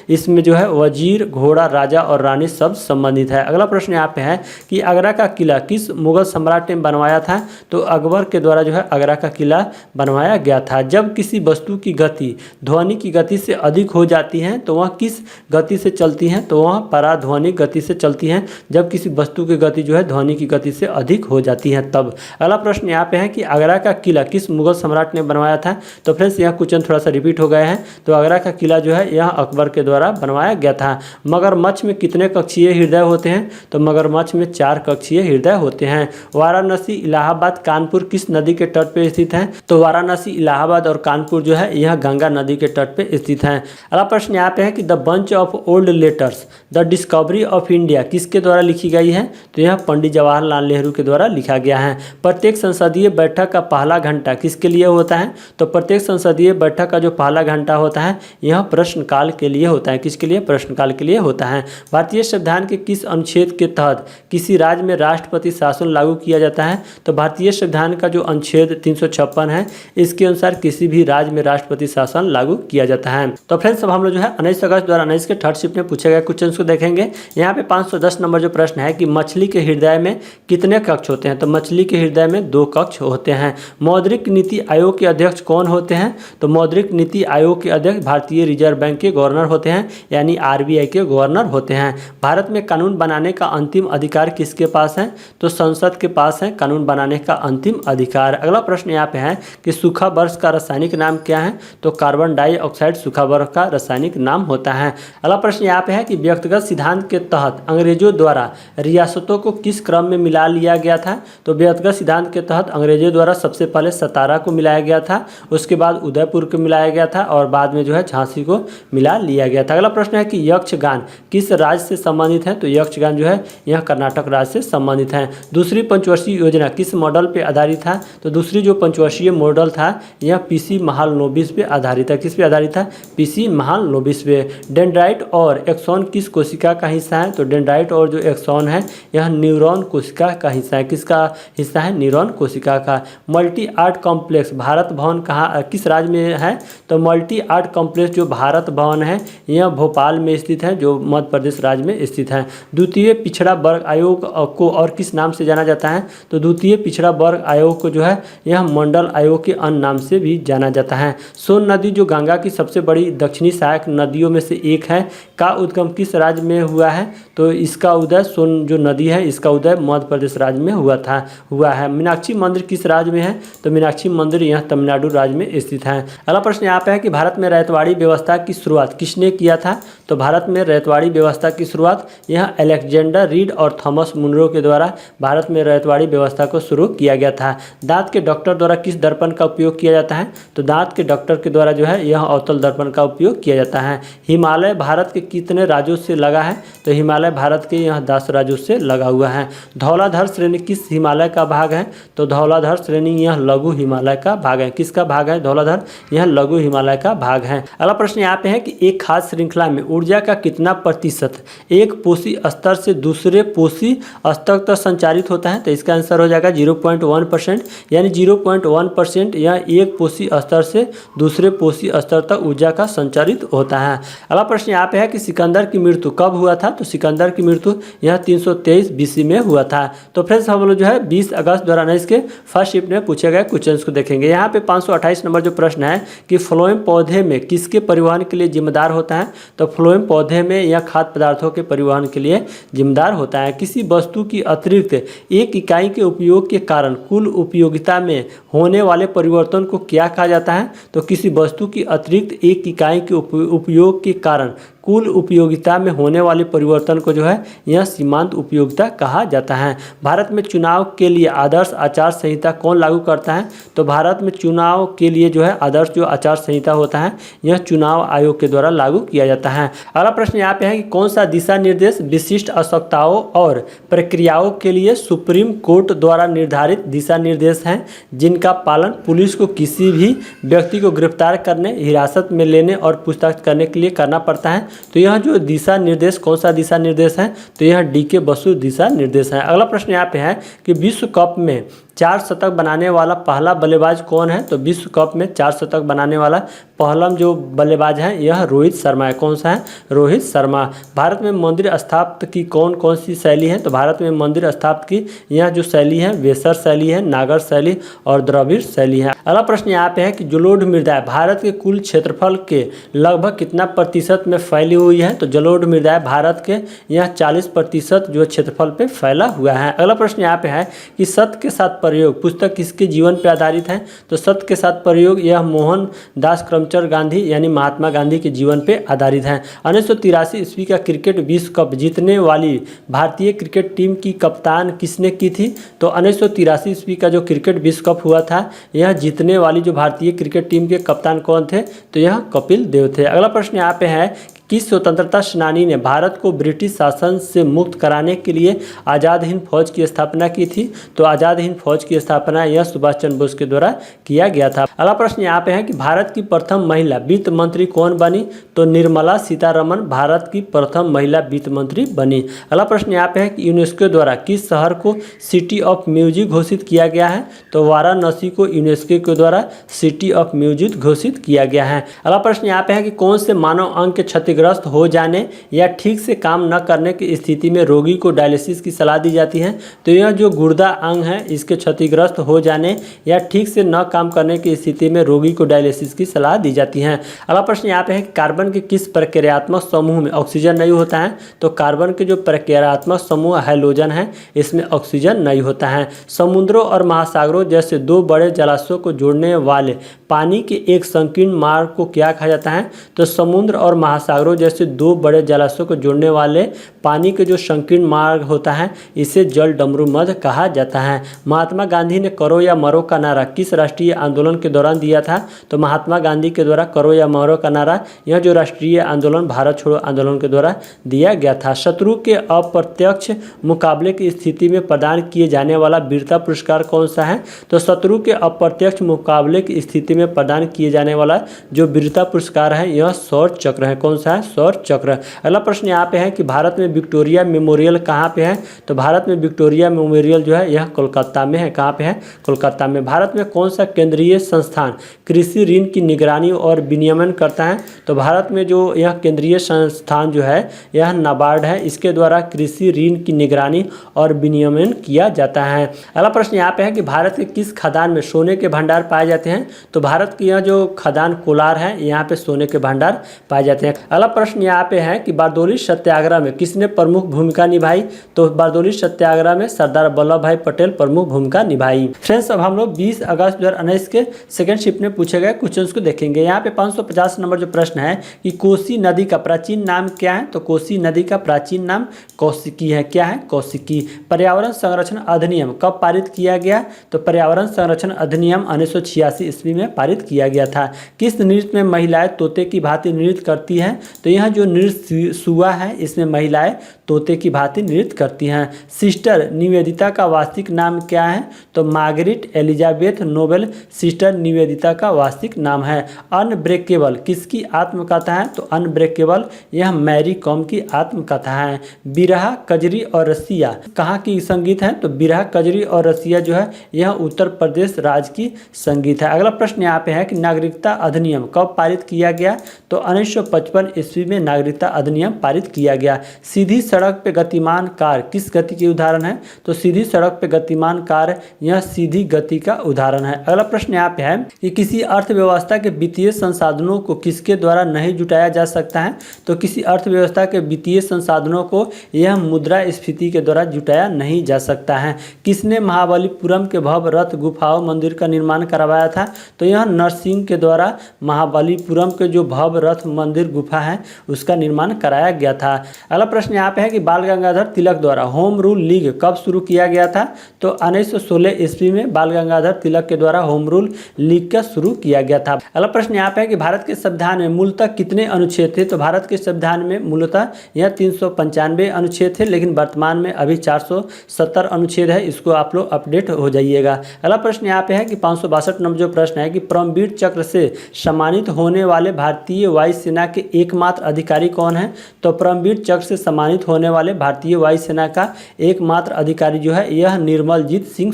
[SPEAKER 1] इसमें जो है वजीर, घोड़ा, राजा और रानी सब संबंधित है। अगला प्रश्न यहाँ पे है कि आगरा का किला किस मुगल सम्राट ने बनवाया था, तो अकबर के द्वारा जो है आगरा का किला बनवाया गया था। जब किसी वस्तु की गति ध्वनि की गति से अधिक हो जाती है तो वह किस गति से चलती है, तो वह पराध्वनिक गति से चलती है। जब किसी वस्तु की गति जो है ध्वनि की गति से अधिक हो जाती है तब। अगला प्रश्न यहाँ पे है कि आगरा का किला किस मुगल सम्राट ने बनवाया था, तो फ्रेंड्स यह क्वेश्चन थोड़ा सा रिपीट हो गया है। तो आगरा का किला जो है यह अकबर के द्वारा बनवाया गया था। मगरमच्छ में कितने कक्षीय हृदय होते हैं, तो मगरमच्छ में 4 कक्षीय हृदय होते हैं। वाराणसी, इलाहाबाद, कानपुर किस नदी के तट पे स्थित है, तो वाराणसी, इलाहाबाद और कानपुर जो है यह गंगा नदी के तट पे स्थित है। अगला प्रश्न यहाँ पे है कि the bunch of old letters the discovery of India किसके द्वारा लिखी गई है, तो यह पंडित जवाहरलाल नेहरू के द्वारा लिखा गया है। प्रत्येक संसदीय बैठक का पहला घंटा किसके लिए होता है, तो प्रत्येक संसदीय बैठक का जो पहला घंटा होता है यह प्रश्नकाल के लिए होता है। किसके लिए, प्रश्नकाल के लिए होता है। भारतीय संविधान के किस अनुच्छेद के तहत किसी राज्य में राष्ट्रपति शासन लागू किया जाता है, तो भारतीय संविधान का जो अनुच्छेद 356 है इसके अनुसार किसी भी राज्य में राष्ट्रपति शासन लागू किया जाता है। तो फ्रेंड्स अब हम लोग जो है 19 अगस्त 2019 के थर्ड शिफ्ट में पूछे गए क्वेश्चन को देखेंगे। यहाँ पे 510 नंबर जो प्रश्न है कि मछली के हृदय में कितने कक्ष होते हैं, तो मछली के हृदय में 2 कक्ष होते हैं। मौद्रिक नीति आयोग के अध्यक्ष कौन होते हैं, तो मौद्रिक नीति आयोग के अध्यक्ष भारतीय रिजर्व बैंक के गवर्नर होते हैं यानी RBI के गवर्नर होते हैं। भारत में कानून बनाने का अंतिम अधिकार किसके पास है, तो संसद के पास है कानून बनाने का अंतिम अधिकार। अगला प्रश्न यहाँ पे है कि सूखा बर्फ का रासायनिक नाम क्या है, तो कार्बन डाइऑक्साइड सूखा बर्फ का रासायनिक नाम होता है। अगला प्रश्न यहाँ पे है कि व्यक्तिगत सिद्धांत के तहत अंग्रेजों द्वारा रियासतों को किस क्रम में मिला लिया गया था, तो व्यक्तिगत सिद्धांत के तहत अंग्रेजों द्वारा सबसे पहले सतारा को मिलाया गया था, उसके बाद उदयपुर को मिलाया गया था और बाद में जो है झांसी को मिला लिया गया था। अगला प्रश्न है कि यक्षगान किस राज्य से संबंधित है, तो यक्षगान जो है यह कर्नाटक राज्य से संबंधित है। दूसरी पंचवर्षीय योजना किस मॉडल पे आधारित था, तो दूसरी जो पंचवर्षीय मॉडल था यह PC महालनोबिस पे आधारित है। किस पे आधारित था, PC महालनोबिस पे। डेंड्राइट और एक्सॉन किस कोशिका का हिस्सा है, तो डेंड्राइट और जो एक्सॉन है यह न्यूरॉन कोशिका का हिस्सा है। किसका हिस्सा है, न्यूरॉन कोशिका का। Multi art complex Bharat Bhavan कहाँ किस राज्य में है, तो मल्टी आर्ट कॉम्प्लेक्स जो भारत भवन है यह भोपाल में स्थित है जो मध्य प्रदेश राज्य में स्थित है। द्वितीय पिछड़ा वर्ग आयोग को और किस नाम से जाना जाता है, तो द्वितीय पिछड़ा वर्ग आयोग को जो है यह मंडल आयोग के अन्य नाम से भी जाना जाता है। सोन नदी जो गंगा की सबसे बड़ी दक्षिणी सहायक नदियों में से एक है का उद्गम किस राज्य में हुआ है, तो इसका उदय सोन जो नदी है इसका उदय मध्य प्रदेश राज्य में हुआ है। मीनाक्षी मंदिर किस राज्य में है, तो मीनाक्षी मंदिर यह तमिलनाडु राज्य में स्थित है। अगला प्रश्न यहाँ पे है कि भारत में रैयतवाड़ी व्यवस्था की शुरुआत किसने किया था, तो भारत में रैयतवाड़ी व्यवस्था की शुरुआत यह अलेक्जेंडर रीड और थॉमस मुनरो के द्वारा भारत में रैयतवाड़ी व्यवस्था को शुरू किया गया था। दांत के डॉक्टर द्वारा किस दर्पण का उपयोग किया जाता है? तो दांत के डॉक्टर के द्वारा जो है यह अवतल दर्पण का उपयोग किया जाता है। हिमालय भारत के कितने राज्यों से लगा है? तो हिमालय भारत के यह 10 राज्यों से लगा हुआ है। धौलाधर श्रेणी किस हिमालय का भाग है? तो धौलाधर श्रेणी यह लघु हिमालय का भाग है। किसका भाग है धौलाधर? यह लघु हिमालय का भाग है। अगला प्रश्न यहाँ पे है कि एक खाद्य श्रृंखला में ऊर्जा का कितना प्रतिशत एक पोषी स्तर से दूसरे पोषी स्तर तक संचारित होता है? तो इसका आंसर हो जाएगा 0.1%, यानी 0.1% यह एक पोषी स्तर से दूसरे पोषी स्तर तक ऊर्जा का संचारित होता है। अगला प्रश्न यहाँ पे है कि सिकंदर की मृत्यु कब हुआ था? तो सिकंदर की मृत्यु यह 323 BC में हुआ था। तो फ्रेंड्स हम लोग जो है 20 अगस्त 2019 के फर्स्ट शिफ्ट में पूछे गए क्वेश्चंस को देखेंगे। यहाँ पे 528 नंबर जो प्रश्न है कि फ्लोएम पौधे में किसके परिवहन के लिए जिम्मेदार होता है? तो फ्लोएम पौधे में यह खाद्य पदार्थों के परिवहन के लिए जिम्मेदार होता है। किसी वस्तु की अतिरिक्त एक इकाई के उपयोग के कारण कुल उपयोगिता में होने वाले परिवर्तन को क्या कहा जाता है? तो किसी वस्तु की अतिरिक्त एक इकाई के उपयोग के कारण कुल उपयोगिता में होने वाले परिवर्तन को जो है यह सीमांत उपयोगिता कहा जाता है। भारत में चुनाव के लिए आदर्श आचार संहिता कौन लागू करता है? तो भारत में चुनाव के लिए जो है आदर्श जो आचार संहिता होता है यह चुनाव आयोग के द्वारा लागू किया जाता है। अगला प्रश्न यहाँ पे है कि कौन सा दिशा निर्देश विशिष्ट आवश्यकताओं और प्रक्रियाओं के लिए सुप्रीम कोर्ट द्वारा निर्धारित दिशा निर्देश हैं जिनका पालन पुलिस को किसी भी व्यक्ति को गिरफ्तार करने, हिरासत में लेने और पूछताछ करने के लिए करना पड़ता है? तो यह जो दिशा निर्देश कौन सा दिशा निर्देश है? तो यह DK बसु दिशा निर्देश है। अगला प्रश्न यहाँ पे है कि विश्व कप में 4 शतक बनाने वाला पहला बल्लेबाज कौन है? तो विश्व कप में 4 शतक बनाने वाला पहला जो बल्लेबाज है यह रोहित शर्मा है। कौन सा है? रोहित शर्मा। भारत में मंदिर स्थापत्य की कौन कौन सी शैली है? तो भारत में मंदिर स्थापत्य की यह जो शैली है वेसर शैली है, नागर शैली और द्रविड़ शैली है। अगला प्रश्न यहाँ पे है कि जलोढ़ मृदा भारत के कुल क्षेत्रफल के लगभग कितना प्रतिशत में फैली हुई है? तो जलोढ़ मृदा भारत के यह 40% जो क्षेत्रफल पे फैला हुआ है। अगला प्रश्न यहाँ पे है कि सत्य के साथ प्रयोग पुस्तक किसके जीवन पर आधारित है? तो सत्य के साथ प्रयोग यह मोहनदास करमचंद गांधी यानी महात्मा गांधी के जीवन पर आधारित है। 1983 ईस्वी का क्रिकेट विश्व कप जीतने वाली भारतीय क्रिकेट टीम की कप्तान किसने की थी? तो 1983 ईस्वी का जो क्रिकेट विश्व कप हुआ था यह जीतने वाली जो भारतीय क्रिकेट टीम के कप्तान कौन थे? तो यह कपिल देव थे। अगला प्रश्न यहाँ पे है किस स्वतंत्रता सेनानी ने भारत को ब्रिटिश शासन से मुक्त कराने के लिए आज़ाद हिंद फौज की स्थापना की थी? तो आज़ाद हिंद फौज की स्थापना यह सुभाष चंद्र बोस के द्वारा किया गया था। अगला प्रश्न यहाँ पे है कि भारत की प्रथम महिला वित्त मंत्री कौन बनी? तो निर्मला सीतारमण भारत की प्रथम महिला वित्त मंत्री बनी। अगला प्रश्न यहाँ पे है कि यूनेस्को द्वारा किस शहर को सिटी ऑफ म्यूजिक घोषित किया गया है? तो वाराणसी को यूनेस्को के द्वारा सिटी ऑफ म्यूजिक घोषित किया गया है। अगला प्रश्न यहाँ पे है कि कौन से मानव अंग के क्षतिग्रस्त हो जाने या ठीक से काम न करने की स्थिति में रोगी को डायलिसिस की सलाह दी जाती है? तो यह जो गुर्दा अंग है इसके क्षतिग्रस्त हो जाने या ठीक से न काम करने की स्थिति में रोगी को डायलिसिस की सलाह दी जाती है। अगला प्रश्न यहाँ पे है कार्बन के किस प्रक्रियात्मक समूह में ऑक्सीजन नहीं होता है? तो कार्बन के जो प्रक्रियात्मक समूह हैलोजन है इसमें ऑक्सीजन नहीं होता है। समुद्रों और महासागरों जैसे दो बड़े जलाशयों को जोड़ने वाले पानी के एक संकीर्ण मार्ग को क्या कहा जाता है? तो समुद्र और महासागरों जैसे दो बड़े जलाशयों को जोड़ने वाले पानी के जो संकीर्ण मार्ग होता है इसे जल डमरू मध्य कहा जाता है। महात्मा गांधी ने करो या मरो का नारा किस राष्ट्रीय आंदोलन के दौरान दिया था? तो महात्मा गांधी के द्वारा करो या मरो का नारा यह जो राष्ट्रीय आंदोलन भारत छोड़ो आंदोलन के द्वारा दिया गया था। शत्रु के अप्रत्यक्ष मुकाबले की स्थिति में प्रदान किए जाने वाला वीरता पुरस्कार कौन सा है? तो शत्रु के अप्रत्यक्ष मुकाबले की स्थिति में प्रदान किए जाने वाला जो वीरता पुरस्कार है यह शौर्य चक्र है। कौन सा है? शौर्य चक्र। अगला प्रश्न यहाँ पे है कि भारत में विक्टोरिया मेमोरियल कहाँ पे है? तो भारत में विक्टोरिया मेमोरियल जो है यह कोलकाता में है। कहाँ पे है? कोलकाता में। भारत में कौन सा केंद्रीय संस्थान कृषि ऋण की निगरानी और विनियमन करता है? तो भारत में जो यह केंद्रीय संस्थान जो है यह नाबार्ड है, इसके द्वारा कृषि ऋण की निगरानी और विनियमन किया जाता है। अगला प्रश्न यहाँ पे है कि भारत के किस खदान में सोने के भंडार पाए जाते हैं? तो भारत की यह जो खदान कोलार है यहाँ पे सोने के भंडार पाए जाते हैं। अगला अगला प्रश्न यहाँ पे है कि बारदोली सत्याग्रह में किसने प्रमुख भूमिका निभाई। तो बारदोली सत्याग्रह में सरदार वल्लभ भाई पटेल प्रमुख भूमिका निभाई। फ्रेंड्स, अब हम लोग 20 अगस्त 2019 के सेकंड शिफ्ट में पूछे गए क्वेश्चंस को देखेंगे। यहाँ पे 550 नंबर जो प्रश्न है कि कोसी नदी का प्राचीन नाम क्या है। तो कोसी नदी का प्राचीन नाम कौशिकी है। क्या है? कौशिकी। पर्यावरण संरक्षण अधिनियम कब पारित किया गया। तो पर्यावरण संरक्षण अधिनियम 1986 ईस्वी में पारित किया गया था। किस नृत्य में महिलाएं तोते की भांति नृत्य करती हैं। तो यह जो नृत्य सुआ है इसमें महिलाएं तोते की भांति नृत्य करती हैं। सिस्टर निवेदिता का वास्तविक नाम क्या है। तो Margaret Elizabeth Nobel sister Nivedita का वास्तविक नाम है। अनब्रेकेबल किसकी आत्मकथा है। तो अनब्रेकेबल यह मैरी कॉम की आत्मकथा है। बिरहा कजरी और रसिया कहाँ की संगीत है। तो बिरहा कजरी और रसिया जो है यह उत्तर प्रदेश राज्य की संगीत है। अगला प्रश्न यहाँ पे है कि नागरिकता अधिनियम कब पारित किया गया। तो 1955 ईस्वी में नागरिकता अधिनियम पारित किया गया। सीधी सड़क पे गतिमान कार किस गति की उदाहरण है। तो सीधी सड़क पे गतिमान कार यह सीधी गति का उदाहरण है। अगला प्रश्न यहाँ पे है कि किसी अर्थव्यवस्था के वित्तीय संसाधनों को किसके द्वारा नहीं जुटाया जा सकता है। तो किसी अर्थव्यवस्था के वित्तीय संसाधनों को यह मुद्रास्फीति के द्वारा जुटाया नहीं जा सकता है। किसने महाबलीपुरम के भव्य रथ गुफाओं मंदिर का निर्माण करवाया था। तो यह नरसिंह के द्वारा महाबलीपुरम के जो भव्य रथ मंदिर गुफा है उसका निर्माण कराया गया था। अगला प्रश्न यहाँ पे है कि बाल गंगाधर तिलक द्वारा होम रूल लीग कब शुरू किया गया था। तो 1916 ईस्वी में बाल गंगाधर तिलक के द्वारा होम रूल लीग का शुरू किया गया था। अगला प्रश्न यहाँ पे है कि भारत के संविधान में मूलतः कितने अनुच्छेद थे। तो भारत के संविधान में मूलतः यह 395 अनुच्छेद थे, लेकिन वर्तमान में अभी 470 अनुच्छेद है। इसको आप लोग अपडेट हो जाइएगा। अगला प्रश्न यहाँ पे है कि 562 नंबर जो प्रश्न है कि परमवीर चक्र से सम्मानित होने वाले भारतीय वायुसेना के एकमात्र अधिकारी कौन है। तो परमवीर चक्र से सम्मानित होने वाले भारतीय वायुसेना का एकमात्र अधिकारी जो है यह निर्मलजीत सिंह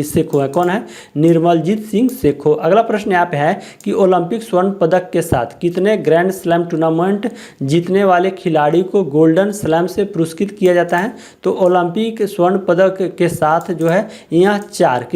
[SPEAKER 1] सेखो है। कौन है? निर्मलजीत सिंह सेखो। अगला प्रश्न यहाँ पे है कि ओलंपिक स्वर्ण पदक के साथ कितने ग्रैंड स्लैम टूर्नामेंट जीतने वाले खिलाड़ी को गोल्डन स्लैम से पुरस्कृत किया जाता है। तो ओलंपिक स्वर्ण पदक के साथ जो है यहाँ चार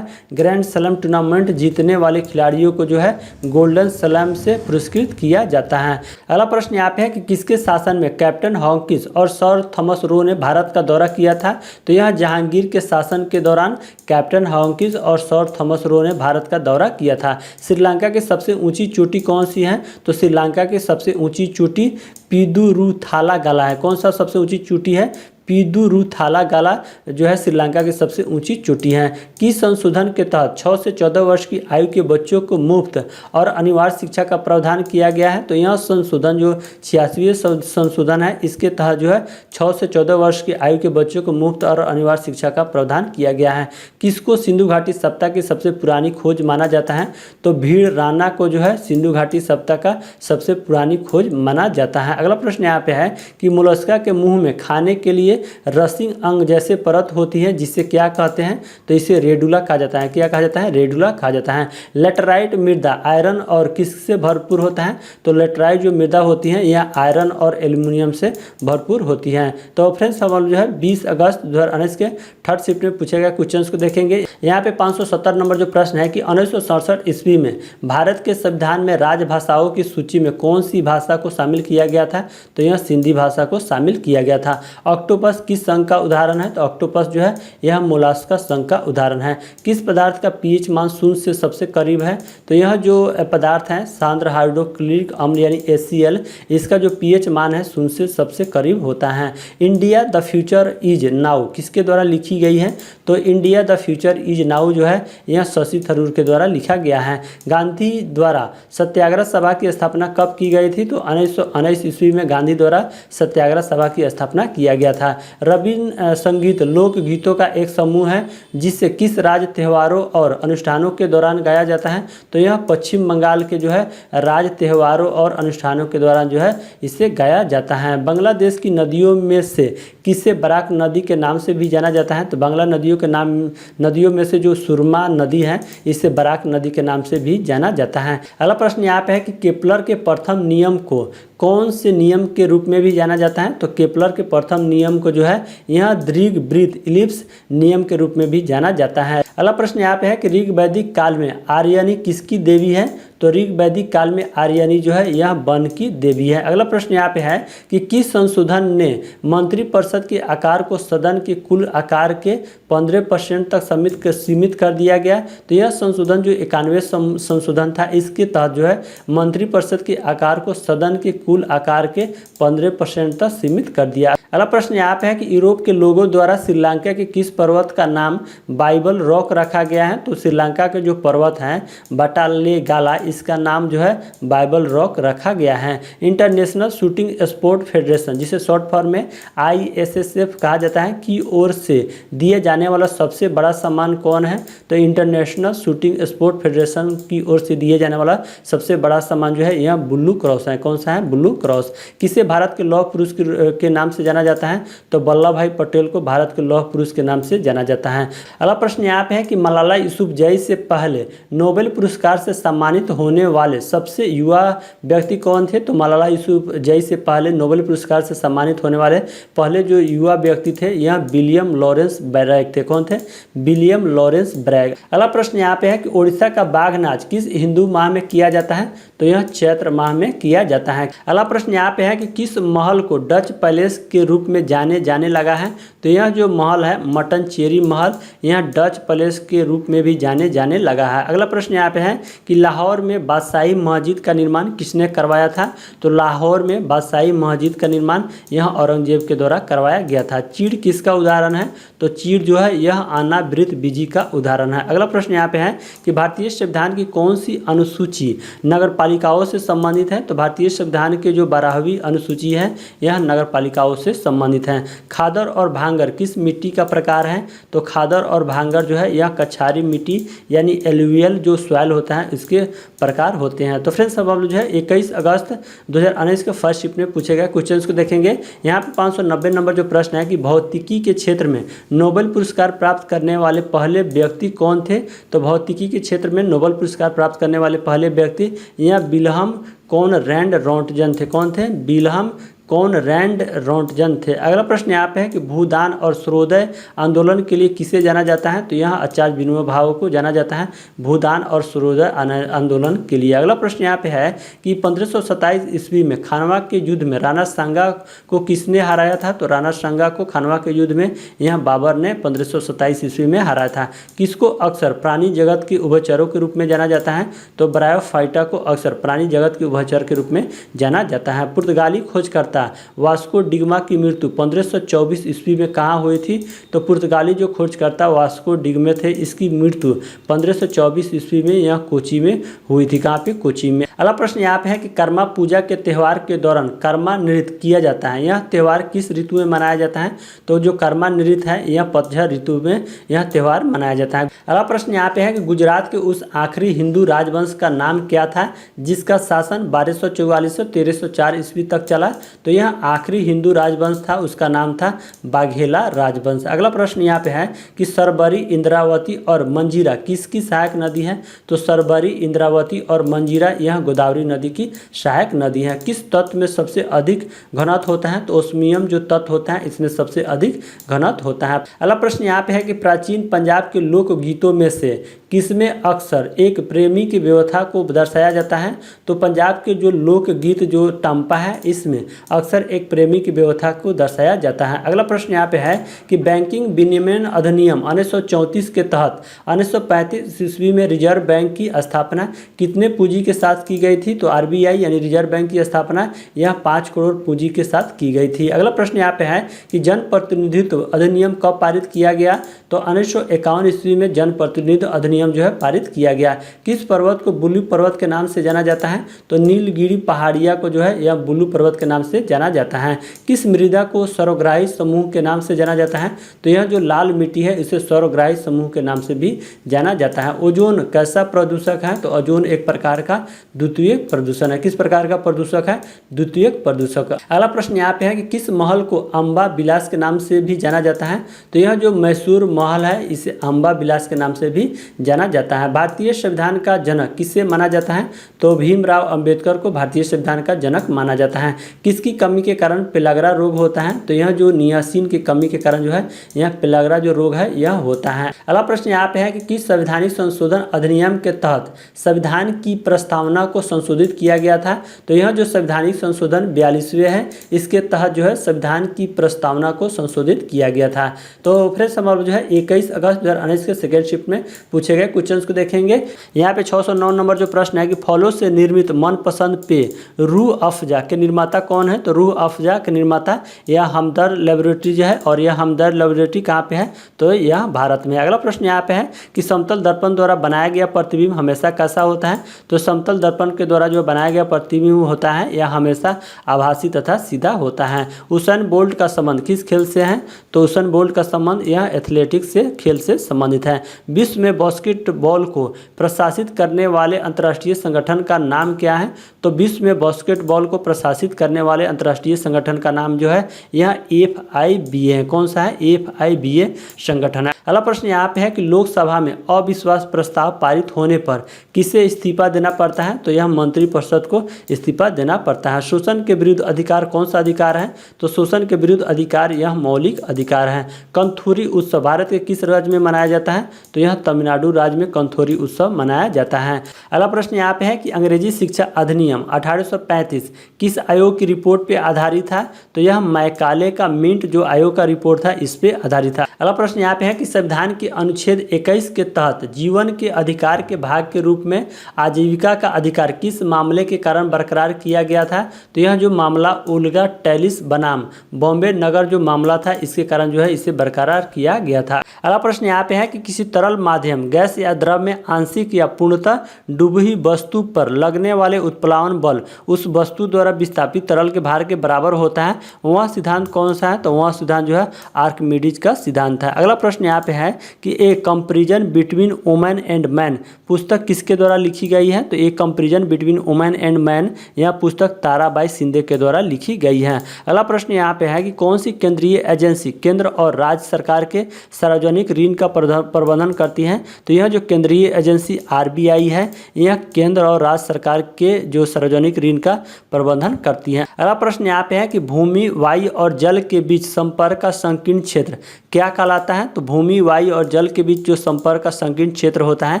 [SPEAKER 1] ग्रैंड स्लैम टूर्नामेंट जीतने वाले खिलाड़ियों को जो है गोल्डन स्लैम से पुरस्कृत किया जाता है। अगला प्रश्न यहाँ पे है कि किसके शासन में कैप्टन हॉकिंस और सर थॉमस रो ने भारत का दौरा किया था। तो यह जहांगीर के शासन के दौरान कैप्टन हॉकिंस और सर थॉमस रो ने भारत का दौरा किया था। श्रीलंका की सबसे ऊंची चोटी कौन सी है। तो श्रीलंका की सबसे ऊंची चोटी पिदुरुथालागाला है। कौन सा सबसे ऊंची चोटी है। पिदुरुथालागाला जो है श्रीलंका की सबसे ऊंची चोटी है। किस संशोधन के तहत 6 से 14 वर्ष की आयु के बच्चों को मुफ्त और अनिवार्य शिक्षा का प्रावधान किया गया है। तो यह संशोधन जो 86वें संशोधन है इसके तहत जो है 6 से 14 वर्ष की आयु के बच्चों को मुफ्त और अनिवार्य शिक्षा का प्रावधान किया गया है। किसको सिंधु घाटी सप्ताह की सबसे पुरानी खोज माना जाता है। तो भीड़ राणा को जो है सिंधु घाटी सप्ताह का सबसे पुरानी खोज माना जाता है। अगला प्रश्न यहाँ पे है कि मोलस्का के मुंह में खाने के लिए रसिंग अंग जैसे परत होती है जिसे क्या कहते हैं। तो इसे रेडुला कहा जाता है। क्या कहा जाता है? रेडुला कहा जाता है। लेटराइट मृदा आयरन और किससे भरपूर होता है। तो लेटराइट जो मृदा होती है यह आयरन और एल्यूमिनियम से भरपूर होती है। तो फ्रेंड्स हम जो है 20 अगस्त 2019 के थर्ड शिफ्ट में पूछे गए क्वेश्चंस को देखेंगे। यहाँ पे 570 नंबर जो प्रश्न है कि 1967 ईस्वी में भारत के संविधान में राजभाषाओं की सूची में कौन सी भाषा को शामिल किया गया था। तो यह सिंधी भाषा को शामिल किया गया था। ऑक्टोपस किस संघ का उदाहरण है। तो ऑक्टोपस जो है यह मोलास्का संघ का उदाहरण है। किस पदार्थ का पीएच मान शून्य से सबसे करीब है। तो यह जो पदार्थ है सांद्र हाइड्रोक्लोरिक अम्ल यानी HCl, इसका जो पीएच मान है शून्य से सबसे करीब होता है। India the future is now किसके द्वारा लिखी गई है। तो India the future is now जो है यह शशि थरूर के द्वारा लिखा गया है। गांधी द्वारा सत्याग्रह सभा की स्थापना कब की गई थी। तो 1919 ईस्वी में गांधी द्वारा सत्याग्रह सभा की स्थापना किया गया था। रवीन्द्र संगीत लोक गीतों का एक समूह है जिसे किस राज्य त्योहारों और अनुष्ठानों के दौरान गाया जाता है। तो यह पश्चिम बंगाल के जो है राज्य त्योहारों और अनुष्ठानों के दौरान जो है इसे गाया जाता है। बांग्लादेश की नदियों में से किसे बराक नदी के नाम से भी जाना जाता है। तो बांग्ला नदियों में से जो सुरमा नदी है इसे बराक नदी के नाम से भी जाना जाता है। अगला प्रश्न यहाँ पे है कि केपलर के प्रथम नियम को कौन से नियम के रूप में भी जाना जाता है। तो केपलर के प्रथम नियम को जो है यह दीर्घवृत्त इलिप्स नियम के रूप में भी जाना जाता है। अगला प्रश्न यहाँ पे है कि ऋग वैदिक काल में आर्यनी किसकी देवी है। तो तो ऋग वैदिक काल में आर्यनी जो है यह वन की देवी है। अगला प्रश्न यहाँ पे है कि किस संशोधन ने मंत्रिपरिषद के आकार को सदन के कुल आकार के 15% तक सीमित कर दिया गया। तो यह संशोधन जो 91 संशोधन था, इसके तहत जो है मंत्रिपरिषद के आकार को सदन के कुल आकार के 15% तक सीमित कर दिया। अगला प्रश्न यहाँ पे है कि यूरोप के लोगों द्वारा श्रीलंका के किस पर्वत का नाम बाइबल रॉक रखा गया है। तो श्रीलंका के जो पर्वत हैं बटाले गाला, इसका नाम जो है बाइबल रॉक रखा गया है। इंटरनेशनल शूटिंग स्पोर्ट फेडरेशन, जिसे शॉर्ट फॉर्म में ISSF कहा जाता है, की ओर से दिए जाने वाला सबसे बड़ा सम्मान कौन है। तो इंटरनेशनल शूटिंग स्पोर्ट फेडरेशन की ओर से दिए जाने वाला सबसे बड़ा सम्मान जो है यह ब्लू क्रॉस है। कौन सा है? Blue cross. किसे भारत के लौह पुरुष के नाम से जाना जाता है। तो वल्लभ भाई पटेल को भारत के लौह पुरुष के नाम से जाना जाता है। अगला प्रश्न यहाँ पे है कि मलाला यूसुफजई से पहले नोबेल पुरस्कार से सम्मानित होने वाले सबसे युवा व्यक्ति कौन थे। तो मलाला यूसुफजई से पहले नोबेल पुरस्कार से सम्मानित होने वाले पहले जो युवा व्यक्ति थे यह विलियम लॉरेंस ब्रैग थे। कौन थे? William Lawrence Bragg. अगला प्रश्न यहाँ पे है कि उड़ीसा का बाघ नाच किस हिंदू माह में किया जाता है। तो यह चैत्र माह में किया जाता है। अगला प्रश्न यहाँ पे है कि किस महल को डच पैलेस के रूप में जाने लगा है। तो यह जो महल है मट्टनचेरी महल, यह डच पैलेस के रूप में भी जाने लगा है। अगला प्रश्न यहाँ पे है कि लाहौर में बादशाही मस्जिद का निर्माण किसने करवाया था। तो लाहौर में बादशाही मस्जिद का निर्माण यह औरंगजेब के द्वारा करवाया गया था। चीड़ किसका उदाहरण है। तो चीड़ जो है यह अनावृत बीजी का उदाहरण है। अगला प्रश्न यहाँ पे है कि भारतीय संविधान की कौन सी अनुसूची नगर पालिकाओं से संबंधित है। तो भारतीय संविधान के जो 12वीं अनुसूची है यह नगर पालिकाओं से संबंधित है। खादर और भांगर किस मिट्टी का प्रकार है। तो खादर और भांगर जो है यह कछारी मिट्टी यानी एलुवियल जो सॉइल होता है इसके प्रकार होते हैं। तो फ्रेंड्स अब हम लोग जो है 21 अगस्त 2019 के फर्स्ट शिफ्ट में पूछे गए क्वेश्चन को देखेंगे। यहाँ पे 590 नंबर जो प्रश्न है कि भौतिकी के क्षेत्र में नोबेल पुरस्कार प्राप्त करने वाले पहले व्यक्ति कौन थे। तो भौतिकी के क्षेत्र में नोबेल पुरस्कार प्राप्त करने वाले पहले व्यक्ति यह विल्हम कॉनरैड रॉन्टगन थे। कौन थे? विल्हम कॉनरैड रॉन्टगन थे। अगला प्रश्न यहाँ पे है कि भूदान और सूर्योदय आंदोलन के लिए किसे जाना जाता है। तो यहाँ आचार्य विनोबा भावे को जाना जाता है भूदान और सूर्योदय आंदोलन के लिए। अगला प्रश्न यहाँ पे है कि 1527 ईस्वी में खानवा के युद्ध में राणा सांगा को किसने हराया था। तो राणा सांगा को खानवा के युद्ध में यह बाबर ने 1527 ईस्वी में हराया था। किसको अक्सर प्राणी जगत के उभयचरों के रूप में जाना जाता है। तो ब्रायोफाइटा को अक्सर प्राणी जगत के उभयचर के रूप में जाना जाता है। पुर्तगाली खोजकर्ता वास्को डिगमा की मृत्यु 1524 ईस्वी में कहाँ हुई थी। तो पुर्तगाली जो खोजकर्ता वास्को डिगमे थे इसकी मृत्यु 1524 ईस्वी में यह कोची में हुई थी। कहाँ पे? कोची में। अगला प्रश्न यहाँ पे है कि कर्मा पूजा के त्यौहार के दौरान कर्मा नृत्य किया जाता है। यह त्यौहार किस ऋतु में मनाया जाता है। तो जो कर्मा नृत्य है यह पतझड़ ऋतु में यह त्यौहार मनाया जाता है। अगला प्रश्न यहाँ पे है कि गुजरात के उस आखिरी हिंदू राजवंश का नाम क्या था जिसका शासन 1244 से 1304 ईस्वी तक चला। तो यह आखिरी हिंदू राजवंश था, उसका नाम था बाघेला राजवंश। अगला प्रश्न यहाँ पे है कि सरबरी, इंद्रावती और मंजीरा किसकी सहायक नदी है। तो सरबरी, इंद्रावती और मंजीरा यह गोदावरी नदी की सहायक नदी है। किस तत्व में सबसे अधिक घनत्व होता है। तो ओस्मियम जो तत्व होता है इसमें सबसे अधिक घनत्व होता है। अगला प्रश्न यहाँ पे है कि प्राचीन पंजाब के लोकगीतों में से किसमें अक्सर एक प्रेमी की व्यवस्था को दर्शाया जाता है। तो पंजाब के जो लोकगीत जो टंपा है इसमें अक्सर एक प्रेमी की व्यवस्था को दर्शाया जाता है। अगला प्रश्न यहाँ पे है कि बैंकिंग विनियमन अधिनियम 1934 के तहत 1935 ईस्वी में रिजर्व बैंक की स्थापना कितने पूंजी के साथ की गई थी। तो RBI यानी रिजर्व बैंक की स्थापना यह 5 करोड़ पूंजी के साथ की गई थी। अगला प्रश्न यहाँ पे है कि जन प्रतिनिधित्व अधिनियम कब पारित किया गया। तो 1951 ईस्वी में जन प्रतिनिधित्व अधिनियम जो है पारित किया गया। किस पर्वत को बुलू पर्वत के नाम से जाना जाता है। तो नीलगिरी पहाड़िया को जो है यह बुलू पर्वत के नाम से जाना जाता है। किस मृदा को सर्वग्राही समूह के नाम से जाना जाता है। तो यह जो लाल मिट्टी है इसे सर्वग्राही समूह के नाम से भी जाना जाता है। ओजोन कैसा प्रदूषक है। तो ओजोन एक प्रकार का द्वितीयक प्रदूषण है। किस प्रकार का प्रदूषक है? द्वितीयक प्रदूषक। अगला प्रश्न यहाँ पे है कि किस महल को अम्बा विलास के नाम से भी जाना जाता है। तो यह जो मैसूर महल है इसे अम्बा विलास के नाम से भी जाना जाता है। भारतीय संविधान का जनक किसे माना जाता है। तो भीमराव अंबेडकर को भारतीय संविधान का जनक माना जाता है। किसकी कमी के कारण पेलाग्रा रोग होता है? तो यह जो नियासिन की कमी के कारण जो है यह पेलाग्रा जो रोग है यह होता है। अगला प्रश्न यहाँ पे है कि किस संवैधानिक संशोधन अधिनियम के तहत संविधान की प्रस्तावना को संशोधित किया गया था? तो यह जो संवैधानिक संशोधन 42वें है, इसके तहत जो है संविधान की प्रस्तावना को संशोधित किया गया था। तो फिर सवाल जो है 21 अगस्त 2019 के सेकेंड शिफ्ट में पूछे गए क्वेश्चन को देखेंगे। यहाँ पे 609 नंबर जो प्रश्न है कि फलों से निर्मित मनपसंद पेय रूह अफ़ज़ा के निर्माता कौन है? तो रूह अफ़ज़ा के निर्माता यह हमदर्द लेबोरेटरीज है, और यह हमदर्द लेबोरेटरी कहाँ पे है? तो यह भारत में। अगला प्रश्न यहाँ पे है कि समतल दर्पण द्वारा बनाया गया प्रतिबिंब हमेशा कैसा होता है? तो समतल दर्पण के द्वारा जो बनाया गया प्रतिबिंब होता है यह हमेशा आभासी तथा सीधा होता है। उसेन बोल्ट का संबंध किस खेल से है? तो उसेन बोल्ट का संबंध यह एथलेटिक्स से खेल से संबंधित है। विश्व में बास्केटबॉल को प्रशासित करने वाले अंतर्राष्ट्रीय संगठन का नाम क्या है? तो विश्व में बास्केटबॉल को प्रशासित करने वाले अंतर्राष्ट्रीय संगठन का नाम जो है यह FIBA है। कौन सा है? FIBA संगठन है। अगला प्रश्न यहाँ पे है कि लोकसभा में अविश्वास प्रस्ताव पारित होने पर किसे इस्तीफा देना पड़ता है? तो यह मंत्रिपरिषद को इस्तीफा देना पड़ता है। शोषण के विरुद्ध अधिकार कौन सा अधिकार है? तो शोषण के विरुद्ध अधिकार यह मौलिक अधिकार है। कंथोरी उत्सव भारत के किस राज्य में मनाया जाता है? तो यह तमिलनाडु राज्य में कंथोरी उत्सव मनाया जाता है। अगला प्रश्न यहाँ पे है कि अंग्रेजी शिक्षा अधिनियम 1835 किस आयोग की रिपोर्ट पे आधारित था? तो यह मैकाले का मिंट जो आयोग का रिपोर्ट था इस पे आधारित था। अगला प्रश्न यहाँ पे है कि संविधान के अनुच्छेद 21 के तहत जीवन के अधिकार के भाग के रूप में आजीविका का अधिकार किस मामले के कारण बरकरार किया गया था? तो यह जो मामला ओल्गा टेलिस बनाम बॉम्बे नगर जो मामला था इसके कारण जो है इसे बरकरार किया गया था। अगला प्रश्न यहाँ पे है कि किसी तरल माध्यम गैस या द्रव में आंशिक या पूर्णतः डूबी वस्तु पर लगने वाले उत्प्लावन बल उस वस्तु द्वारा विस्थापित तरल के भार के बराबर होता है, वह सिद्धांत कौन सा है? तो वह सिद्धांत जो है आर्किमिडीज का सिद्धांत है। अगला प्रश्न यहाँ पे है कि a comparison between women and man पुस्तक किसके द्वारा लिखी गई है? तो a comparison between women and man यह पुस्तक ताराबाई शिंदे के द्वारा लिखी गई है। अगला प्रश्न यहाँ पे है कि कौन सी केंद्रीय एजेंसी केंद्र और राज्य सरकार के सार्वजनिक ऋण का प्रबंधन करती है? तो यह जो केंद्रीय एजेंसी RBI है यह केंद्र और राज्य सरकार के जो सार्वजनिक ऋण का प्रबंधन करती है। अगला प्रश्न यहाँ पे है कि भूमि वायु और जल के बीच संपर्क का संकीर्ण क्षेत्र क्या कहलाता है? तो भूमि वायु और जल के बीच जो संपर्क का संकीर्ण क्षेत्र होता है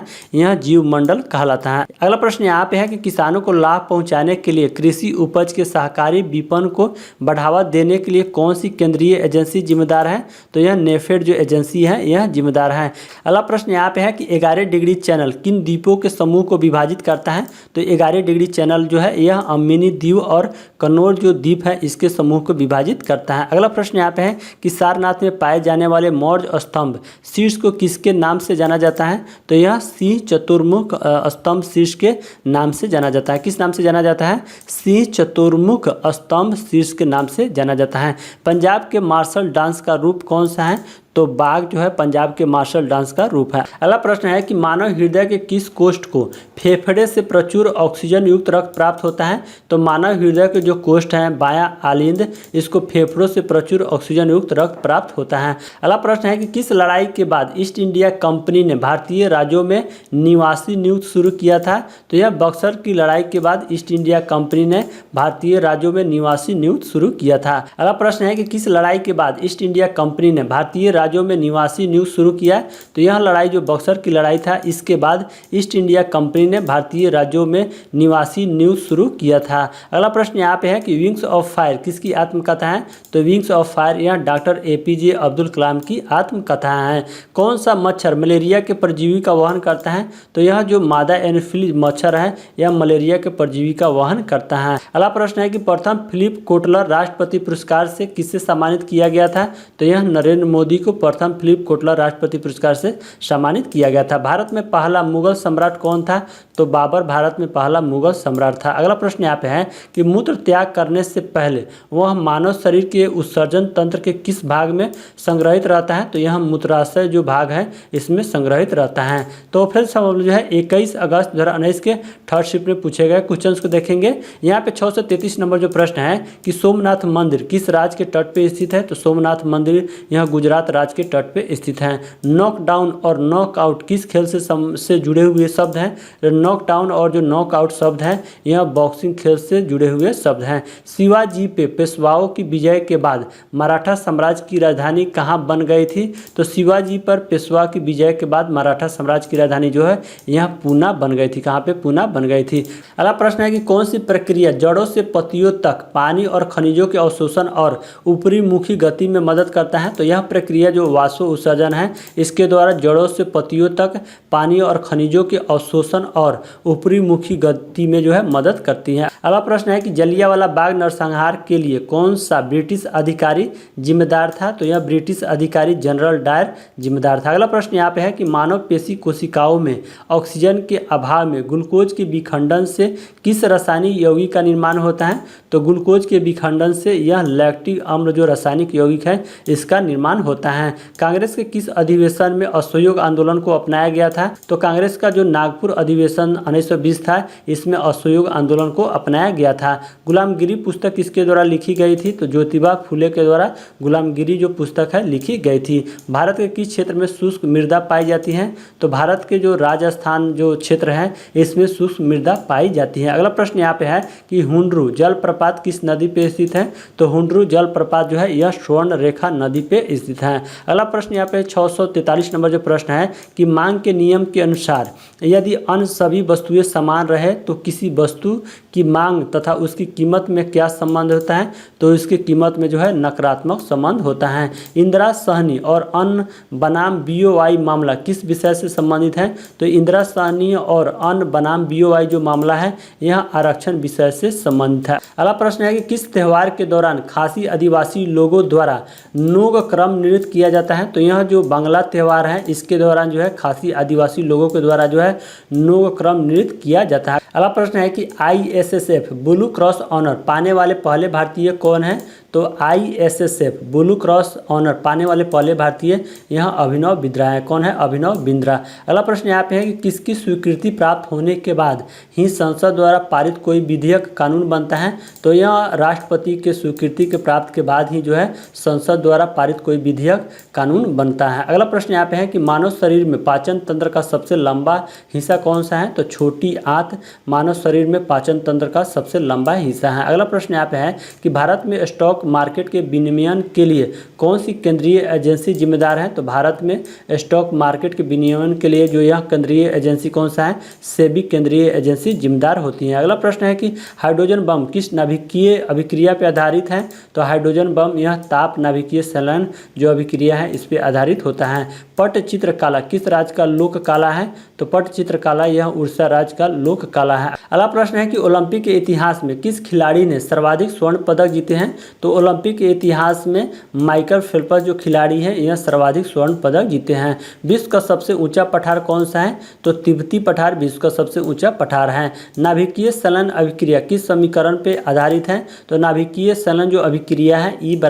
[SPEAKER 1] यह जीवमंडल कहलाता है। अगला प्रश्न यहाँ पे है कि किसानों को लाभ पहुँचाने के लिए कृषि उपज के सहकारी विपणन को बढ़ावा देने के लिए कौन सी केंद्रीय एजेंसी जिम्मेदार है? तो यह नेफेड जो एजेंसी है यह जिम्मेदार है। अगला प्रश्न यहाँ पे है कि 11 डिग्री चैनल किन द्वीपों के समूह को विभाजित करता है? तो 11 डिग्री चैनल जो है यह अम्बिनी द्वीप और कन्नौज जो द्वीप है इसके समूह को विभाजित करता है। अगला प्रश्न यहाँ पे है कि सारनाथ में पाए जाने वाले मौर्य स्तंभ शीर्ष को किसके नाम से जाना जाता है? तो यह सिंह चतुर्मुख स्तंभ शीर्ष के नाम से जाना जाता है। किस नाम से जाना जाता है? सिंह चतुर्मुख स्तंभ शीर्ष के नाम से जाना जाता है। पंजाब के मार्शल डांस का रूप कौन सा है? तो बाघ जो है पंजाब के मार्शल डांस का रूप है। अगला प्रश्न है कि मानव हृदय के किस कोष्ठ को फेफड़े से प्रचुर ऑक्सीजन युक्त रक्त प्राप्त होता है? तो मानव हृदय के जो कोष्ठ हैं बायां आलिंद इसको फेफड़ों से प्रचुर ऑक्सीजन युक्त रक्त प्राप्त होता है। अगला प्रश्न है कि किस लड़ाई के बाद ईस्ट इंडिया कंपनी ने भारतीय राज्यों में निवासी नियुक्त शुरू किया था? तो यह बक्सर की लड़ाई के बाद ईस्ट इंडिया कंपनी ने भारतीय राज्यों में निवासी नियुक्त शुरू किया था। अगला प्रश्न है कि किस लड़ाई के बाद ईस्ट इंडिया कंपनी ने भारतीय राज्यों में निवासी नियुक्त शुरू किया? तो यह लड़ाई जो बक्सर की लड़ाई था इसके बाद ईस्ट इंडिया कंपनी ने भारतीय राज्यों में निवासी नियुक्त शुरू किया था। अगला प्रश्न यहाँ पे है कि विंग्स ऑफ फायर किसकी आत्मकथा है? तो विंग्स ऑफ फायर यह डॉक्टर APJ अब्दुल कलाम की आत्मकथा है। कौन सा मच्छर मलेरिया के परजीवी का वहन करता है? तो यह जो मादा एनोफिलीज मच्छर है यह मलेरिया के परजीवी का वहन करता है। अगला प्रश्न है कि प्रथम फिलिप कोटलर राष्ट्रपति पुरस्कार से किससे सम्मानित किया गया था? तो यह नरेंद्र मोदी को प्रथम फिलिप कोटलर राष्ट्रपति पुरस्कार से सम्मानित किया गया था। भारत में पहला मुगल सम्राट कौन था? तो बाबर भारत में पहला मुगल सम्राट था। अगला प्रश्न यहाँ पे है कि मूत्र त्याग करने से पहले वह मानव शरीर के उत्सर्जन तंत्र के किस भाग में संग्रहित रहता है? तो यह मूत्राशय जो भाग है इसमें संग्रहित रहता है। तो फिर सवाल जो है 21 अगस्त 2019 के थर्ड शिफ्ट में पूछे गए क्वेश्चन को देखेंगे। यहाँ पे 633 नंबर जो प्रश्न है कि सोमनाथ मंदिर किस राज्य के तट पे स्थित है? तो सोमनाथ मंदिर यह गुजरात राज्य सतलज के तट पे स्थित हैं। नॉकडाउन और नॉकआउट किस खेल से जुड़े हुए शब्द हैं? नॉकडाउन और जो नॉकआउट शब्द हैं यह बॉक्सिंग खेल से जुड़े हुए शब्द हैं। शिवाजी पे पेशवाओं की विजय के बाद मराठा साम्राज्य की राजधानी कहाँ बन गई थी? तो शिवाजी पर पेशवा की विजय के बाद मराठा साम्राज्य की राजधानी जो है यह पूना बन गई थी। कहाँ पे? पूना बन गई थी। अगला प्रश्न है कि कौन सी प्रक्रिया जड़ों से पत्तियों तक पानी और खनिजों के अवशोषण और ऊपरी मुखी गति में मदद करता है? तो यह प्रक्रिया जो वाष्प उत्सर्जन है इसके द्वारा जड़ों से पत्तियों तक पानी और खनिजों के अवशोषण और ऊपरी मुखी गति में जो है मदद करती है। अगला प्रश्न है कि जलियांवाला बाग नरसंहार के लिए कौन सा ब्रिटिश अधिकारी जिम्मेदार था? तो यह ब्रिटिश अधिकारी जनरल डायर जिम्मेदार था। अगला प्रश्न यहाँ पे है कि मानव पेशी कोशिकाओं में ऑक्सीजन के अभाव में ग्लूकोज के विखंडन से किस रासायनिक यौगिक का निर्माण होता है? तो ग्लूकोज के विखंडन से यह लैक्टिक अम्ल जो रासायनिक यौगिक है इसका निर्माण होता है। कांग्रेस के किस अधिवेशन में असहयोग आंदोलन को अपनाया गया था? तो कांग्रेस का जो नागपुर अधिवेशन 1920 था इसमें असहयोग आंदोलन को अपनाया गया था। गुलामगिरी पुस्तक किसके द्वारा लिखी गई थी? तो ज्योतिबा फुले के द्वारा गुलामगिरी जो पुस्तक है लिखी गई थी। भारत के किस क्षेत्र में शुष्क मृदा पाई जाती है? तो भारत के जो राजस्थान जो क्षेत्र है इसमें शुष्क मृदा पाई जाती है। अगला प्रश्न यहाँ पे है कि हुंड्रू जलप्रपात किस नदी पे स्थित है? तो हुंड्रू जलप्रपात जो है यह स्वर्ण रेखा नदी पे स्थित है। अगला प्रश्न यहाँ पे 643 नंबर जो प्रश्न है कि मांग के नियम के अनुसार यदि अन्य सभी वस्तुएं समान रहे तो किसी वस्तु की मांग तथा उसकी कीमत में क्या संबंध होता है? तो इसकी कीमत में जो है नकारात्मक संबंध होता है। इंदिरा सहनी और अन्न बनाम बीओवाई मामला किस विषय से संबंधित है? तो इंदिरा सहनी और अन्न बनाम बीओवाई जो मामला है यह आरक्षण विषय से संबंधित है। अगला प्रश्न है कि किस त्यौहार के दौरान खासी आदिवासी लोगों द्वारा नोग क्रम नृत्य किया जाता है? तो यह जो बांग्ला त्यौहार है इसके दौरान जो है खासी आदिवासी लोगों के द्वारा जो है नोग क्रम नृत्य किया जाता है। अगला प्रश्न है कि ISSF ब्लू क्रॉस ऑनर पाने वाले पहले भारतीय कौन है? तो ISSF ब्लू क्रॉस ऑनर पाने वाले पहले भारतीय यह अभिनव बिंद्रा है। कौन है? अभिनव बिंद्रा। अगला प्रश्न यहाँ पे है कि किसकी स्वीकृति प्राप्त होने के बाद ही संसद द्वारा पारित कोई विधेयक कानून बनता है? तो यह राष्ट्रपति के स्वीकृति के प्राप्त के बाद ही जो है संसद द्वारा पारित कोई विधेयक कानून बनता है। अगला प्रश्न यहाँ पे है कि मानव शरीर में पाचन तंत्र का सबसे लंबा हिस्सा कौन सा है? तो छोटी आंत मानव शरीर में पाचन तंत्र का सबसे लंबा हिस्सा है। अगला प्रश्न यहाँ पे है कि भारत में स्टॉक मार्केट के विनियमन के लिए कौन सी केंद्रीय एजेंसी जिम्मेदार है? तो भारत में स्टॉक मार्केट के विनियमन के लिए जो यह केंद्रीय एजेंसी कौन सा है? सेबी केंद्रीय एजेंसी जिम्मेदार होती है। अगला प्रश्न है कि हाइड्रोजन बम किस नाभिकीय अभिक्रिया पर आधारित है? तो हाइड्रोजन बम यह ताप नाभिकीय संलयन जो अभिक्रिया है इस पर आधारित होता है। पट्टचित्र कला किस राज्य का लोक कला है? तो पट्टचित्र कला यह उड़ीसा राज्य का लोक कला है। अगला प्रश्न है कि ओलंपिक के इतिहास में किस खिलाड़ी ने सर्वाधिक स्वर्ण पदक जीते हैं? तो ओलंपिक के इतिहास में माइकल फेल्प्स जो खिलाड़ी हैं यह सर्वाधिक स्वर्ण पदक जीते हैं। विश्व का सबसे ऊंचा पठार कौन सा है? तो तिब्बती पठार विश्व का सबसे ऊंचा पठार है। नाभिकीय संलयन अभिक्रिया किस समीकरण पर आधारित है? तो नाभिकीय संलयन जो अभिक्रिया है E =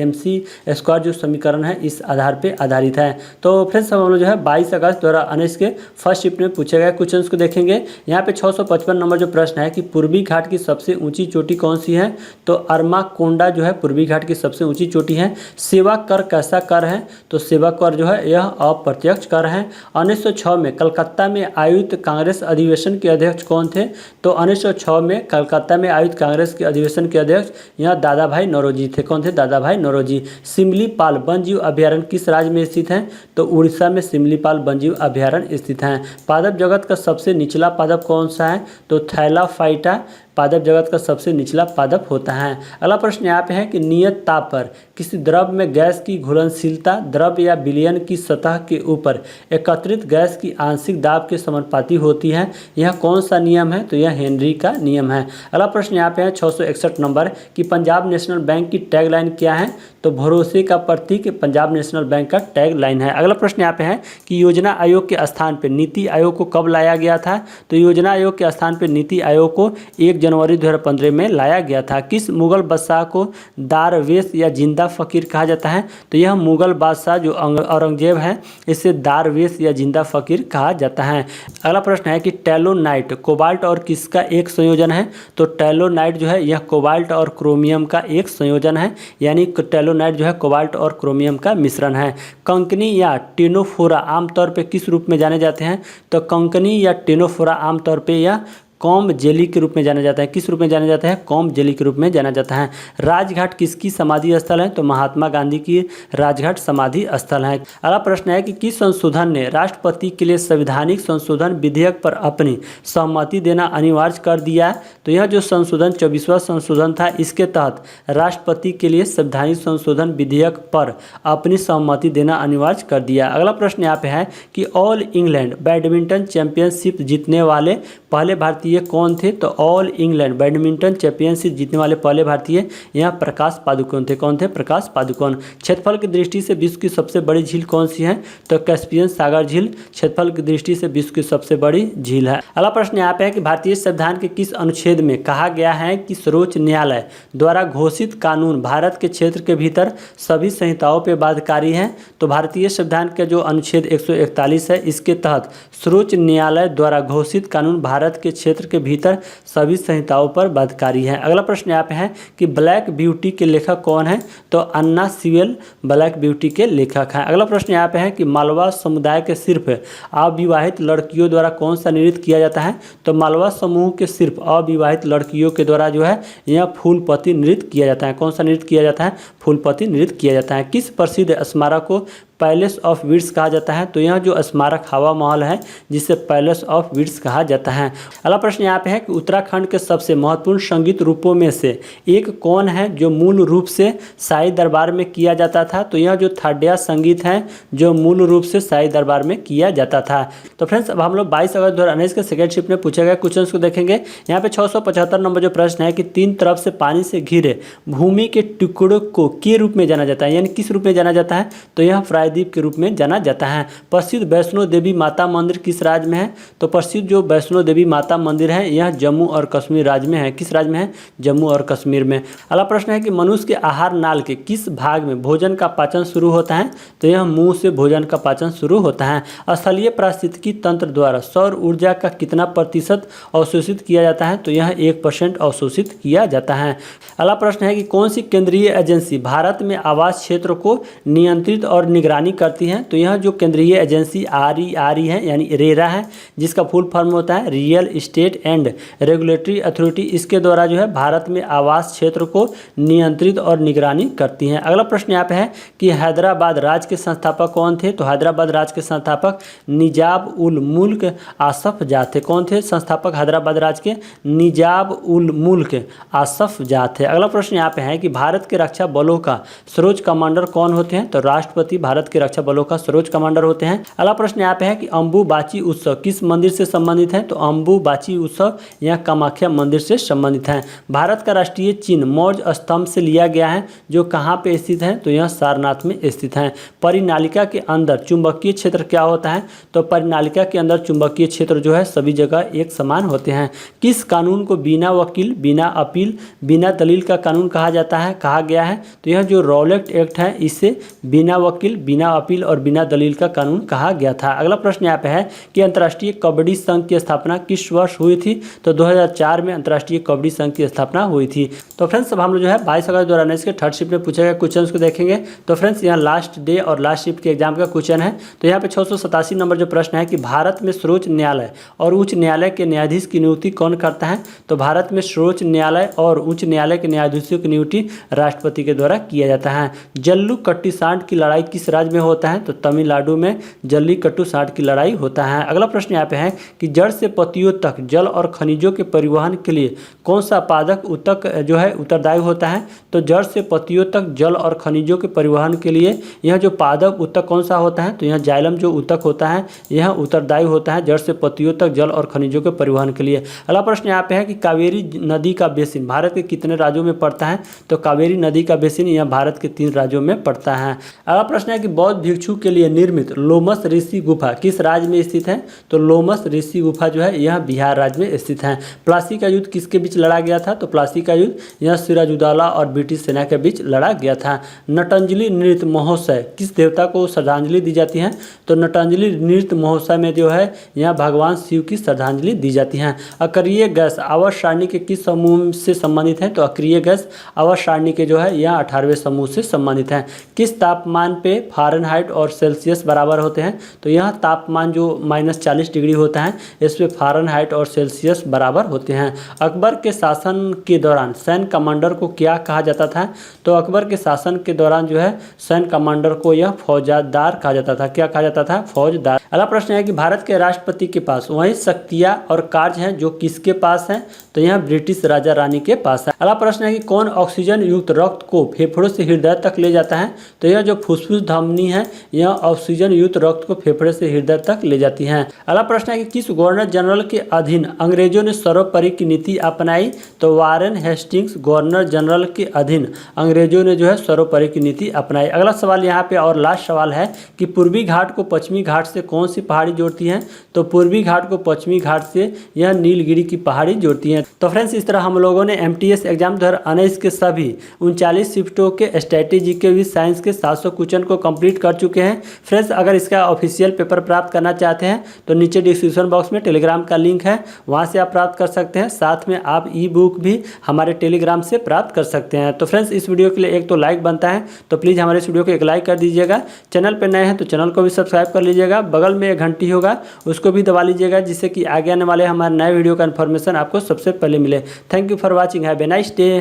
[SPEAKER 1] mc² जो समीकरण है इस आधार पर आधारित है। तो फ्रेंड्स हम लोग जो है 22 अगस्त 2019 के फर्स्ट शिफ्ट में पूछे गए क्वेश्चन को देखेंगे। यहाँ पे 655 नंबर जो प्रश्न है कि पूर्वी घाट की सबसे ऊंची चोटी कौन सी है? तो अरमाकोंडा जो है पूर्वी घाट की सबसे ऊंची चोटी है। सेवा कर कैसा कर है? तो सेवा कर जो है यह अप्रत्यक्ष कर है। 1906 में कलकत्ता में आयोजित कांग्रेस अधिवेशन के अध्यक्ष कौन थे? तो 1906 में कलकत्ता में आयोजित कांग्रेस के अधिवेशन के अध्यक्ष यह दादा भाई नौरोजी थे। कौन थे? दादा भाई नौरोजी। सिमलीपाल वन्यजीव अभ्यारण्य किस राज्य में स्थित है? तो उड़ीसा में सिमलीपाल वन्यजीव अभ्यारण्य स्थित है। पादप जगत का सबसे निचला पादप कौन सा है? तो थैलाफाइटा पादप जगत का सबसे निचला पादप होता है। अगला प्रश्न यहाँ पे है कि नियत ताप पर किसी द्रव में गैस की घुलनशीलता द्रव या विलयन की सतह के ऊपर एकत्रित गैस की आंशिक दाब के समानुपाती होती है। यह कौन सा नियम है? तो यह हेनरी का नियम है। अगला प्रश्न यहाँ पे है 661 नंबर कि पंजाब नेशनल बैंक की टैगलाइन क्या है? तो भरोसे का प्रतीक पंजाब नेशनल बैंक का टैगलाइन है। अगला प्रश्न यहाँ पे है कि योजना आयोग के स्थान पर नीति आयोग को कब लाया गया था? तो योजना आयोग के स्थान पर नीति आयोग को 1 जनवरी 2015 में लाया गया था। किस मुगल बादशाह को दारवेश या जिंदा फ़कीर कहा जाता है? तो यह मुगल बादशाह जो औरंगजेब है, इसे दारवेश या जिंदा फ़कीर कहा जाता है। अगला प्रश्न है कि टेलोनाइट कोबाल्ट और किसका एक संयोजन है? तो टेलोनाइट जो है यह कोबाल्ट और क्रोमियम का एक संयोजन है, यानी टेलोनाइट जो है कोबाल्ट और क्रोमियम का मिश्रण है। कंकनी या टेनोफोरा आमतौर पे किस रूप में जाने जाते हैं? तो कंकनी या टेनोफोरा आमतौर पे या कॉम जेली के रूप में जाना जाता है। किस रूप में जाना जाता है? कॉम जेली के रूप में जाना जाता है। राजघाट किसकी समाधि स्थल है? तो महात्मा गांधी की राजघाट समाधि स्थल है। अगला प्रश्न है कि किस संशोधन ने राष्ट्रपति के लिए संवैधानिक संशोधन विधेयक पर अपनी सहमति देना अनिवार्य कर दिया? तो यह जो संशोधन 24वां संशोधन था, इसके तहत राष्ट्रपति के लिए संवैधानिक संशोधन विधेयक पर अपनी सहमति देना अनिवार्य कर दिया। अगला प्रश्न यहाँ पे है कि ऑल इंग्लैंड बैडमिंटन चैंपियनशिप जीतने वाले पहले भारतीय कौन थे? तो ऑल इंग्लैंड बैडमिंटन चैंपियनशिप जीतने वाले पहले भारतीय यहाँ प्रकाश पादुकोण थे। कौन थे? प्रकाश पादुकोण। क्षेत्रफल की दृष्टि से विश्व की सबसे बड़ी झील कौन सी है? तो कैस्पियन सागर झील क्षेत्रफल की दृष्टि से विश्व की सबसे बड़ी झील है। अगला प्रश्न यहाँ पे है कि भारतीय संविधान के किस अनुच्छेद में कहा गया है कि सर्वोच्च न्यायालय द्वारा घोषित कानून भारत के क्षेत्र के भीतर सभी संहिताओं पर बाध्यकारी है? तो भारतीय संविधान का जो अनुच्छेद 141 है, इसके तहत सर्वोच्च न्यायालय द्वारा घोषित कानून भारत के क्षेत्र के भीतर सभी संहिताओं पर बाध्यकारी है। अगला प्रश्न यहाँ पे है कि ब्लैक ब्यूटी के लेखक कौन है? तो अन्ना सिवेल ब्लैक ब्यूटी के लेखक हैं। अगला प्रश्न यहाँ पे है कि मालवा समुदाय के सिर्फ अविवाहित लड़कियों द्वारा कौन सा नृत्य किया जाता है? तो मालवा समूह के सिर्फ अविवाहित लड़कियों के द्वारा जो है यह फूलपति नृत्य किया जाता है। कौन सा नृत्य किया जाता है? फूलपति नृत्य किया जाता है। किस प्रसिद्ध स्मारक को पैलेस ऑफ विट्स कहा जाता है? तो यह जो स्मारक हवा महल है, जिसे पैलेस ऑफ विट्स कहा जाता है। अगला प्रश्न यहाँ पे है कि उत्तराखंड के सबसे महत्वपूर्ण संगीत रूपों में से एक कौन है जो मूल रूप से शाही दरबार में किया जाता था? तो यह जो थाड्या संगीत है, जो मूल रूप से शाही दरबार में किया जाता था। तो फ्रेंड्स, अब हम लोग 22 अगस्त 2019 के सेकेंड शिफ्ट में पूछे गए क्वेश्चन को देखेंगे। यहाँ पे 675 नंबर जो प्रश्न है कि तीन तरफ से पानी से घिरे भूमि के टुकड़ों को के रूप में जाना जाता है, यानी किस रूप में जाना जाता है? तो यह प्रायद्वीप के रूप में जाना जाता है। प्रसिद्ध वैष्णो देवी माता मंदिर किस राज्य में है? तो प्रसिद्ध जो वैष्णो देवी माता मंदिर है, यह जम्मू और कश्मीर राज्य में है। किस राज्य में है? जम्मू और कश्मीर में। अगला प्रश्न है कि मनुष्य के आहार नाल के किस भाग में भोजन का पाचन शुरू होता है? तो यह मुंह से भोजन का पाचन शुरू होता है। स्थलीय पारिस्थितिकी तंत्र द्वारा सौर ऊर्जा का कितना प्रतिशत अवशोषित किया जाता है? तो यह 1% अवशोषित किया जाता है। अगला प्रश्न है कि कौन सी केंद्रीय एजेंसी भारत में आवास क्षेत्र को नियंत्रित और निगरानी करती है? तो यह जो केंद्रीय एजेंसी RERE है, यानी रेरा है, जिसका फुल फॉर्म होता है real estate and regulatory authority, इसके द्वारा जो है भारत में आवास क्षेत्र को नियंत्रित और निगरानी करती हैं। अगला प्रश्न यहाँ पे है कि हैदराबाद राज्य के संस्थापक कौन थे? तो हैदराबाद राज्य के संस्थापक निजाम उल मुल्क आसफ जाह थे। कौन थे संस्थापक हैदराबाद राज्य के? निजाम उल मुल्क आसफ जाह थे। अगला प्रश्न यहाँ पे है कि भारत के रक्षा बलों का सर्वोच्च कमांडर कौन होते हैं? तो राष्ट्रपति भारत के रक्षा बलों का सर्वोच्च कमांडर होते हैं। अगला प्रश्न यहाँ पे है कि अंबुबाची उत्सव किस मंदिर से संबंधित है? तो अंबुबाची उत्सव यह कामाख्या मंदिर से संबंधित है। भारत का राष्ट्रीय चिन्ह मौर्य स्तंभ से लिया गया है, जो कहाँ पे स्थित है? तो यह सारनाथ में स्थित है। परिनालिका के अंदर चुंबकीय क्षेत्र क्या होता है? तो परिनालिका के अंदर चुंबकीय क्षेत्र जो है सभी जगह एक समान होते हैं। किस कानून को बिना वकील, बिना अपील, बिना दलील का कानून कहा जाता है, कहा गया है? तो यह जो रॉलेट एक्ट है, इसे बिना वकील, बिना अपील और बिना दलील का कानून कहा गया था। अगला प्रश्न यहाँ पे है कि अंतर्राष्ट्रीय कबड्डी संघ की स्थापना किस वर्ष हुई थी? तो 2004 में अंतर्राष्ट्रीय कबड्डी संघ की स्थापना हुई थी। तो फ्रेंड्स, अब हम लोग जो है 22 अगस्त 2019 के थर्ड शिफ्ट में पूछे गए क्वेश्चन को देखेंगे। तो फ्रेंड्स, यहाँ लास्ट डे और लास्ट शिफ्ट के एग्जाम का क्वेश्चन है। तो यहाँ पे 687 नंबर जो प्रश्न है कि भारत में सर्वोच्च न्यायालय और उच्च न्यायालय के न्यायाधीश की नियुक्ति कौन करता है? तो भारत में सर्वोच्च न्यायालय और उच्च न्यायालय के न्यायाधीशों की नियुक्ति राष्ट्रपति के द्वारा किया जाता है। जल्लीकट्टू सांड की लड़ाई किस राज्य में होता है? तो तमिलनाडु में जल्लीकट्टू सांड की लड़ाई होता है। अगला प्रश्न यहाँ पे है कि जड़ से पत्तियों तक जल और खनिजों के परिवहन के लिए कौन सा पादप ऊतक जो है उत्तरदायी होता है? तो जड़ से पत्तियों तक जल और खनिजों के परिवहन के लिए यह जो पादप ऊतक कौन सा होता है? तो यह जाइलम जो ऊतक होता है, यह उत्तरदायी होता है जड़ से पत्तियों तक जल और खनिजों के परिवहन के लिए। अगला प्रश्न यहाँ पे है कि कावेरी नदी का बेसिन भारत के कितने राज्यों में पड़ता है? तो कावेरी नदी का बेसिन यह भारत के 3 राज्यों में पड़ता है। अगला प्रश्न है कि बौद्ध भिक्षु के लिए निर्मित लोमस ऋषि गुफा किस राज्य में स्थित है? तो लोमस ऋषि गुफा जो है यह बिहार राज्य में स्थित है। प्लासी का युद्ध किसके बीच लड़ा गया था? तो प्लासी का युद्ध यह सिराजुद्दौला और ब्रिटिश सेना के बीच लड़ा गया था। नटांजलि नृत्य महोत्सव किस देवता को श्रद्धांजलि दी जाती है? तो नटांजलि नृत्य महोत्सव में जो है यहाँ भगवान शिव की श्रद्धांजलि दी जाती है। अक्रिय गैस आवर्त सारणी के किस समूह से संबंधित है? तो अक्रिय गैस आवर्त सारणी के जो है यह 18वें समूह से संबंधित है। किस तापमान पे फ़ारेनहाइट और सेल्सियस बराबर होते हैं? तो यह तापमान जो -40 डिग्री होता है इस पे फ़ारेनहाइट और सेल्सियस बराबर होते हैं। अकबर के शासन के दौरान सैन्य कमांडर को क्या कहा जाता था? तो अकबर के शासन के दौरान जो है सैन्य कमांडर को यह फौजदार कहा जाता था। क्या कहा जाता था? फौजदार। अगला प्रश्न है कि भारत के राष्ट्रपति के पास वही शक्तियाँ और कार्य हैं जो किसके पास हैं? तो यह ब्रिटिश राजा रानी के पास है। अगला प्रश्न है कि कौन ऑक्सीजन युक्त रक्त को फेफड़ों से हृदय तक ले जाता है? तो यह जो फुफ्फुस धमनी है यह ऑक्सीजन युक्त रक्त को फेफड़े से हृदय तक ले जाती है। अगला प्रश्न है कि किस गवर्नर जनरल के अधीन अंग्रेजों ने सर्वोपरि की नीति अपनाई? तो वारेन हेस्टिंग्स गवर्नर जनरल के अधीन अंग्रेजों ने जो है सर्वोपरि की नीति अपनाई। अगला सवाल यहाँ पे और लास्ट सवाल है कि पूर्वी घाट को पश्चिमी घाट से कौन सी पहाड़ी जोड़ती है? तो पूर्वी घाट को पश्चिमी घाट से यह नीलगिरी की पहाड़ी जोड़ती है। तो फ्रेंड्स इस तरह हम लोगों ने MTS एग्जाम 2019 के सभी 39 शिफ्टों के स्ट्रेटेजी के विद साइंस के 700 क्वेश्चन को कंप्लीट कर चुके हैं। फ्रेंड्स अगर इसका ऑफिशियल पेपर प्राप्त करना चाहते हैं तो नीचे डिस्क्रिप्शन बॉक्स में टेलीग्राम का लिंक है, वहां से आप प्राप्त कर सकते हैं। साथ में आप ई-बुक भी हमारे टेलीग्राम से प्राप्त कर सकते हैं। तो फ्रेंड्स इस वीडियो के लिए एक तो लाइक बनता है, तो प्लीज़ हमारे इस वीडियो को एक लाइक कर दीजिएगा। चैनल पर नए हैं तो चैनल को भी सब्सक्राइब कर लीजिएगा। बगल में एक घंटी होगा उसको भी दबा लीजिएगा जिससे कि आगे आने वाले हमारे नए वीडियो का इन्फॉर्मेशन आपको सबसे पहले मिले। Thank you for watching. Have a nice day.